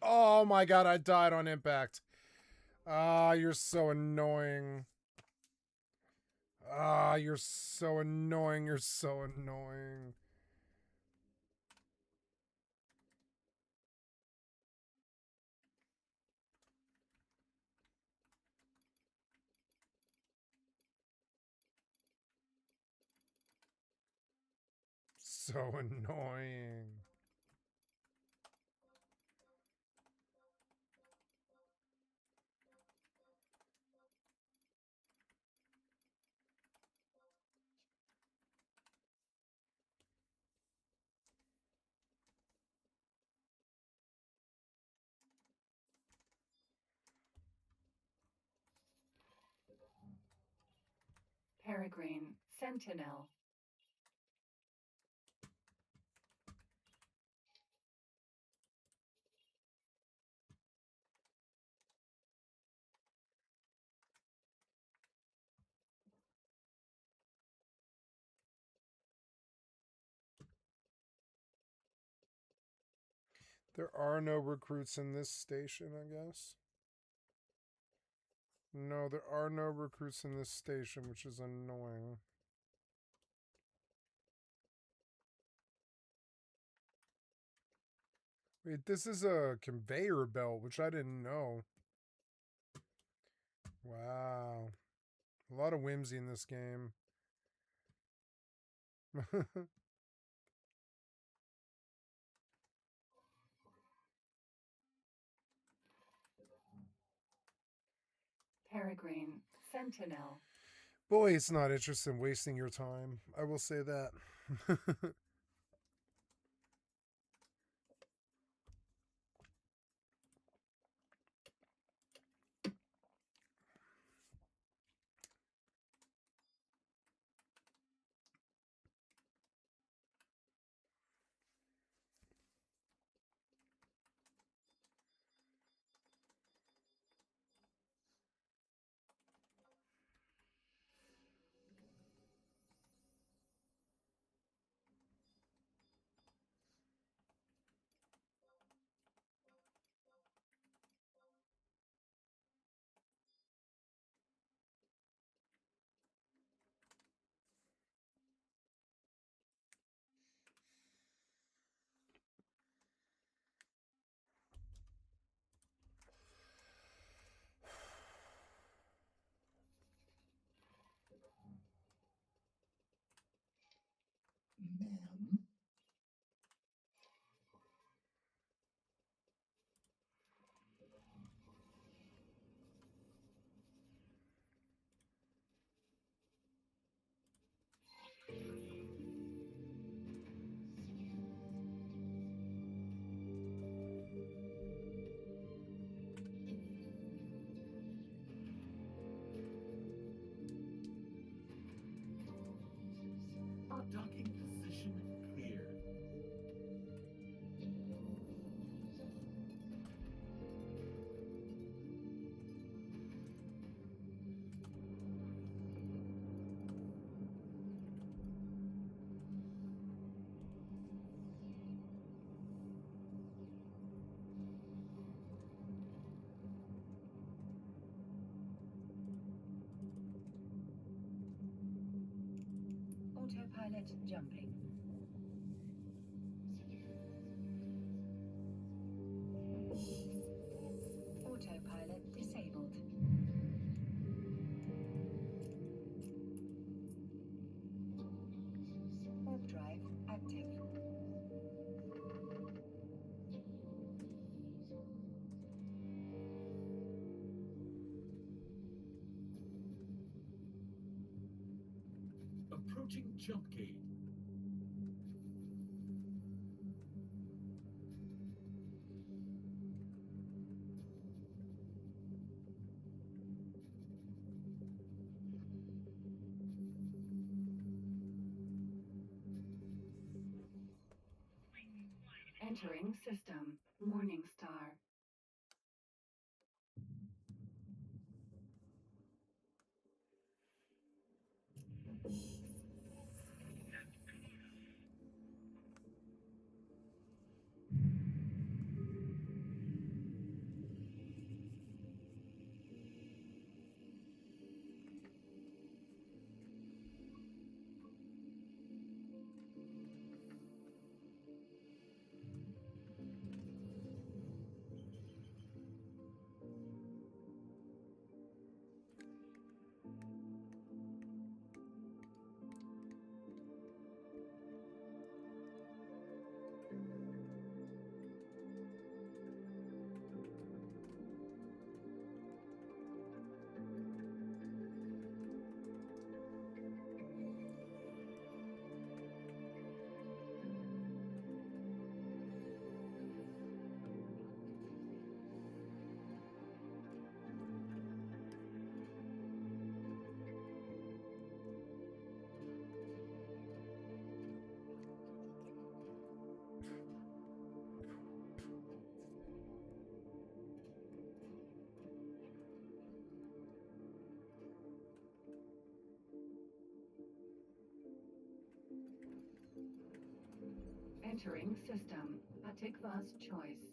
Oh my god, I died on impact. Ah, you're so annoying. Ah, you're so annoying. You're so annoying. So annoying. Peregrine, Sentinel. There are no recruits in this station, I guess. No, there are no recruits in this station, which is annoying. Wait, this is a conveyor belt, which I didn't know. Wow. A lot of whimsy in this game. Peregrine, Sentinel. Boy, it's not interested in wasting your time. I will say that. Ma'am. Docking position clear. Autopilot jumping. Autopilot disabled. Approaching jump gate. Entering system. Morning Star. Entering system. Atikva's choice.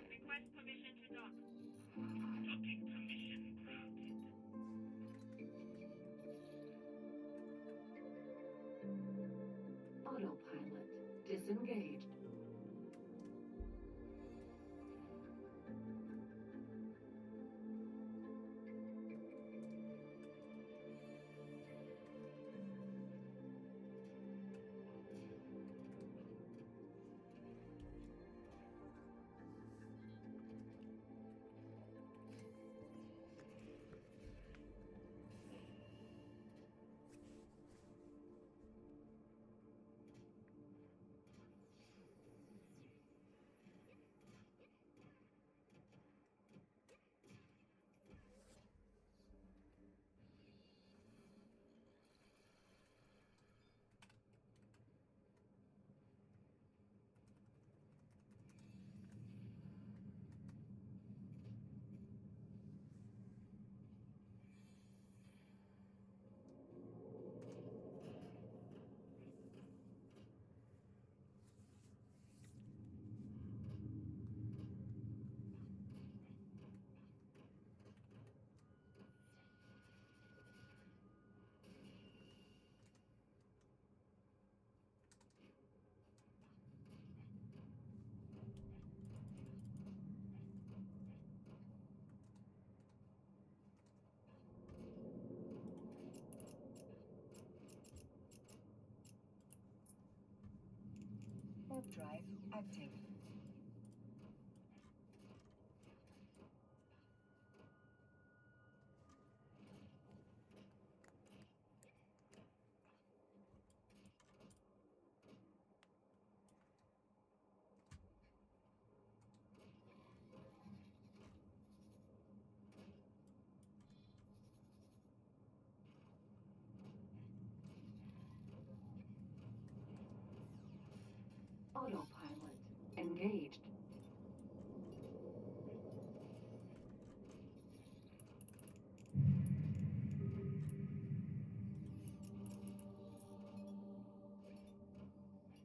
Request permission to dock. Docking permission granted. Autopilot. Disengaged. Warp drive active. Autopilot. Engaged.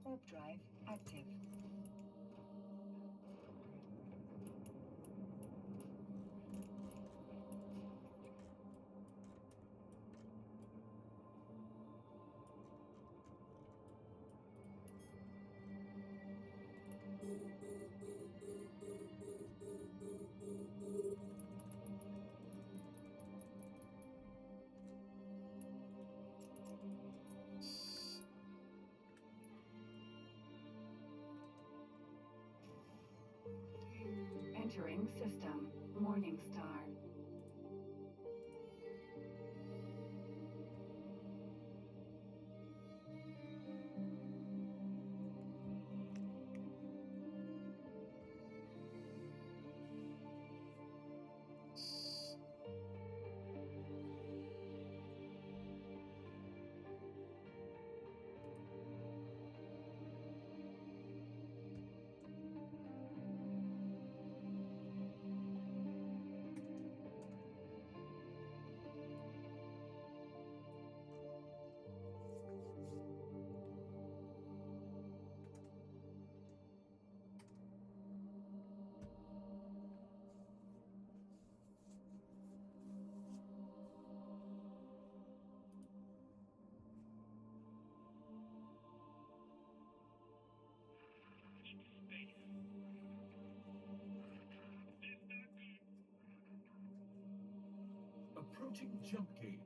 Warp drive active. Entering system. Morning Star. Approaching jump gate.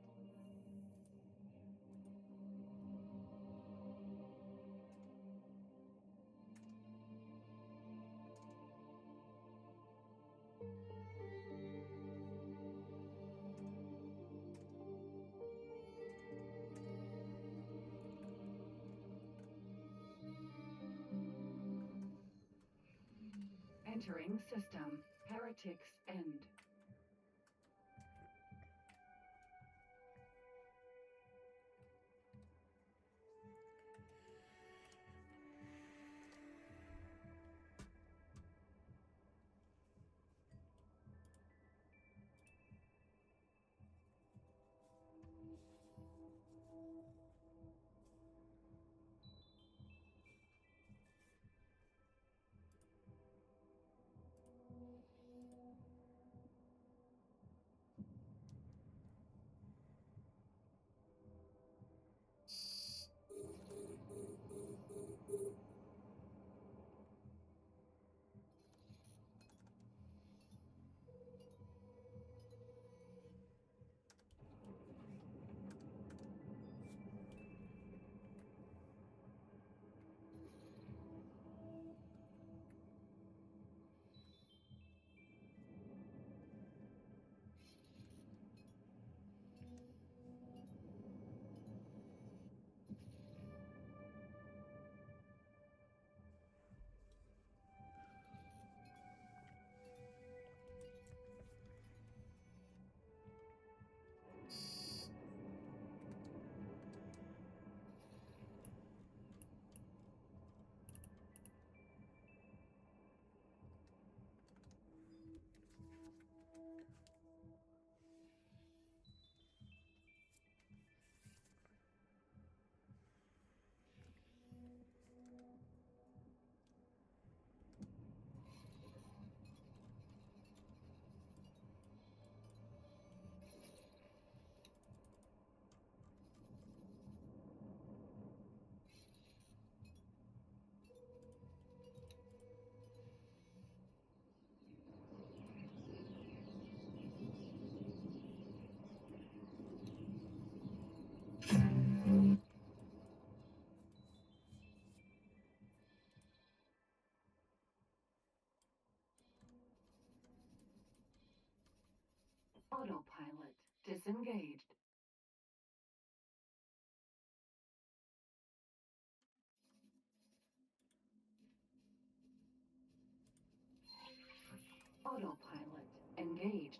Entering system. Heretics End. Autopilot disengaged. Autopilot engaged.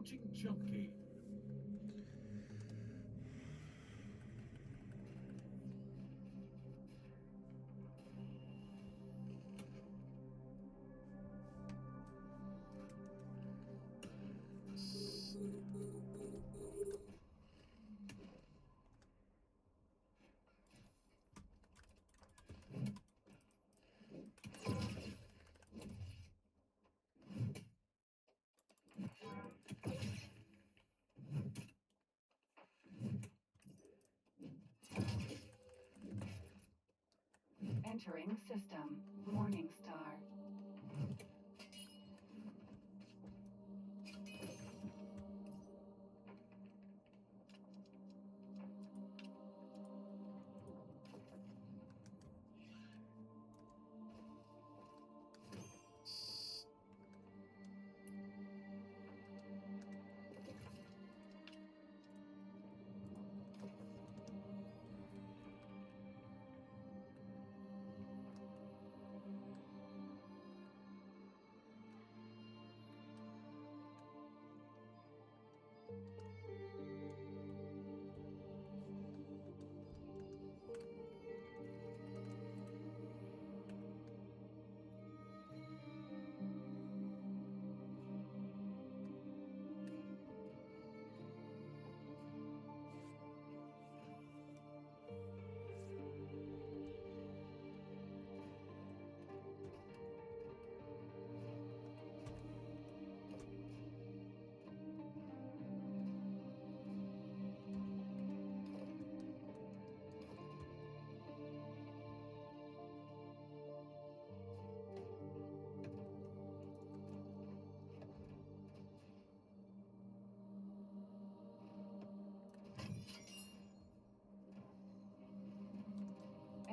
Approaching jump gate. Entering system. Morning Star.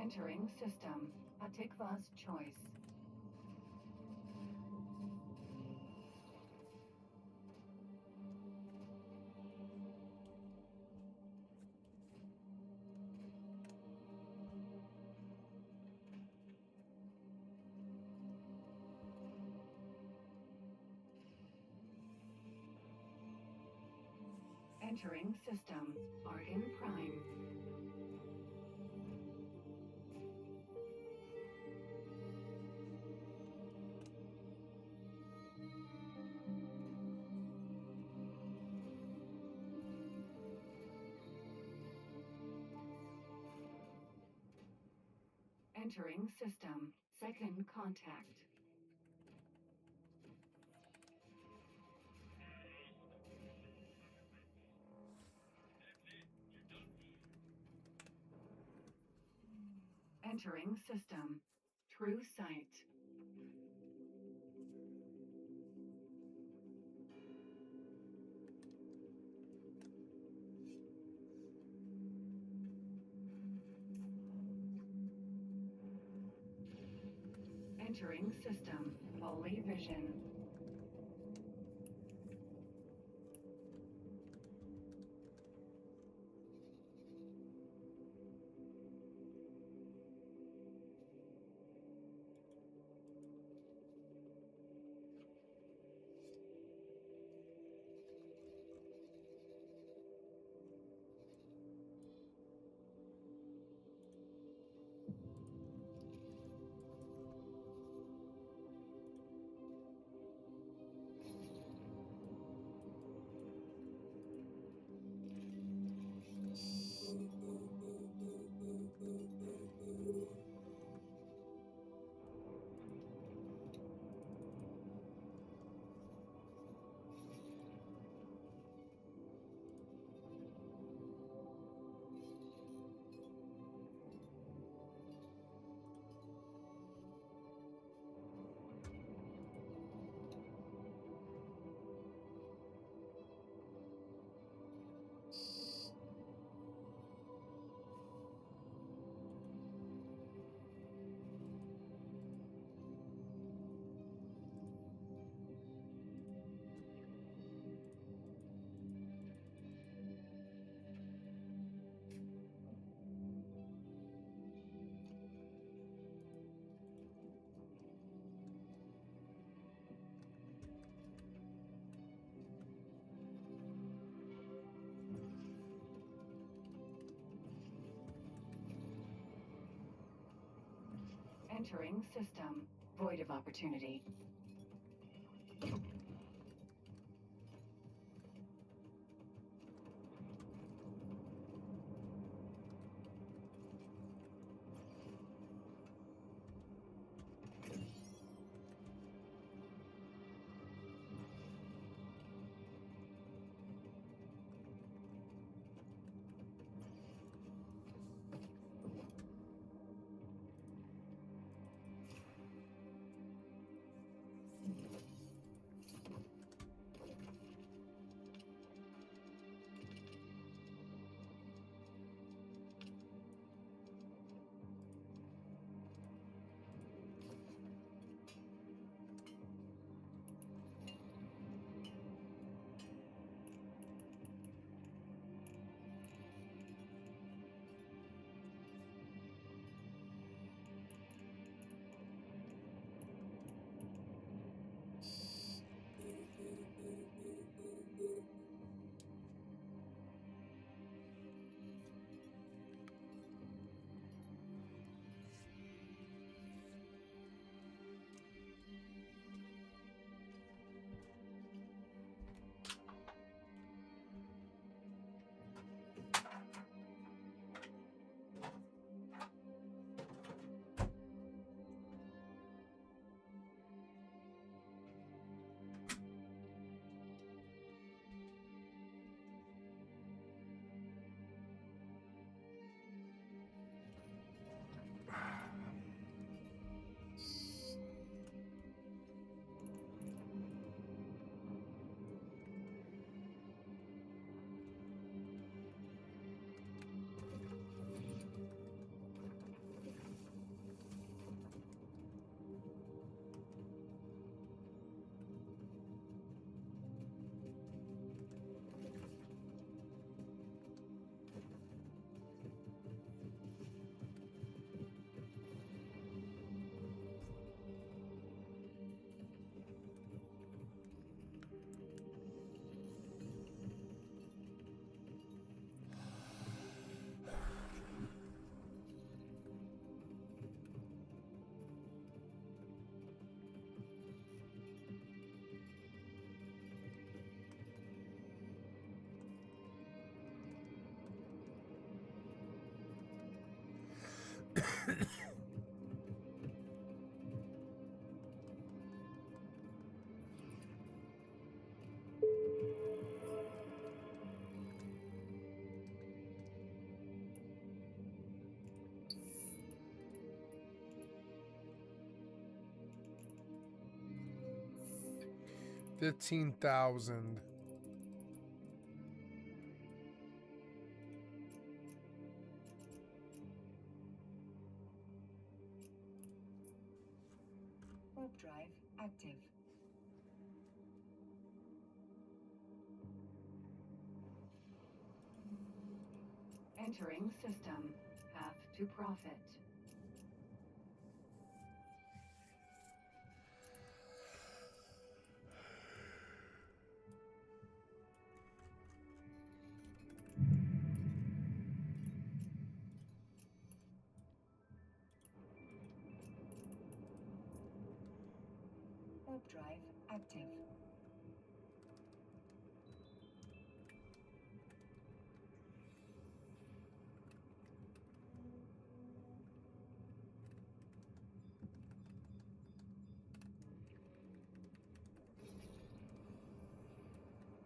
Entering system. Atikva's choice. Entering system. Argon Prime. Entering system. Second contact. Entering system. True sight. Entering system. Fully vision. Entering system. Void of opportunity. $15,000. Warp drive active. Entering system. Path to profit. Warp drive active.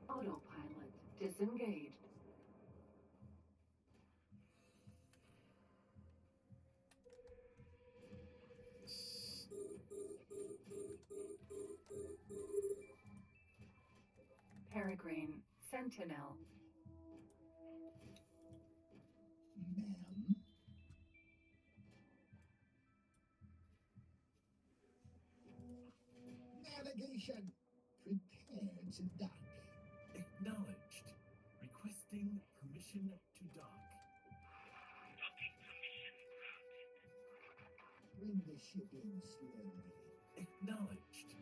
Autopilot disengaged. Peregrine Sentinel. Ma'am? Navigation. Prepare to dock. Acknowledged. Requesting permission to dock. Docking permission granted. Bring the ship in slowly. Acknowledged.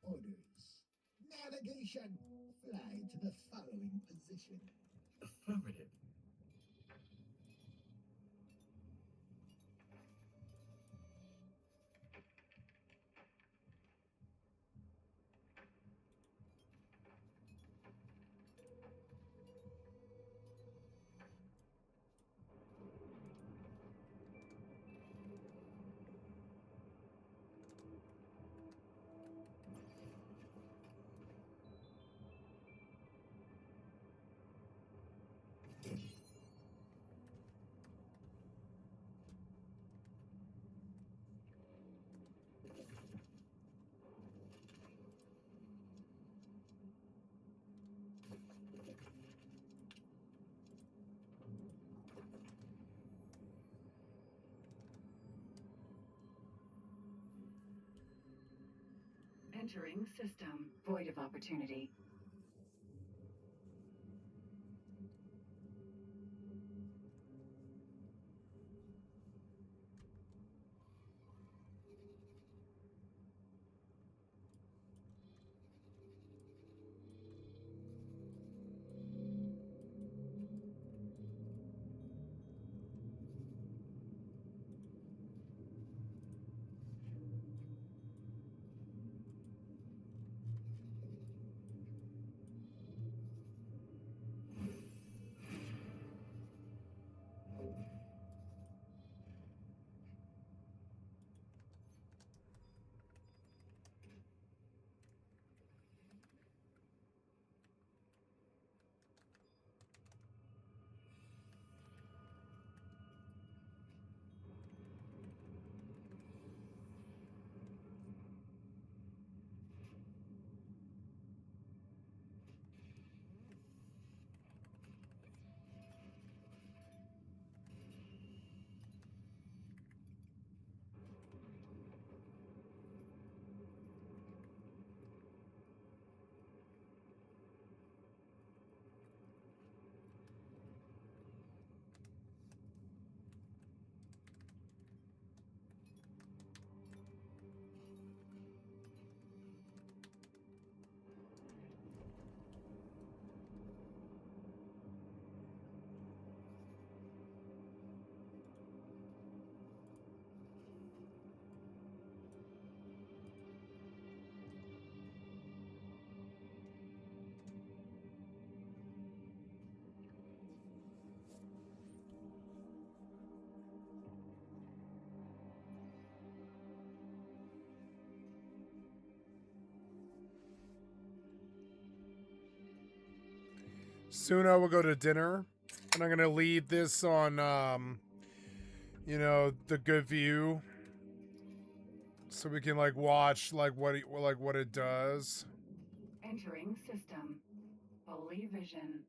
Orders. Navigation. Fly to the following position. Affirmative. Entering system. Void of opportunity. Soon I will go to dinner, and I'm gonna leave this on, you know, the good view, so we can like watch like what it does. Entering system. Holy vision.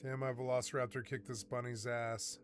Damn, my Velociraptor kicked this bunny's ass.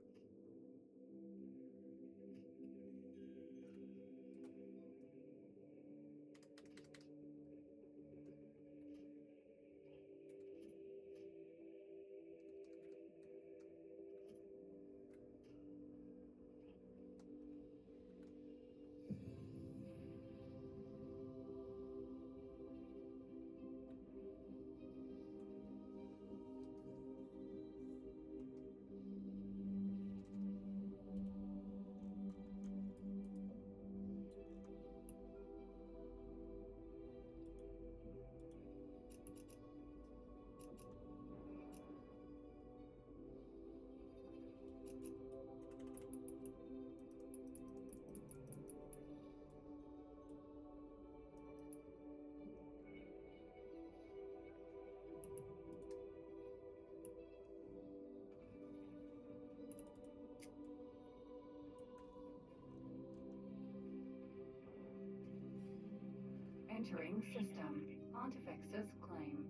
Entering system. Pontifex's claim.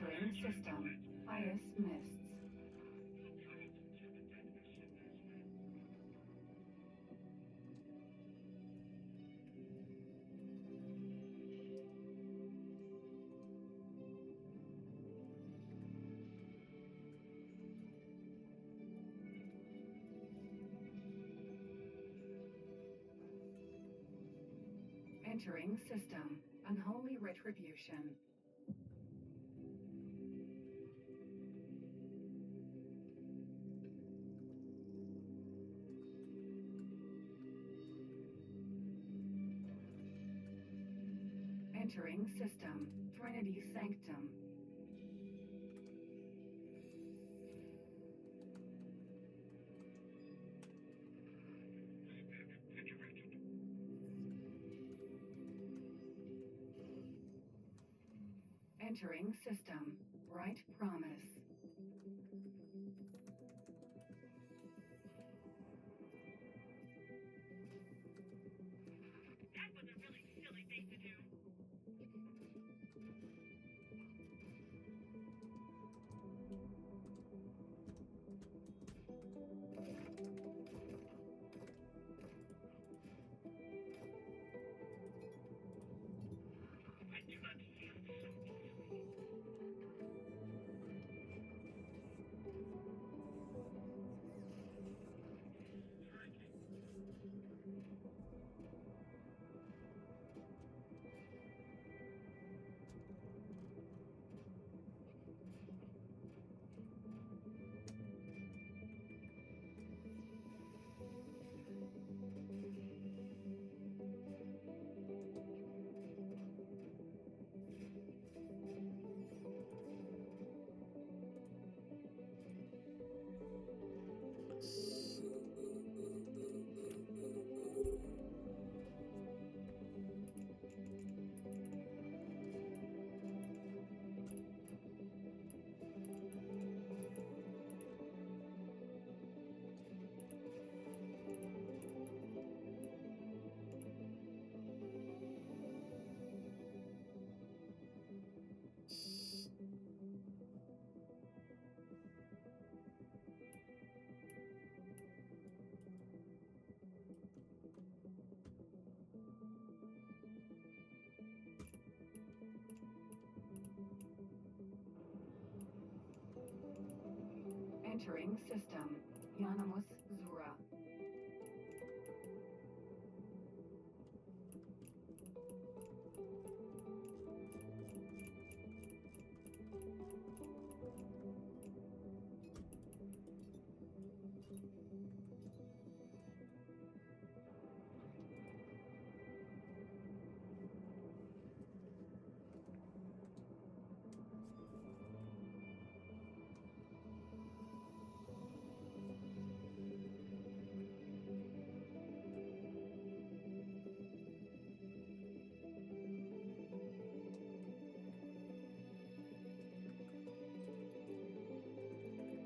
Entering system. Bias mists. Entering system. Unholy retribution. Entering system. Trinity Sanctum. Entering system. Bright promise. That was a really silly thing to do. I do not feel so easily. Entering system. Yanamus Zura.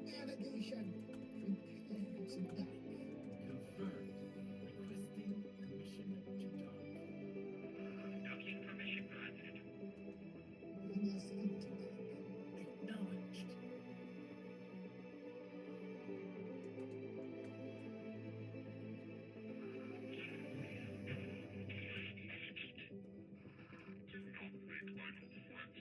Navigation. Prepare to dock. Confirmed. Requesting permission to dock. Docking permission granted. Bring us up to dock. Acknowledged. Do not make idle threats.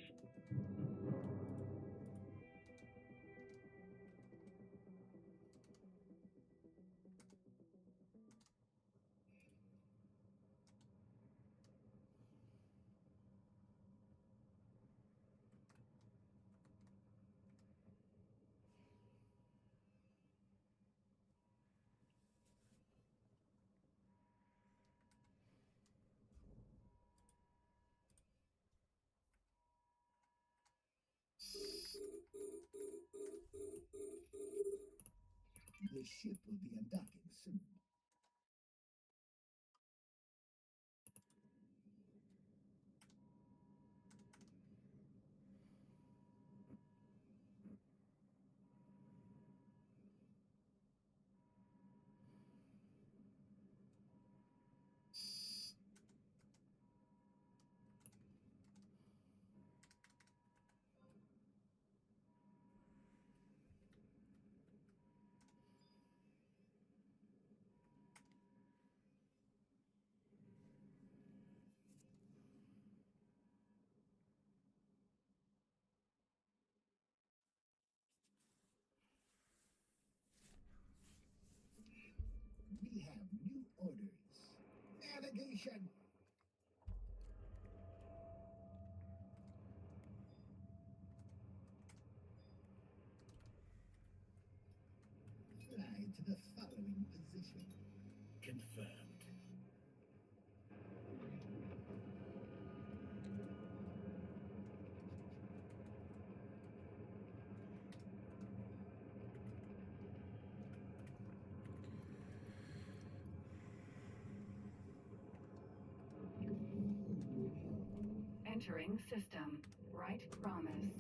The ship will be undocking soon. Navigation. Fly to the following position. Confirmed. Entering system. Right promise.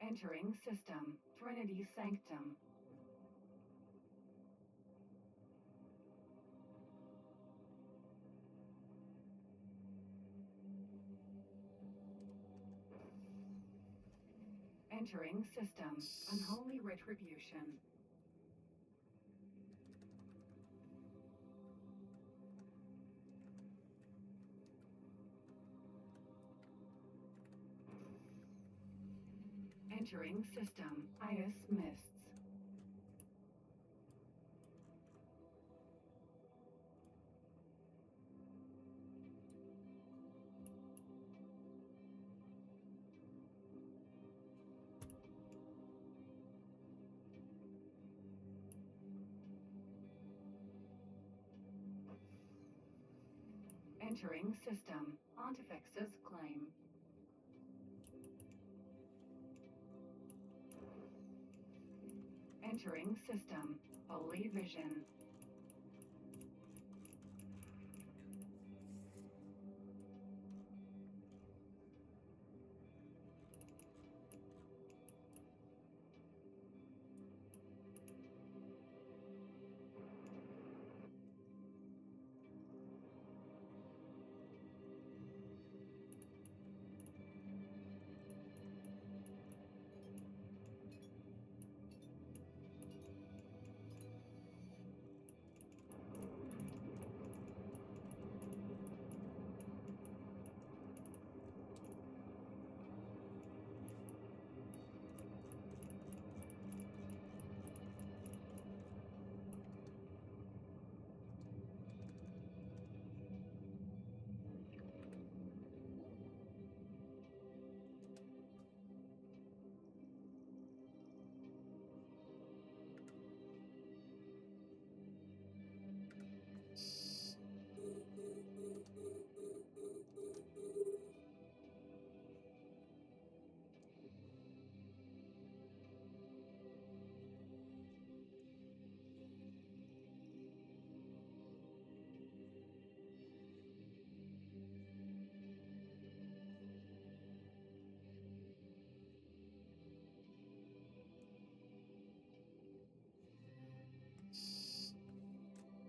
Entering system. Trinity Sanctum. Entering system. Unholy retribution. Entering system. Ice mists. Entering system. Pontifex's claim. Entering system. Holy vision.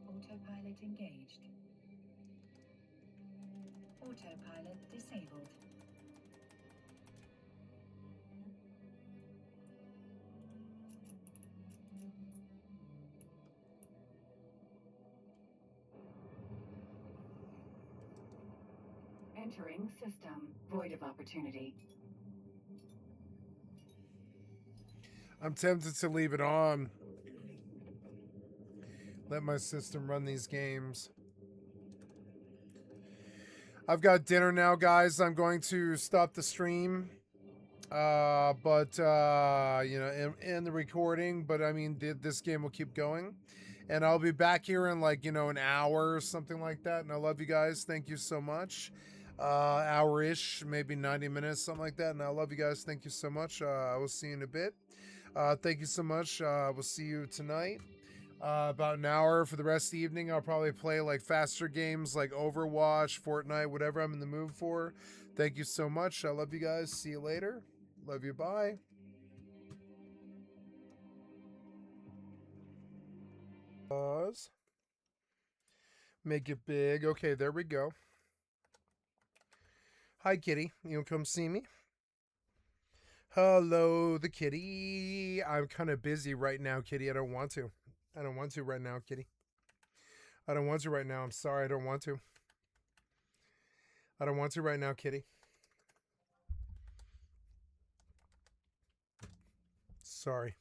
Autopilot engaged. Autopilot disabled. Entering system. Void of opportunity. I'm tempted to leave it on. Let my system run these games. I've got dinner now, guys. I'm going to stop the stream. But you know, and the recording, but I mean, this game will keep going, and I'll be back here in like, you know, an hour or something like that. And I love you guys. Thank you so much. Hour-ish, maybe 90 minutes, something like that. And I love you guys. Thank you so much. I will see you in a bit. Thank you so much. We'll see you tonight. About an hour for the rest of the evening. I'll probably play like faster games like Overwatch, Fortnite, whatever I'm in the mood for. Thank you so much. I love you guys. See you later. Love you. Bye. Pause. Make it big. Okay, there we go. Hi, kitty. You want to come see me? Hello, the kitty. I'm kind of busy right now, kitty. I don't want to. I don't want to right now, kitty. I don't want to right now. I'm sorry. I don't want to. I don't want to right now, kitty. Sorry.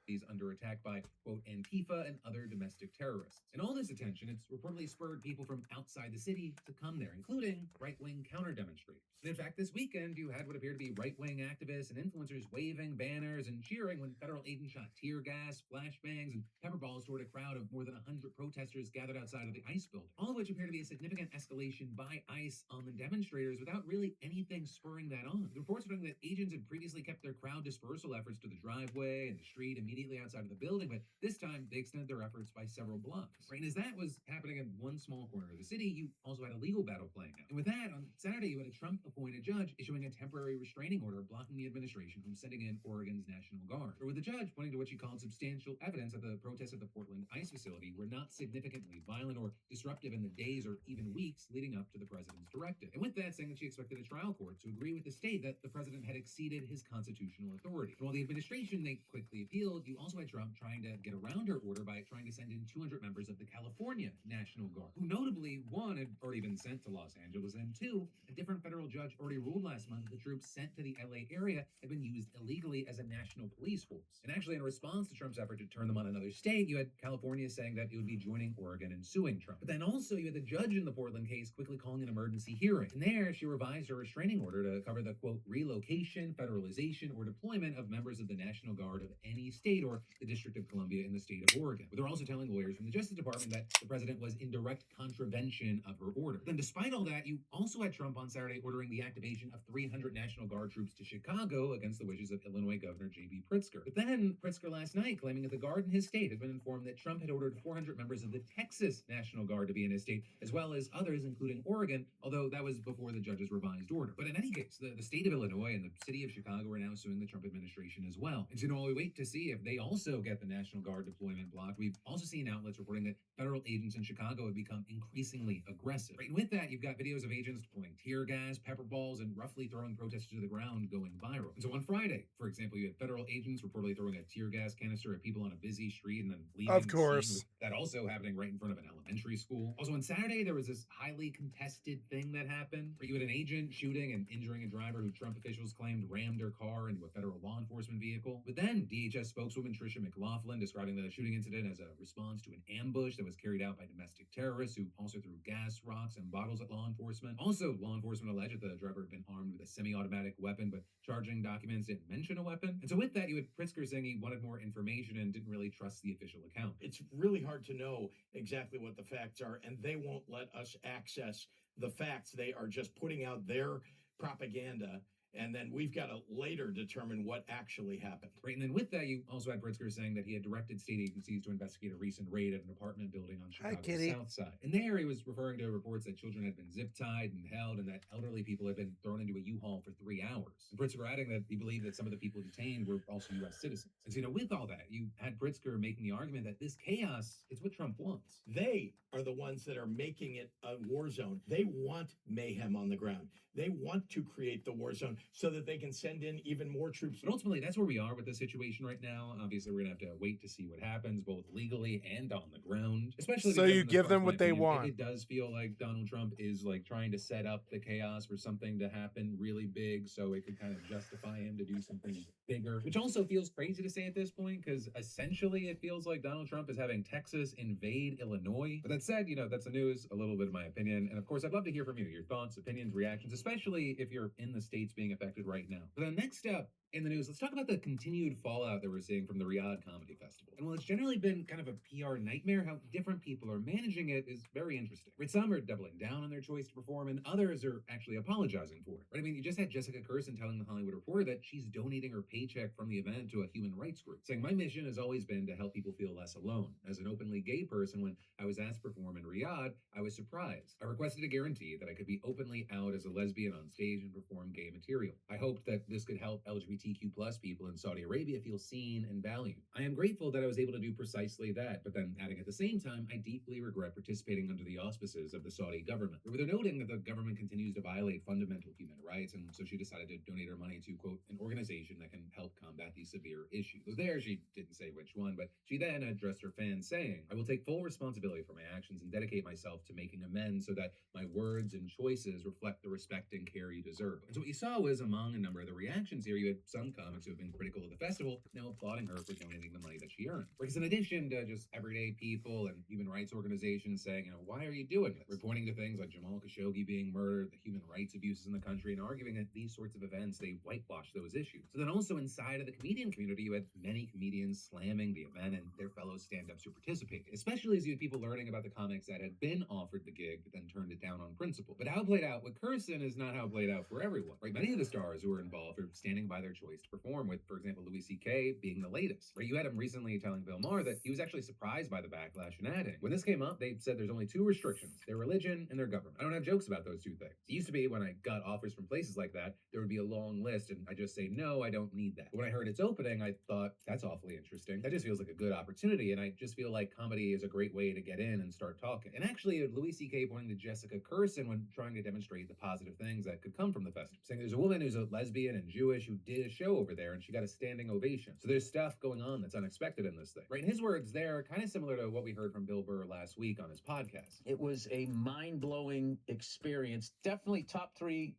He's under attack by, quote, Antifa and other domestic terrorists. And all this attention, it's reportedly spurred people from outside the city to come there, including right-wing counter-demonstrators. And in fact, this weekend, you had what appeared to be right-wing activists and influencers waving banners and cheering when federal agents shot tear gas, flashbangs, and pepper balls toward a crowd of more than 100 protesters gathered outside of the ICE building. All of which appear to be a significant escalation by ICE on the demonstrators without really anything spurring that on. The reports showing that agents had previously kept their crowd dispersal efforts to the driveway and the street immediately outside of the building, but this time they extended their efforts by several blocks. Right, and as that was happening in one small corner of the city, you also had a legal battle playing out. And with that, on Saturday, you had a Trump-appointed judge issuing a temporary restraining order blocking the administration from sending in Oregon's National Guard. Or with the judge pointing to what she called substantial evidence that the protests at the Portland ICE facility were not significantly violent or disruptive in the days or even weeks leading up to the president's directive. And with that, saying that she expected a trial court to agree with the state that the president had exceeded his constitutional authority. And while the administration, they quickly appealed, you also had Trump trying to get around her order by trying to send in 200 members of the California National Guard, who notably, one, had already been sent to Los Angeles, and two, a different federal judge already ruled last month that the troops sent to the LA area had been used illegally as a national police force. And actually, in response to Trump's effort to turn them on another state, you had California saying that it would be joining Oregon and suing Trump. But then also, you had the judge in the Portland case quickly calling an emergency hearing. And there, she revised her restraining order to cover the, quote, relocation, federalization, or deployment of members of the National Guard of any state or the District of Columbia in the state of Oregon. But they're also telling lawyers from the Justice Department that the president was in direct contravention of her order. Then despite all that, you also had Trump on Saturday ordering the activation of 300 National Guard troops to Chicago against the wishes of Illinois Governor J.B. Pritzker. But then Pritzker last night claiming that the Guard in his state had been informed that Trump had ordered 400 members of the Texas National Guard to be in his state, as well as others, including Oregon, although that was before the judge's revised order. But in any case, the state of Illinois and the city of Chicago are now suing the Trump administration as well. And so while we wait to see if they also get the National Guard deployment blocked, we've also seen outlets reporting that federal agents in Chicago have become increasingly aggressive. Right, and with that, you've got videos of agents deploying tear gas, pepper balls, and roughly throwing protesters to the ground going viral. And so on Friday, for example, you had federal agents reportedly throwing a tear gas canister at people on a busy street and then leaving Of the course. scene, with that also happening right in front of an elementary school. Also on Saturday, there was this highly contested thing that happened where you had an agent shooting and injuring a driver who Trump officials claimed rammed her car into a federal law enforcement vehicle. But then DHS spokeswoman Tricia McLaughlin describing the shooting incident as a response to an ambush that was carried out by domestic terrorists who also threw gas, rocks, and bottles at law enforcement. Also, law enforcement alleged that the driver had been armed with a semi-automatic weapon, but charging documents didn't mention a weapon. And so with that, you had Pritzker saying he wanted more information and didn't really trust the official account. It's really hard to know exactly what the facts are, and they won't let us access the facts. They are just putting out their propaganda, and then we've got to later determine what actually happened. Right, and then with that, you also had Pritzker saying that he had directed state agencies to investigate a recent raid at an apartment building on Chicago's South Side. And there he was referring to reports that children had been zip-tied and held, and that elderly people had been thrown into a U-Haul for 3 hours. And Pritzker adding that he believed that some of the people detained were also U.S. citizens. And so, with all that, you had Pritzker making the argument that this chaos is what Trump wants. They are the ones that are making it a war zone. They want mayhem on the ground. They want to create the war zone so that they can send in even more troops. But ultimately, that's where we are with the situation right now. Obviously, we're going to have to wait to see what happens, both legally and on the ground. Especially so because, you give them what they want. It does feel like Donald Trump is like trying to set up the chaos for something to happen really big, so it could kind of justify him to do something bigger. Which also feels crazy to say at this point, because essentially it feels like Donald Trump is having Texas invade Illinois. But that said, that's the news, a little bit of my opinion. And of course, I'd love to hear from you, your thoughts, opinions, reactions, especially if you're in the states being affected right now. But the next step in the news, let's talk about the continued fallout that we're seeing from the Riyadh Comedy Festival. And while it's generally been kind of a PR nightmare, how different people are managing it is very interesting. Right, some are doubling down on their choice to perform, and others are actually apologizing for it. Right? I mean, you just had Jessica Kirsten telling the Hollywood Reporter that she's donating her paycheck from the event to a human rights group, saying, "My mission has always been to help people feel less alone. As an openly gay person, when I was asked to perform in Riyadh, I was surprised. I requested a guarantee that I could be openly out as a lesbian on stage and perform gay material. I hoped that this could help LGBTQ+ people in Saudi Arabia feel seen and valued. I am grateful that I was able to do precisely that," but then adding at the same time, "I deeply regret participating under the auspices of the Saudi government." Where they're noting that the government continues to violate fundamental human rights, and so she decided to donate her money to, quote, "an organization that can help combat these severe issues." So there, she didn't say which one, but she then addressed her fans saying, "I will take full responsibility for my actions and dedicate myself to making amends so that my words and choices reflect the respect and care you deserve." And so what you saw was, among a number of the reactions here, you had some comics who have been critical of the festival now applauding her for donating the money that she earned. Because in addition to just everyday people and human rights organizations saying, "Why are you doing this?" We're pointing to things like Jamal Khashoggi being murdered, the human rights abuses in the country, and arguing that these sorts of events, they whitewash those issues. So then also inside of the comedian community, you had many comedians slamming the event and their fellow stand-ups who participated, especially as you had people learning about the comics that had been offered the gig but then turned it down on principle. But how it played out with Kirsten is not how it played out for everyone. Right? Many of the stars who were involved are standing by their choice to perform, with, for example, Louis C.K. being the latest. Right? You had him recently telling Bill Maher that he was actually surprised by the backlash and adding, "When this came up, they said there's only 2 restrictions, their religion and their government. I don't have jokes about those 2 things. It used to be when I got offers from places like that, there would be a long list and I just say, no, I don't need that. But when I heard it's opening, I thought, that's awfully interesting. That just feels like a good opportunity, and I just feel like comedy is a great way to get in and start talking." And actually, Louis C.K. pointing to Jessica Kirsten when trying to demonstrate the positive things that could come from the festival, saying there's a woman who's a lesbian and Jewish who did a show over there and she got a standing ovation. So there's stuff going on that's unexpected in this thing. Right? In his words, they're kind of similar to what we heard from Bill Burr last week on his podcast. It was a mind-blowing experience. Definitely top 3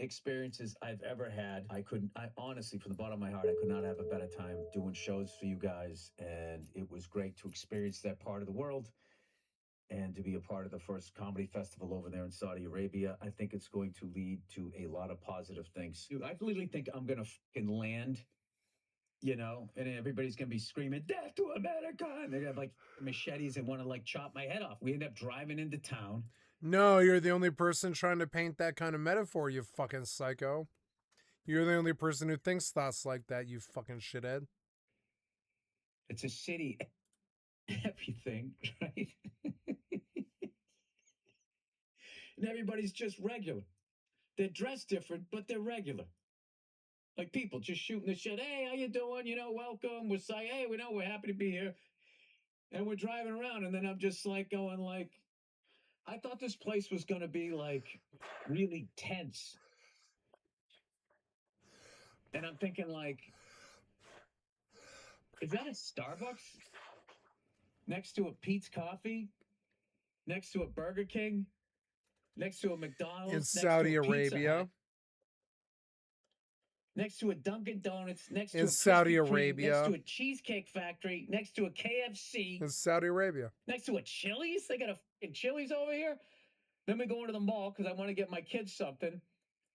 experiences I've ever had. I honestly, from the bottom of my heart, I could not have a better time doing shows for you guys. And it was great to experience that part of the world and to be a part of the first comedy festival over there in Saudi Arabia. I think it's going to lead to a lot of positive things. Dude, I literally think I'm going to fucking land, and everybody's going to be screaming, "Death to America!" And they're going to have like machetes and want to like chop my head off. We end up driving into town. No, you're the only person trying to paint that kind of metaphor, you fucking psycho. You're the only person who thinks thoughts like that, you fucking shithead. It's a city, everything, right? And everybody's just regular. They're dressed different, but they're regular. Like people just shooting the shit. "Hey, how you doing? Welcome. We're saying, hey, we're happy to be here." And we're driving around, and then I'm just like going like, I thought this place was going to be like really tense. And I'm thinking like, is that a Starbucks next to a Pete's Coffee, next to a Burger King, next to a McDonald's, in next Saudi to a Pizza Arabia, Hut, next to a Dunkin' Donuts, next to in a Saudi Krispy Kreme, Arabia, next to a Cheesecake Factory, next to a KFC, in Saudi Arabia, next to a Chili's? They got a fucking Chili's over here? Then we go into the mall because I want to get my kids something.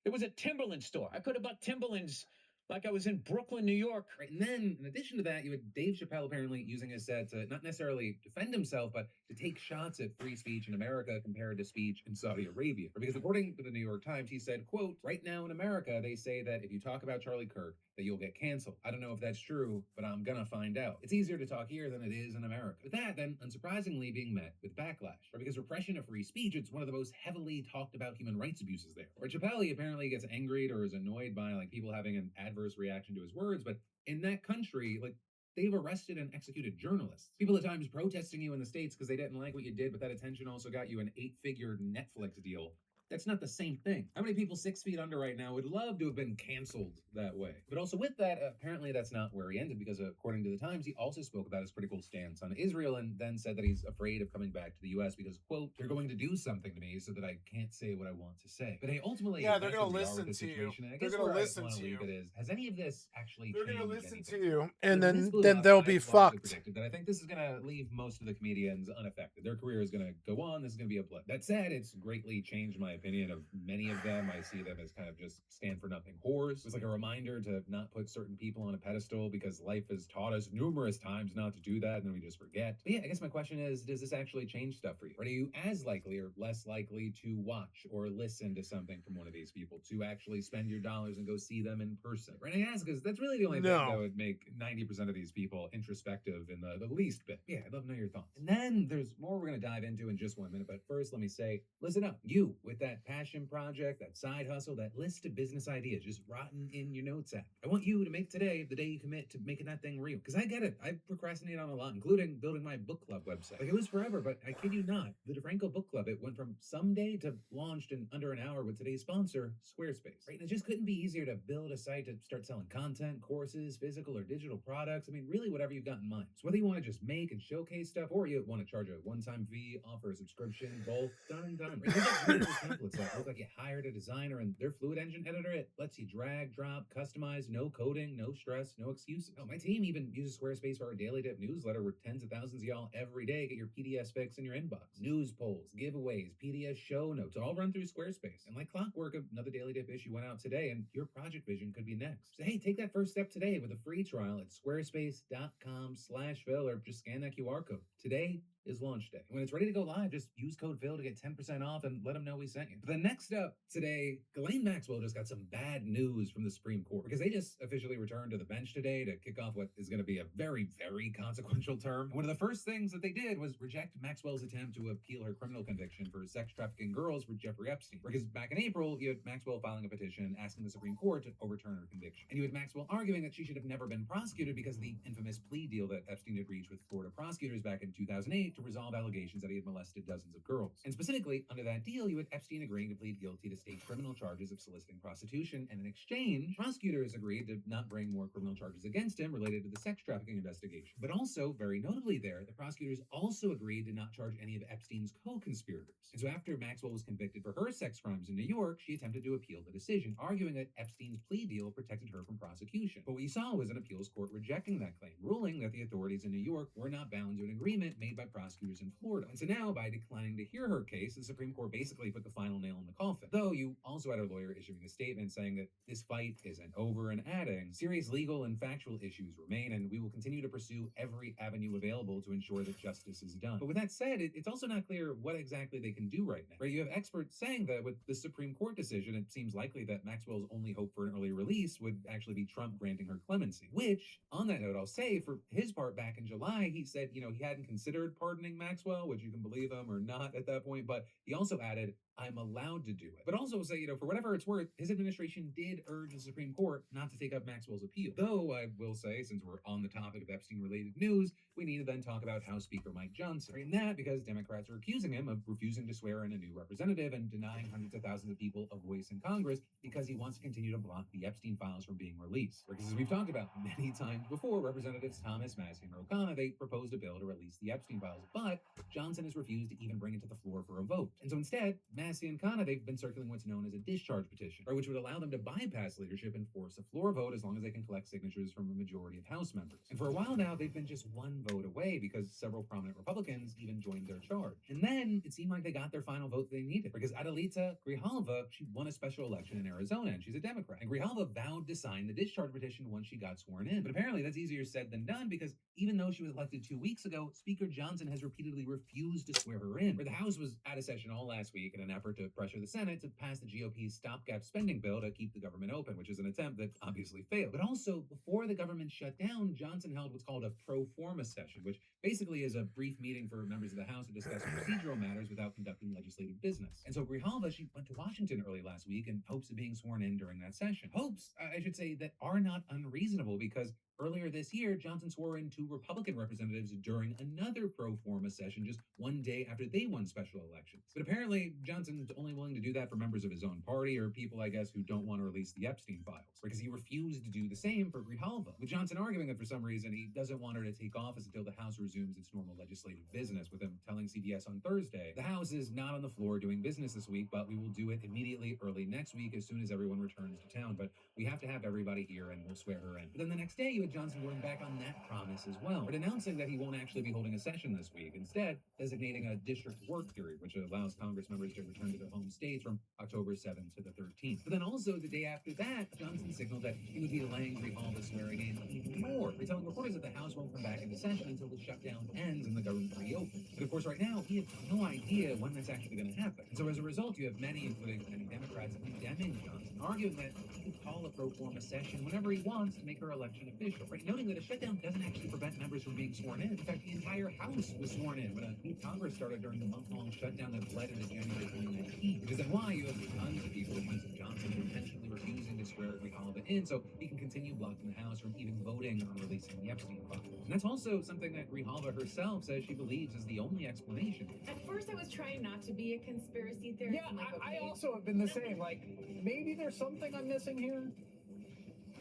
It was a Timberland store. I could have bought Timberlands Like I was in Brooklyn, New York. Right, and then in addition to that, you had Dave Chappelle apparently using his set to not necessarily defend himself, but to take shots at free speech in America compared to speech in Saudi Arabia. Because according to the New York Times, he said, quote, right now in America, they say that if you talk about Charlie Kirk, that you'll get canceled. I don't know if that's true, but I'm gonna find out. It's easier to talk here than it is in America. With that, then, unsurprisingly, being met with backlash. Or because repression of free speech, it's one of the most heavily talked about human rights abuses there. Or Chappelle apparently gets angered or is annoyed by like people having an adverse reaction to his words, but in that country, like they've arrested and executed journalists. People at times protesting you in the States because they didn't like what you did, but that attention also got you an 8-figure Netflix deal. That's not the same thing. How many people 6 feet under right now would love to have been canceled that way? But also with that, apparently that's not where he ended, because according to the Times, he also spoke about his critical stance on Israel and then said that he's afraid of coming back to the U.S. because, quote, they're going to do something to me so that I can't say what I want to say. But hey, ultimately, Yeah, they're that's going to where we are listen with the to you. situation. And I They're guess going where to I listen want to to leave you. it is, has any of this actually They're going to changed listen anything? to you, and So when this then blew then up, they'll I be largely fucked. predicted that I think this is going to leave most of the comedians unaffected. Their career is going to go on. This is going to be a blip. That said, it's greatly changed my opinion of many of them. I see them as kind of just stand for nothing whores. It's like a reminder to not put certain people on a pedestal because life has taught us numerous times not to do that, and then we just forget. But yeah, I guess my question is, does this actually change stuff for you? Are you as likely or less likely to watch or listen to something from one of these people, to actually spend your dollars and go see them in person? Right, I ask because that's really the only thing that would make 90% of these people introspective in the least bit. Yeah, I'd love to know your thoughts. And then there's more we're going to dive into in just 1 minute, but first let me say, listen up, you with that passion project, that side hustle, that list of business ideas just rotting in your notes app. I want you to make today the day you commit to making that thing real. Because I get it, I procrastinate on a lot, including building my book club website. Like, it was forever, but I kid you not, the DeFranco book club, it went from someday to launched in under an hour with today's sponsor, Squarespace. Right, and it just couldn't be easier to build a site to start selling content, courses, physical or digital products. I mean, really whatever you've got in mind. So whether you want to just make and showcase stuff, or you want to charge a one-time fee, offer a subscription, both done in time. Right? They got beautiful templates that look like you hired a designer, and their Fluid Engine editor, it lets you drag, drop, customize, no coding, no stress, no excuses. Oh, my team even uses Squarespace for our Daily Dip newsletter, where tens of thousands of y'all every day get your PDF fix in your inbox. News polls, giveaways, PDF show notes, all run through Squarespace. And like clockwork, another Daily Dip issue went out today, and your project vision could be next. So hey, take that first step today with a free trial at squarespace.com/Phil, or just scan that QR code. Today is launch day. When it's ready to go live, just use code Phil to get 10% off and let them know we sent you. But then next up today, Ghislaine Maxwell just got some bad news from the Supreme Court, because they just officially returned to the bench today to kick off what is going to be a very, very consequential term. And one of the first things that they did was reject Maxwell's attempt to appeal her criminal conviction for sex trafficking girls for Jeffrey Epstein. Because back in April, you had Maxwell filing a petition asking the Supreme Court to overturn her conviction. And you had Maxwell arguing that she should have never been prosecuted because of the infamous plea deal that Epstein had reached with Florida prosecutors back in 2008 to resolve allegations that he had molested dozens of girls. And specifically, under that deal, you had Epstein agreeing to plead guilty to state criminal charges of soliciting prostitution, and in exchange, prosecutors agreed to not bring more criminal charges against him related to the sex trafficking investigation. But also, very notably there, the prosecutors also agreed to not charge any of Epstein's co-conspirators. And so after Maxwell was convicted for her sex crimes in New York, she attempted to appeal the decision, arguing that Epstein's plea deal protected her from prosecution. But what you saw was an appeals court rejecting that claim, ruling that the authorities in New York were not bound to an agreement made by prosecutors in Florida. And so now, by declining to hear her case, the Supreme Court basically put the final nail in the coffin. Though you also had her lawyer issuing a statement saying that this fight isn't over, and adding, serious legal and factual issues remain, and we will continue to pursue every avenue available to ensure that justice is done. But with that said, it's also not clear what exactly they can do right now. Right? You have experts saying that with the Supreme Court decision, it seems likely that Maxwell's only hope for an early release would actually be Trump granting her clemency. Which, on that note, I'll say, for his part, back in July, he said, he hadn't considered pardoning Maxwell, which you can believe him or not at that point, but he also added, I'm allowed to do it. But also say, for whatever it's worth, his administration did urge the Supreme Court not to take up Maxwell's appeal. Though I will say, since we're on the topic of Epstein-related news, we need to then talk about House Speaker Mike Johnson. And that because Democrats are accusing him of refusing to swear in a new representative and denying hundreds of thousands of people a voice in Congress because he wants to continue to block the Epstein files from being released. Because as we've talked about many times before, Representatives Thomas, Massey, and Ro Khanna, they proposed a bill to release the Epstein files, but Johnson has refused to even bring it to the floor for a vote. And so instead, Massey and Khanna, they've been circulating what's known as a discharge petition, or which would allow them to bypass leadership and force a floor vote as long as they can collect signatures from a majority of House members. And for a while now, they've been just one vote away because several prominent Republicans even joined their charge. And then it seemed like they got their final vote they needed, because Adelita Grijalva, she won a special election in Arizona, and she's a Democrat. And Grijalva vowed to sign the discharge petition once she got sworn in. But apparently that's easier said than done, because even though she was elected 2 weeks ago, Speaker Johnson has repeatedly refused to swear her in. Where the House was out of session all last week in an effort to pressure the Senate to pass the GOP's stopgap spending bill to keep the government open, which is an attempt that obviously failed. But also, before the government shut down, Johnson held what's called a pro forma session, which basically is a brief meeting for members of the House to discuss procedural matters without conducting legislative business. And so Grijalva, she went to Washington early last week in hopes of being sworn in during that session. Hopes, I should say, that are not unreasonable, because earlier this year, Johnson swore in 2 Republican representatives during another pro forma session just one day after they won special elections. But apparently, Johnson's only willing to do that for members of his own party, or people, I guess, who don't want to release the Epstein files, because he refused to do the same for Grijalva, with Johnson arguing that for some reason he doesn't want her to take office until the House resumes its normal legislative business, with him telling CBS on Thursday, "The House is not on the floor doing business this week, but we will do it immediately early next week as soon as everyone returns to town. But we have to have everybody here and we'll swear her in." But then the next day, you had Johnson going back on that promise as well, but announcing that he won't actually be holding a session this week, instead designating a district work period, which allows Congress members to return to their home states from October 7th to the 13th. But then also the day after that, Johnson signaled that he would be delaying Grijalva's swearing in even more, telling reporters that the House won't come back into session until the shutdown ends and the government reopens. But of course, right now, he has no idea when that's actually going to happen. And so as a result, you have many, including many Democrats, condemning Johnson, arguing that he could call a pro forma session whenever he wants to make her election official, right? Noting that a shutdown doesn't actually prevent members from being sworn in. In fact, the entire House was sworn in when a new Congress started during the month-long shutdown that led into January 2019. Which is then why you have tons of people accusing Johnson of intentionally refusing to swear Grijalva in so he can continue blocking the House from even voting on releasing the Epstein files. And that's also something that Grijalva herself says she believes is the only explanation. At first, I was trying not to be a conspiracy theorist. Yeah, I'm like, I okay. also have been the same. Like, maybe there's something I'm missing here.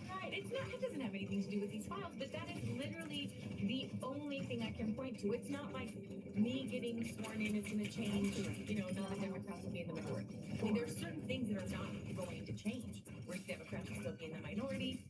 Right, it doesn't have anything to do with these files, but that is literally the only thing I can point to. It's not like me getting sworn in is going to change, none of the Democrats will be in the minority. I mean, there's certain things that are not going to change. Where Democrats will still be in the minority,